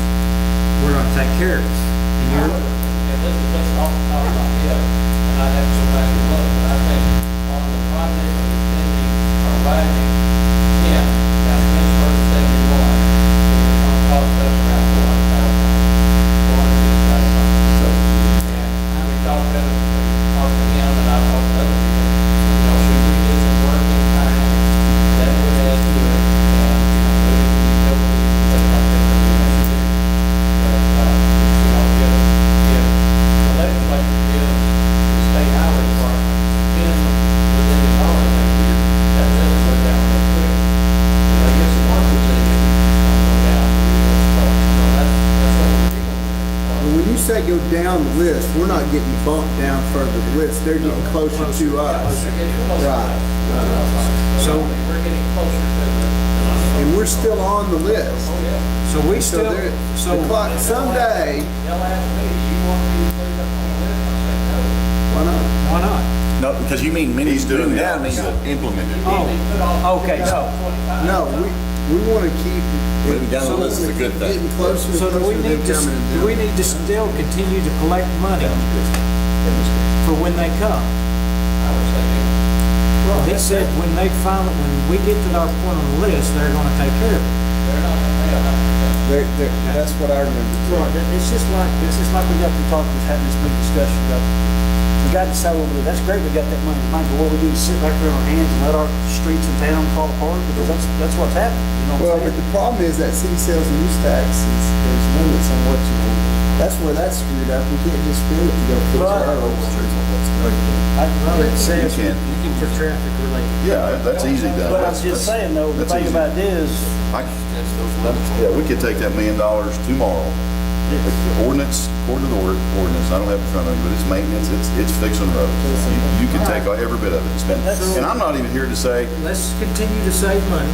[SPEAKER 15] we're gonna take care of it. And you're,
[SPEAKER 19] And let's talk about it, and I have to go back and look, but I think on the project of extending or widening 10 down Ginsburg to 71, it was gonna cost us around $400,000. And we talked to him, and I talked to other people, should we get some work in time that would add to it, and, maybe utilities, and stuff like that, that we have to do. But, if the legislature gives the state highway department $10 million next year, that doesn't go down real quick. If they get some $1 million, it's gonna go down real slow. So that's what we're dealing with.
[SPEAKER 9] well, when you say go down the list, we're not getting bumped down further the list. They're getting closer to us. Right.
[SPEAKER 15] so,
[SPEAKER 19] We're getting closer to the,
[SPEAKER 9] And we're still on the list.
[SPEAKER 15] so we
[SPEAKER 9] So
[SPEAKER 15] still,
[SPEAKER 9] there,
[SPEAKER 15] so,
[SPEAKER 9] the clock, someday,
[SPEAKER 19] they'll ask me, do you want me to put it up on the list? I say, no.
[SPEAKER 9] why not?
[SPEAKER 15] why not?
[SPEAKER 11] No, because you mean many,
[SPEAKER 2] He's doing
[SPEAKER 11] moving
[SPEAKER 2] the
[SPEAKER 11] down means
[SPEAKER 2] opposite.
[SPEAKER 11] implemented.
[SPEAKER 15] Oh, okay, so,
[SPEAKER 9] No, we want to keep.
[SPEAKER 11] Moving down the
[SPEAKER 9] so
[SPEAKER 11] list is a good thing.
[SPEAKER 9] Getting closer and
[SPEAKER 15] so do we
[SPEAKER 9] closer to
[SPEAKER 15] need
[SPEAKER 9] them
[SPEAKER 15] to,
[SPEAKER 9] coming and
[SPEAKER 15] do we need to still continue to collect money for when they come?
[SPEAKER 19] I would say,
[SPEAKER 15] He said when they finally, when we get to our point on the list, they're gonna take care of it.
[SPEAKER 19] they're not gonna pay 100%.
[SPEAKER 9] That's what I remember too.
[SPEAKER 19] Right,
[SPEAKER 7] It's just like we got to talk, was having this big discussion about, we got to decide what we do. That's great, we got that money, Mike, but what we do is sit back there on our hands and let our streets and town fall apart, because that's what's happening, you know
[SPEAKER 9] Well,
[SPEAKER 7] what I'm
[SPEAKER 9] but
[SPEAKER 7] saying?
[SPEAKER 9] the problem is that city sales and use tax is, there's limits on what you, that's where that's screwed up. We can't just spend it to go fix
[SPEAKER 7] Right.
[SPEAKER 9] our roads.
[SPEAKER 15] It says
[SPEAKER 2] You can.
[SPEAKER 15] for traffic related.
[SPEAKER 2] Yeah, that's easy done.
[SPEAKER 7] But I'm just saying though, the
[SPEAKER 2] That's
[SPEAKER 7] thing
[SPEAKER 2] easy.
[SPEAKER 7] about it is,
[SPEAKER 2] Yeah, we could take that $1 million tomorrow. The ordinance, according to the ordinance, I don't have it in front of me, but it's maintenance, it's fixing roads. You can take every bit of it and spend it. And I'm not even here to say,
[SPEAKER 15] Let's continue to save money.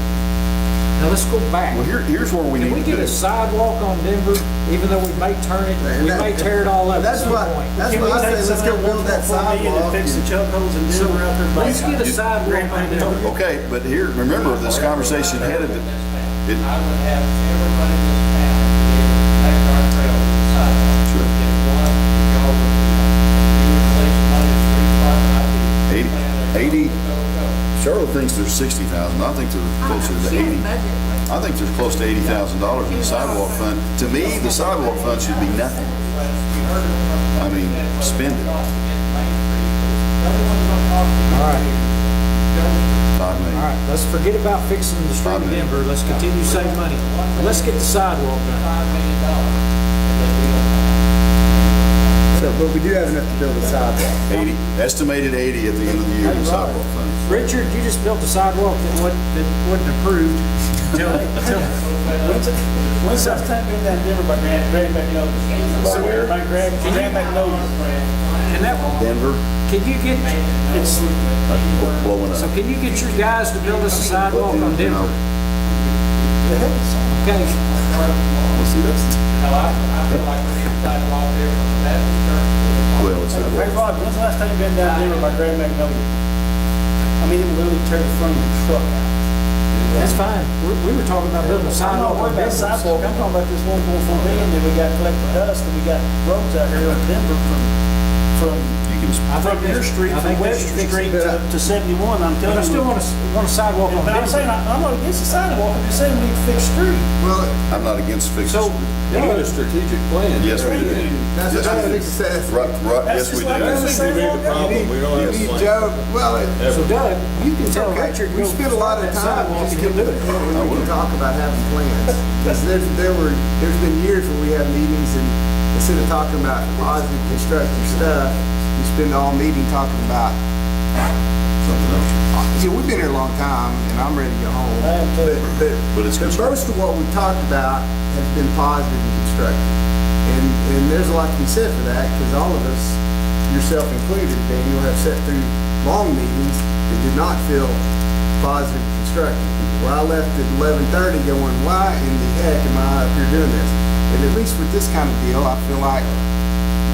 [SPEAKER 15] Now let's go back.
[SPEAKER 2] well, here's where we
[SPEAKER 15] Can we
[SPEAKER 2] need to
[SPEAKER 15] get
[SPEAKER 2] do.
[SPEAKER 15] a sidewalk on Denver, even though we may turn it, we may tear it all up at
[SPEAKER 9] That's
[SPEAKER 15] some
[SPEAKER 9] what,
[SPEAKER 15] point?
[SPEAKER 9] that's
[SPEAKER 7] can we
[SPEAKER 9] what I
[SPEAKER 7] take
[SPEAKER 9] say, let's
[SPEAKER 7] some
[SPEAKER 9] go
[SPEAKER 7] of that
[SPEAKER 9] build that
[SPEAKER 7] 1.4 million and
[SPEAKER 9] sidewalk.
[SPEAKER 7] fix the choke holes in
[SPEAKER 15] So
[SPEAKER 7] Denver out there?
[SPEAKER 15] let's get a sidewalk on Denver.
[SPEAKER 2] Okay, but here, remember, this conversation headed,
[SPEAKER 19] I would
[SPEAKER 2] it,
[SPEAKER 19] have everybody in this town be able to connect our trail with the sidewalk.
[SPEAKER 2] Sure.
[SPEAKER 19] If one, y'all would, you would save some money to street department, I'd be.
[SPEAKER 2] 80
[SPEAKER 19] Go, go.
[SPEAKER 2] Charlotte thinks there's 60,000, I think they're closer to 80. I think there's close to $80,000 in the sidewalk fund. To me, the sidewalk fund should be nothing. I mean, spend it.
[SPEAKER 15] All right.
[SPEAKER 2] $5 million.
[SPEAKER 15] All right, let's forget about fixing the street in Denver. Let's continue to save money. Let's get the sidewalk done.
[SPEAKER 19] $5 million, and then we don't.
[SPEAKER 9] So, but we do have enough to build a sidewalk.
[SPEAKER 2] 80, estimated 80 at the end of the year in the sidewalk fund.
[SPEAKER 15] Richard, you just built a sidewalk that wasn't approved.
[SPEAKER 7] When's the last time been down Denver by Grand Magnolia?
[SPEAKER 2] By where?
[SPEAKER 7] By Grand Magnolia.
[SPEAKER 15] Can that,
[SPEAKER 2] Denver,
[SPEAKER 15] can you get,
[SPEAKER 7] It's,
[SPEAKER 2] blowing
[SPEAKER 15] so
[SPEAKER 2] up.
[SPEAKER 15] can you get your guys to build us a sidewalk on Denver? Okay,
[SPEAKER 2] Well, see, that's,
[SPEAKER 19] No, I feel like we need a sidewalk there from the Baptist church to the park.
[SPEAKER 2] well, it's
[SPEAKER 7] hey
[SPEAKER 2] not.
[SPEAKER 7] Rod, when's the last time you been down Denver by Grand Magnolia? I mean, it will literally tear the front of your truck out.
[SPEAKER 15] that's fine. We were talking about building a
[SPEAKER 7] I'm
[SPEAKER 15] sidewalk
[SPEAKER 7] not
[SPEAKER 15] on
[SPEAKER 7] worried about
[SPEAKER 15] Denver.
[SPEAKER 7] sidewalk, I'm talking about this 1.4 million that we got collected dust, and we got roads out here in Denver from
[SPEAKER 2] You you can,
[SPEAKER 19] From your street,
[SPEAKER 15] I
[SPEAKER 19] from
[SPEAKER 15] think they
[SPEAKER 19] Webster
[SPEAKER 15] should fix
[SPEAKER 19] Street
[SPEAKER 15] it.
[SPEAKER 19] to 71, I'm
[SPEAKER 15] But
[SPEAKER 19] telling
[SPEAKER 15] I
[SPEAKER 19] you.
[SPEAKER 15] still want a sidewalk on
[SPEAKER 19] But I'm saying,
[SPEAKER 15] Denver.
[SPEAKER 19] I'm not against the sidewalk, I'm just saying we need to fix street.
[SPEAKER 9] Well,
[SPEAKER 2] I'm not against fixing.
[SPEAKER 15] So,
[SPEAKER 5] We need a strategic plan.
[SPEAKER 2] Yes, we do.
[SPEAKER 9] that's
[SPEAKER 2] Yes,
[SPEAKER 9] what I
[SPEAKER 2] we
[SPEAKER 9] think
[SPEAKER 2] do.
[SPEAKER 9] it says.
[SPEAKER 2] Right, yes, we
[SPEAKER 19] like
[SPEAKER 2] do.
[SPEAKER 19] us.
[SPEAKER 5] That seems to be the problem. We don't have a
[SPEAKER 9] You need
[SPEAKER 5] plan.
[SPEAKER 9] Joe, well,
[SPEAKER 15] so Doug, you can
[SPEAKER 9] it's
[SPEAKER 15] tell
[SPEAKER 9] okay.
[SPEAKER 15] Richard,
[SPEAKER 9] We
[SPEAKER 15] go
[SPEAKER 9] spent a lot of
[SPEAKER 15] start that
[SPEAKER 9] time
[SPEAKER 15] sidewalk
[SPEAKER 9] just
[SPEAKER 15] and he'll do it.
[SPEAKER 9] when we talk about having plans. Because there's been years where we have meetings and instead of talking about positive, constructive stuff, we spend all meeting talking about,
[SPEAKER 2] Something else.
[SPEAKER 9] yeah, we've been here a long time and I'm ready to go home.
[SPEAKER 2] But it's
[SPEAKER 9] But most of what we've talked about has been positive and constructive. And there's a lot to be said for that, because all of us, yourself included, Daniel, have sat through long meetings that did not feel positive and constructive. Where I left at 11:30 going, why in the heck am I up here doing this? And at least with this kind of deal, I feel like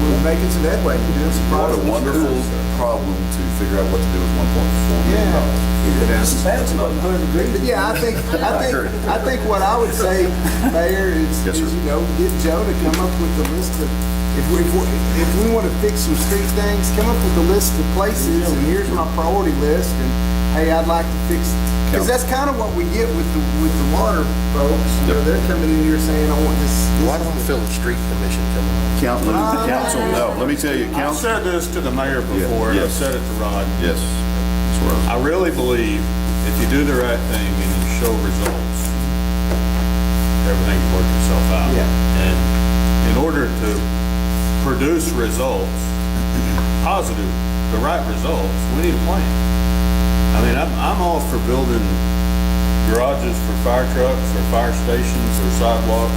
[SPEAKER 9] we're making some headway, we're doing some
[SPEAKER 2] What a
[SPEAKER 9] progress.
[SPEAKER 2] wonderful problem to figure out what to do with $1.4 million.
[SPEAKER 19] That's about 100 degrees.
[SPEAKER 9] But yeah, I think what I would say, Mayor,
[SPEAKER 2] Yes, sir.
[SPEAKER 9] is, you know, get Joe to come up with the list of, if we want to fix some street things, come up with a list of places, and here's my priority list, and hey, I'd like to fix, because that's kind of what we get with the water folks. You know,
[SPEAKER 2] Yep.
[SPEAKER 9] they're coming in here saying, I want this.
[SPEAKER 18] Why don't we feel the street commission coming on?
[SPEAKER 2] Council, no, let me tell you,
[SPEAKER 14] I've
[SPEAKER 2] council,
[SPEAKER 14] said this to the mayor before, and I've
[SPEAKER 2] yes.
[SPEAKER 14] said it to Rod.
[SPEAKER 2] yes. That's where I
[SPEAKER 14] I really believe if you do the right thing and you show results, everything will work itself out.
[SPEAKER 9] Yeah.
[SPEAKER 14] And in order to produce results, positive, the right results, we need a plan. I mean, I'm all for building garages for fire trucks or fire stations or sidewalks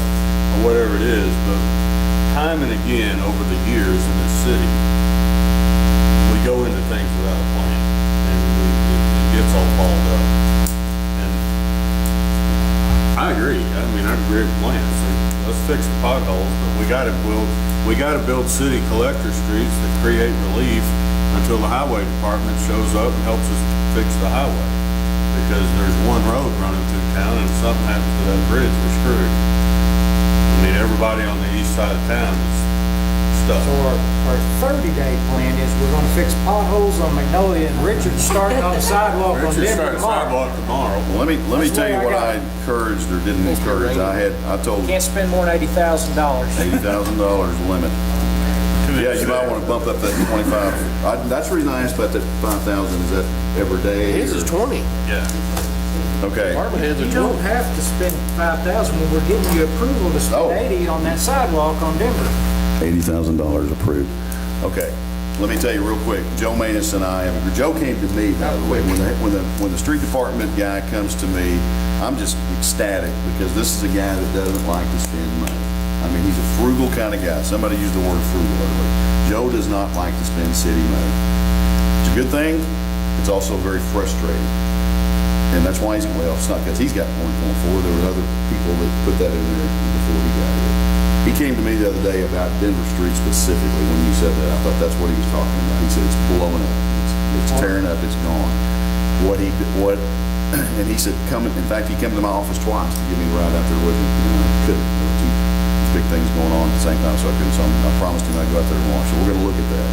[SPEAKER 14] or whatever it is, but time and again over the years in this city, we go into things without a plan and it gets all balled up. And I agree. I mean, I agree with plans. So let's fix the potholes, but we gotta build city collector streets that create relief until the highway department shows up and helps us fix the highway. Because there's one road running through town and if something happens to that bridge, we're screwed. I mean, everybody on the east side of town is stuck.
[SPEAKER 15] So our 30-day plan is we're gonna fix potholes on Magnolia and Richard's starting on the sidewalk on
[SPEAKER 14] Richard
[SPEAKER 15] Denver
[SPEAKER 14] starts
[SPEAKER 15] tomorrow.
[SPEAKER 14] sidewalk tomorrow.
[SPEAKER 2] Well, let me
[SPEAKER 15] That's
[SPEAKER 2] tell you
[SPEAKER 15] what
[SPEAKER 2] what
[SPEAKER 15] I
[SPEAKER 2] I
[SPEAKER 15] got.
[SPEAKER 2] encouraged or didn't encourage. I told
[SPEAKER 15] Can't spend more than $80,000.
[SPEAKER 2] $80,000 limit. Yeah, you might want to bump up that 25. That's the reason I asked about that 5,000. Is that every day?
[SPEAKER 18] His is
[SPEAKER 2] or-
[SPEAKER 18] 20.
[SPEAKER 14] Yeah.
[SPEAKER 2] Okay.
[SPEAKER 18] Department heads
[SPEAKER 15] You
[SPEAKER 18] are
[SPEAKER 15] don't
[SPEAKER 18] 20.
[SPEAKER 15] have to spend $5,000 when we're giving you approval to
[SPEAKER 2] Oh.
[SPEAKER 15] spend 80 on that sidewalk on Denver.
[SPEAKER 2] $80,000 approved. Okay, let me tell you real quick. Joe Manus and I, Joe came to me, by the way, when the street department guy comes to me, I'm just ecstatic because this is a guy that doesn't like to spend money. I mean, he's a frugal kind of guy. Somebody used the word frugal earlier. Joe does not like to spend city money. It's a good thing. It's also very frustrating. And that's why well, it's not because he's got 1.4. There were other people that put that in there before he got here. He came to me the other day about Denver Street specifically. When you said that, I thought that's what he was talking about. He said it's blowing up. It's tearing up. It's gone. And he said, in fact, he came to my office twice to get me right out there with him. And I couldn't. There were two big things going on at the same time, so I couldn't. So I promised him I'd go out there and watch. So we're going to look at that.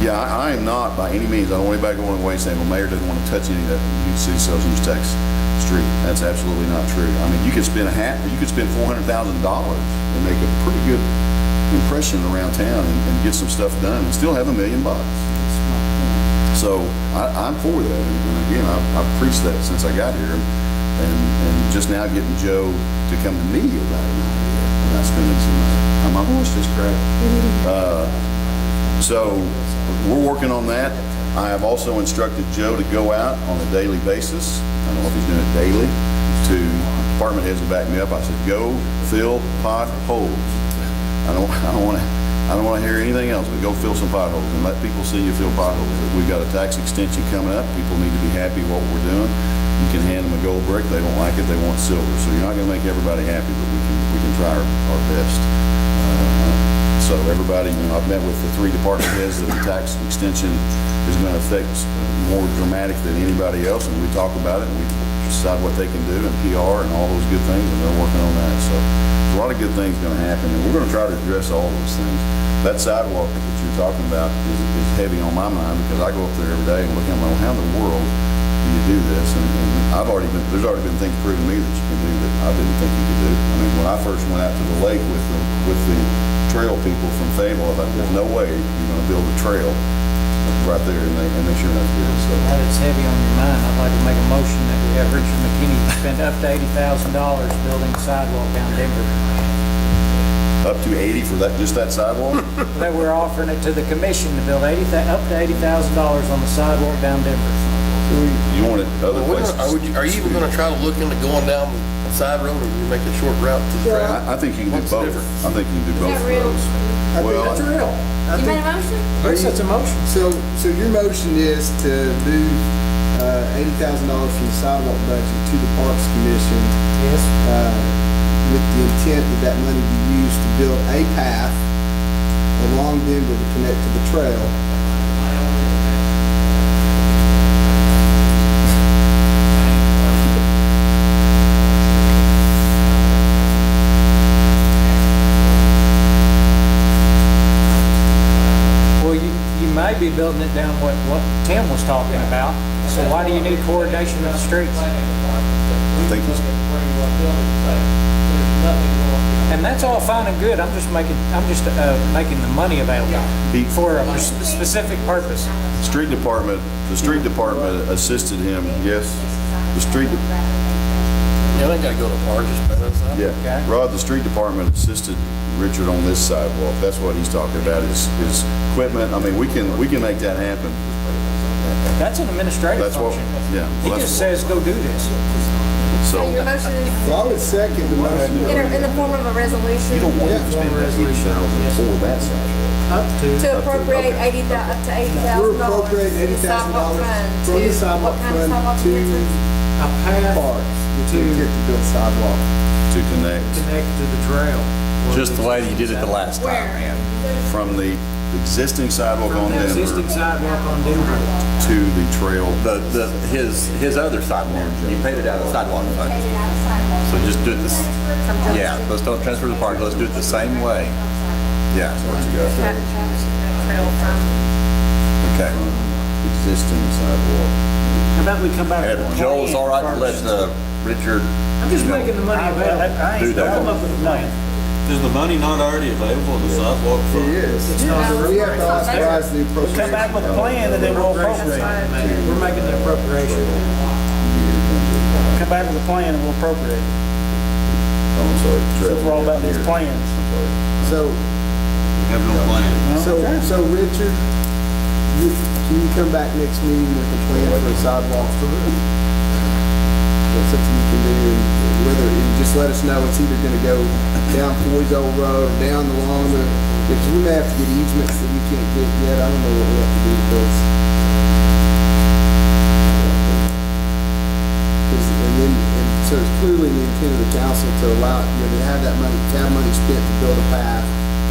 [SPEAKER 2] Yeah, I am not by any means. I don't want anybody going away saying, well, Mayor doesn't want to touch any of that city sales use tax street. That's absolutely not true. I mean, you could spend $400,000 and make a pretty good impression around town and get some stuff done and still have $1 million. So I'm for that. And again, I've preached that since I got here. And just now getting Joe to come to me about an idea about spending some money. My voice just cracked. So we're working on that. I have also instructed Joe to go out on a daily basis. I don't know if he's doing it daily. To department heads to back me up. I said, go fill potholes. I don't want to hear anything else, but go fill some potholes and let people see you fill potholes. We've got a tax extension coming up. People need to be happy with what we're doing. You can hand them a gold brick. They don't like it. They want silver. So you're not going to make everybody happy, but we can try our best. So everybody, I've met with the 3 department heads that the tax extension is going to affect more dramatic than anybody else, and we talk about it and we decide what they can do and PR and all those good things, and they're working on that. So we're lot of good things gonna happen, and we're gonna try to address all those things. That sidewalk that you're talking about is heavy on my mind, because I go up there every day and look at them, how in the world do you do this? And there's already been things proven to me that you can do that I didn't think you could do. I mean, when I first went out to the lake with the trail people from Fayetteville, I thought, there's no way you're gonna build a trail right there, and they sure enough did, so.
[SPEAKER 15] Now that it's heavy on your mind, I'd like to make a motion that we have Richard McKinney spend up to $80,000 building a sidewalk down Denver.
[SPEAKER 2] Up to 80 for that, just that sidewalk?
[SPEAKER 15] That we're offering it to the commission to build up to $80,000 on the sidewalk down Denver.
[SPEAKER 2] You want it other places?
[SPEAKER 18] Are you even gonna try to look into going down a side road, or you make a short route to the trail?
[SPEAKER 2] I think you can do
[SPEAKER 18] What's the
[SPEAKER 2] both.
[SPEAKER 18] difference?
[SPEAKER 2] I think you can do both of
[SPEAKER 16] real?
[SPEAKER 2] those. Well,
[SPEAKER 9] That's real.
[SPEAKER 16] You made a motion?
[SPEAKER 15] Yes, that's a motion.
[SPEAKER 9] So your motion is to move $80,000 from the sidewalk budget to the Parks Commission,
[SPEAKER 15] Yes.
[SPEAKER 9] with the intent that money be used to build a path along Denver to connect to the trail.
[SPEAKER 15] Well, you may be building it down what Tim was talking about, so why do you need coordination of the streets?
[SPEAKER 2] I think it's,
[SPEAKER 15] And that's all fine and good, I'm just making the money available for a specific purpose.
[SPEAKER 2] the street department assisted him, yes. The street,
[SPEAKER 18] Yeah, they gotta go to Parks, but that's not.
[SPEAKER 2] yeah. Rod, the street department assisted Richard on this sidewalk. That's what he's talking about, is equipment. I mean, we can make that happen.
[SPEAKER 15] That's an administrative
[SPEAKER 2] That's what,
[SPEAKER 15] function.
[SPEAKER 2] yeah.
[SPEAKER 15] He
[SPEAKER 2] well,
[SPEAKER 15] just
[SPEAKER 2] that's
[SPEAKER 15] says, go do this.
[SPEAKER 2] So,
[SPEAKER 16] Your motion is
[SPEAKER 9] Well, I would second the motion.
[SPEAKER 16] in the form of a resolution
[SPEAKER 2] you don't want to spend that 80,000 for that sidewalk.
[SPEAKER 15] Up to.
[SPEAKER 16] to appropriate up to $80,000.
[SPEAKER 9] We're appropriating $80,000 from the sidewalk fund to
[SPEAKER 15] A path
[SPEAKER 9] Parks, with the intent to build sidewalk.
[SPEAKER 2] To connect
[SPEAKER 15] connect to the trail.
[SPEAKER 11] Just the way you did it the last time, man.
[SPEAKER 2] from the existing sidewalk on
[SPEAKER 15] The existing
[SPEAKER 2] Denver
[SPEAKER 15] sidewalk on Denver.
[SPEAKER 2] to the trail.
[SPEAKER 11] His other sidewalk, you paid it out of the sidewalk fund. So just do it this, yeah, let's don't transfer the park, let's do it the same way. Yeah,
[SPEAKER 16] Trail from
[SPEAKER 11] okay.
[SPEAKER 2] Existing sidewalk.
[SPEAKER 19] How about we come back with a
[SPEAKER 11] And
[SPEAKER 19] plan?
[SPEAKER 11] Joel's all right to let Richard
[SPEAKER 15] I'm just making the money available.
[SPEAKER 19] I
[SPEAKER 11] do
[SPEAKER 19] ain't
[SPEAKER 11] that.
[SPEAKER 19] come up with a plan.
[SPEAKER 14] Is the money not already available in the sidewalk fund?
[SPEAKER 9] It is. We have to authorize the
[SPEAKER 19] We'll come back
[SPEAKER 9] appropriation.
[SPEAKER 19] with a plan and then we'll appropriate.
[SPEAKER 15] We're making the appropriation.
[SPEAKER 19] Come back with a plan and we'll appropriate.
[SPEAKER 2] Oh, I'm sorry.
[SPEAKER 19] So we're all about these plans.
[SPEAKER 9] So,
[SPEAKER 14] We have no plan.
[SPEAKER 9] so Richard, can you come back next meeting with a plan for a sidewalk? That's something you can do, and whether, and just let us know, it's either gonna go down Floyd's Old Road or down along the, because we may have to get easements that we can't get yet, I don't know what we have to do to those. And so it's clearly the intent of the council to allow, to have that money, to have money spent to build a path.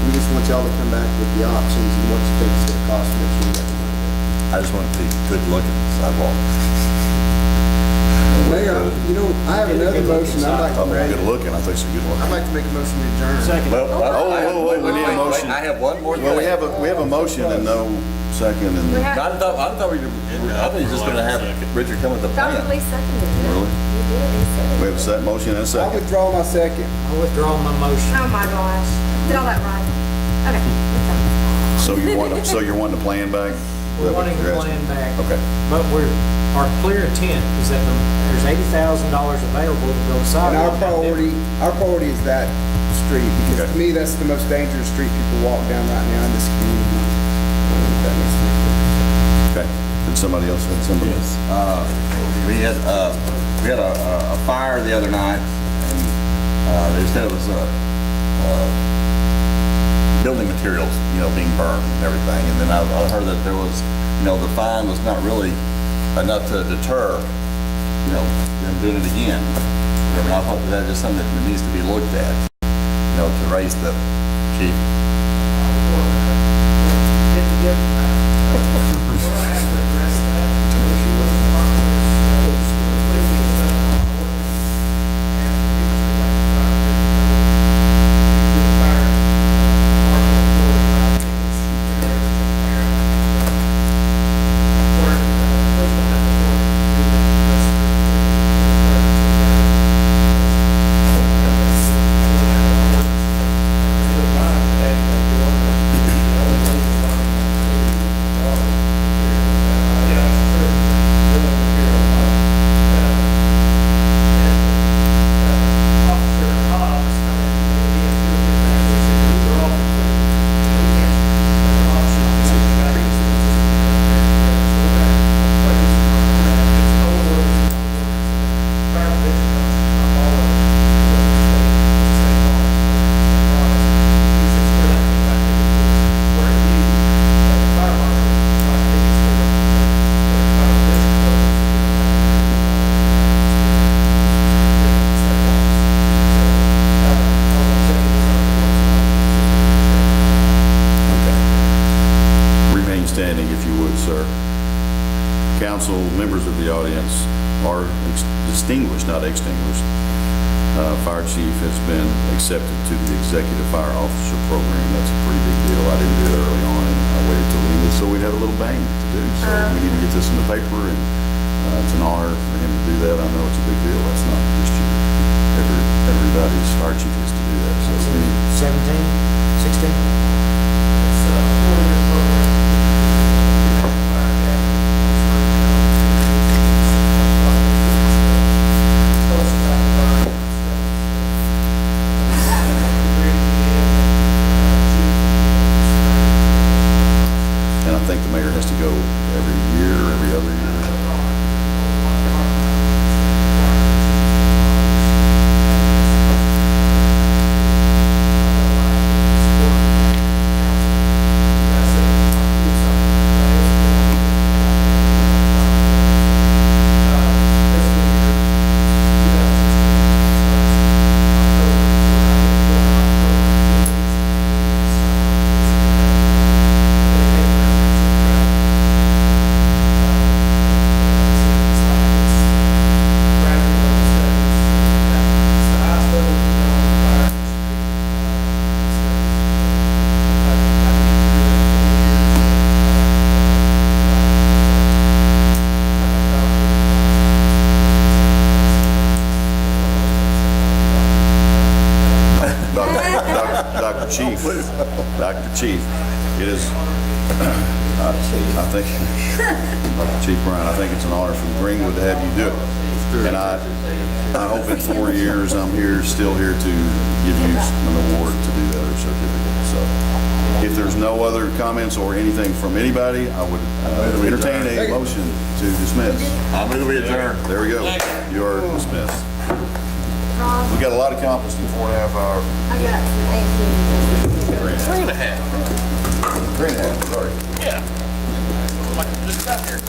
[SPEAKER 9] We just want y'all to come back with the options and what you think it's gonna cost to make sure you got the money there.
[SPEAKER 11] I just want it to be good looking sidewalk.
[SPEAKER 9] Mayor, I have another motion I'd like to
[SPEAKER 2] Oh,
[SPEAKER 9] make.
[SPEAKER 2] good looking. I think it's a good
[SPEAKER 9] I'd
[SPEAKER 2] one.
[SPEAKER 9] like to make a motion to adjourn.
[SPEAKER 19] Second.
[SPEAKER 11] Well,
[SPEAKER 2] Oh, we need a motion.
[SPEAKER 11] I have one more thing.
[SPEAKER 2] Well, we have a motion and no second, and
[SPEAKER 11] I thought we were just gonna have Richard come with a
[SPEAKER 16] Dr.
[SPEAKER 11] plan.
[SPEAKER 16] Lee seconded it.
[SPEAKER 2] Really?
[SPEAKER 16] You did, he said
[SPEAKER 2] we
[SPEAKER 16] it.
[SPEAKER 2] have a set motion and a
[SPEAKER 9] I
[SPEAKER 2] second.
[SPEAKER 9] withdraw my second.
[SPEAKER 15] I withdraw my motion.
[SPEAKER 16] Oh my gosh, did all that right. Okay.
[SPEAKER 2] So you're wanting to plan back?
[SPEAKER 15] We're wanting to plan back.
[SPEAKER 2] Okay.
[SPEAKER 15] But our clear intent is that there's $80,000 available to build a
[SPEAKER 9] And
[SPEAKER 15] sidewalk. down Denver.
[SPEAKER 9] our priority is that street, because to me, that's the most dangerous street people walk down right now in this community. That makes sense.
[SPEAKER 2] Okay. Did somebody else have somebody?
[SPEAKER 11] We had a fire the other night, and they said it was building materials, being burned and everything. And then I heard that there was, the fine was not really enough to deter, them doing it again. And I thought that is something that needs to be looked at, to raise the chief.
[SPEAKER 2] distinguished, not extinguished. Fire chief has been accepted to the executive fire officer program. That's a pretty big deal. I didn't do it early on, and I waited till the end, so we'd have a little bang to do. So we need to get this in the paper, and it's an honor for him to do that. I know it's a big deal. That's not just you. Everybody's fire chief gets to do that. So we need
[SPEAKER 15] 17, 16?
[SPEAKER 7] It's a 4-year program. Fire academy.
[SPEAKER 2] And I think the mayor has to go every year, every other year. Dr. Chief, it is, I think, Dr. Chief Bryan, I think it's an honor from Greenwood to have you do it. And I hope in 4 years, I'm still here to give you an award to do that or certificate. So if there's no other comments or anything from anybody, I would entertain a motion to dismiss.
[SPEAKER 11] I'm going to be adjourned.
[SPEAKER 2] There we go. You are dismissed. We got a lot accomplished in 4.5 hours.
[SPEAKER 16] I got some 18.
[SPEAKER 2] 3.5, sorry.
[SPEAKER 6] Yeah. Like, just got here.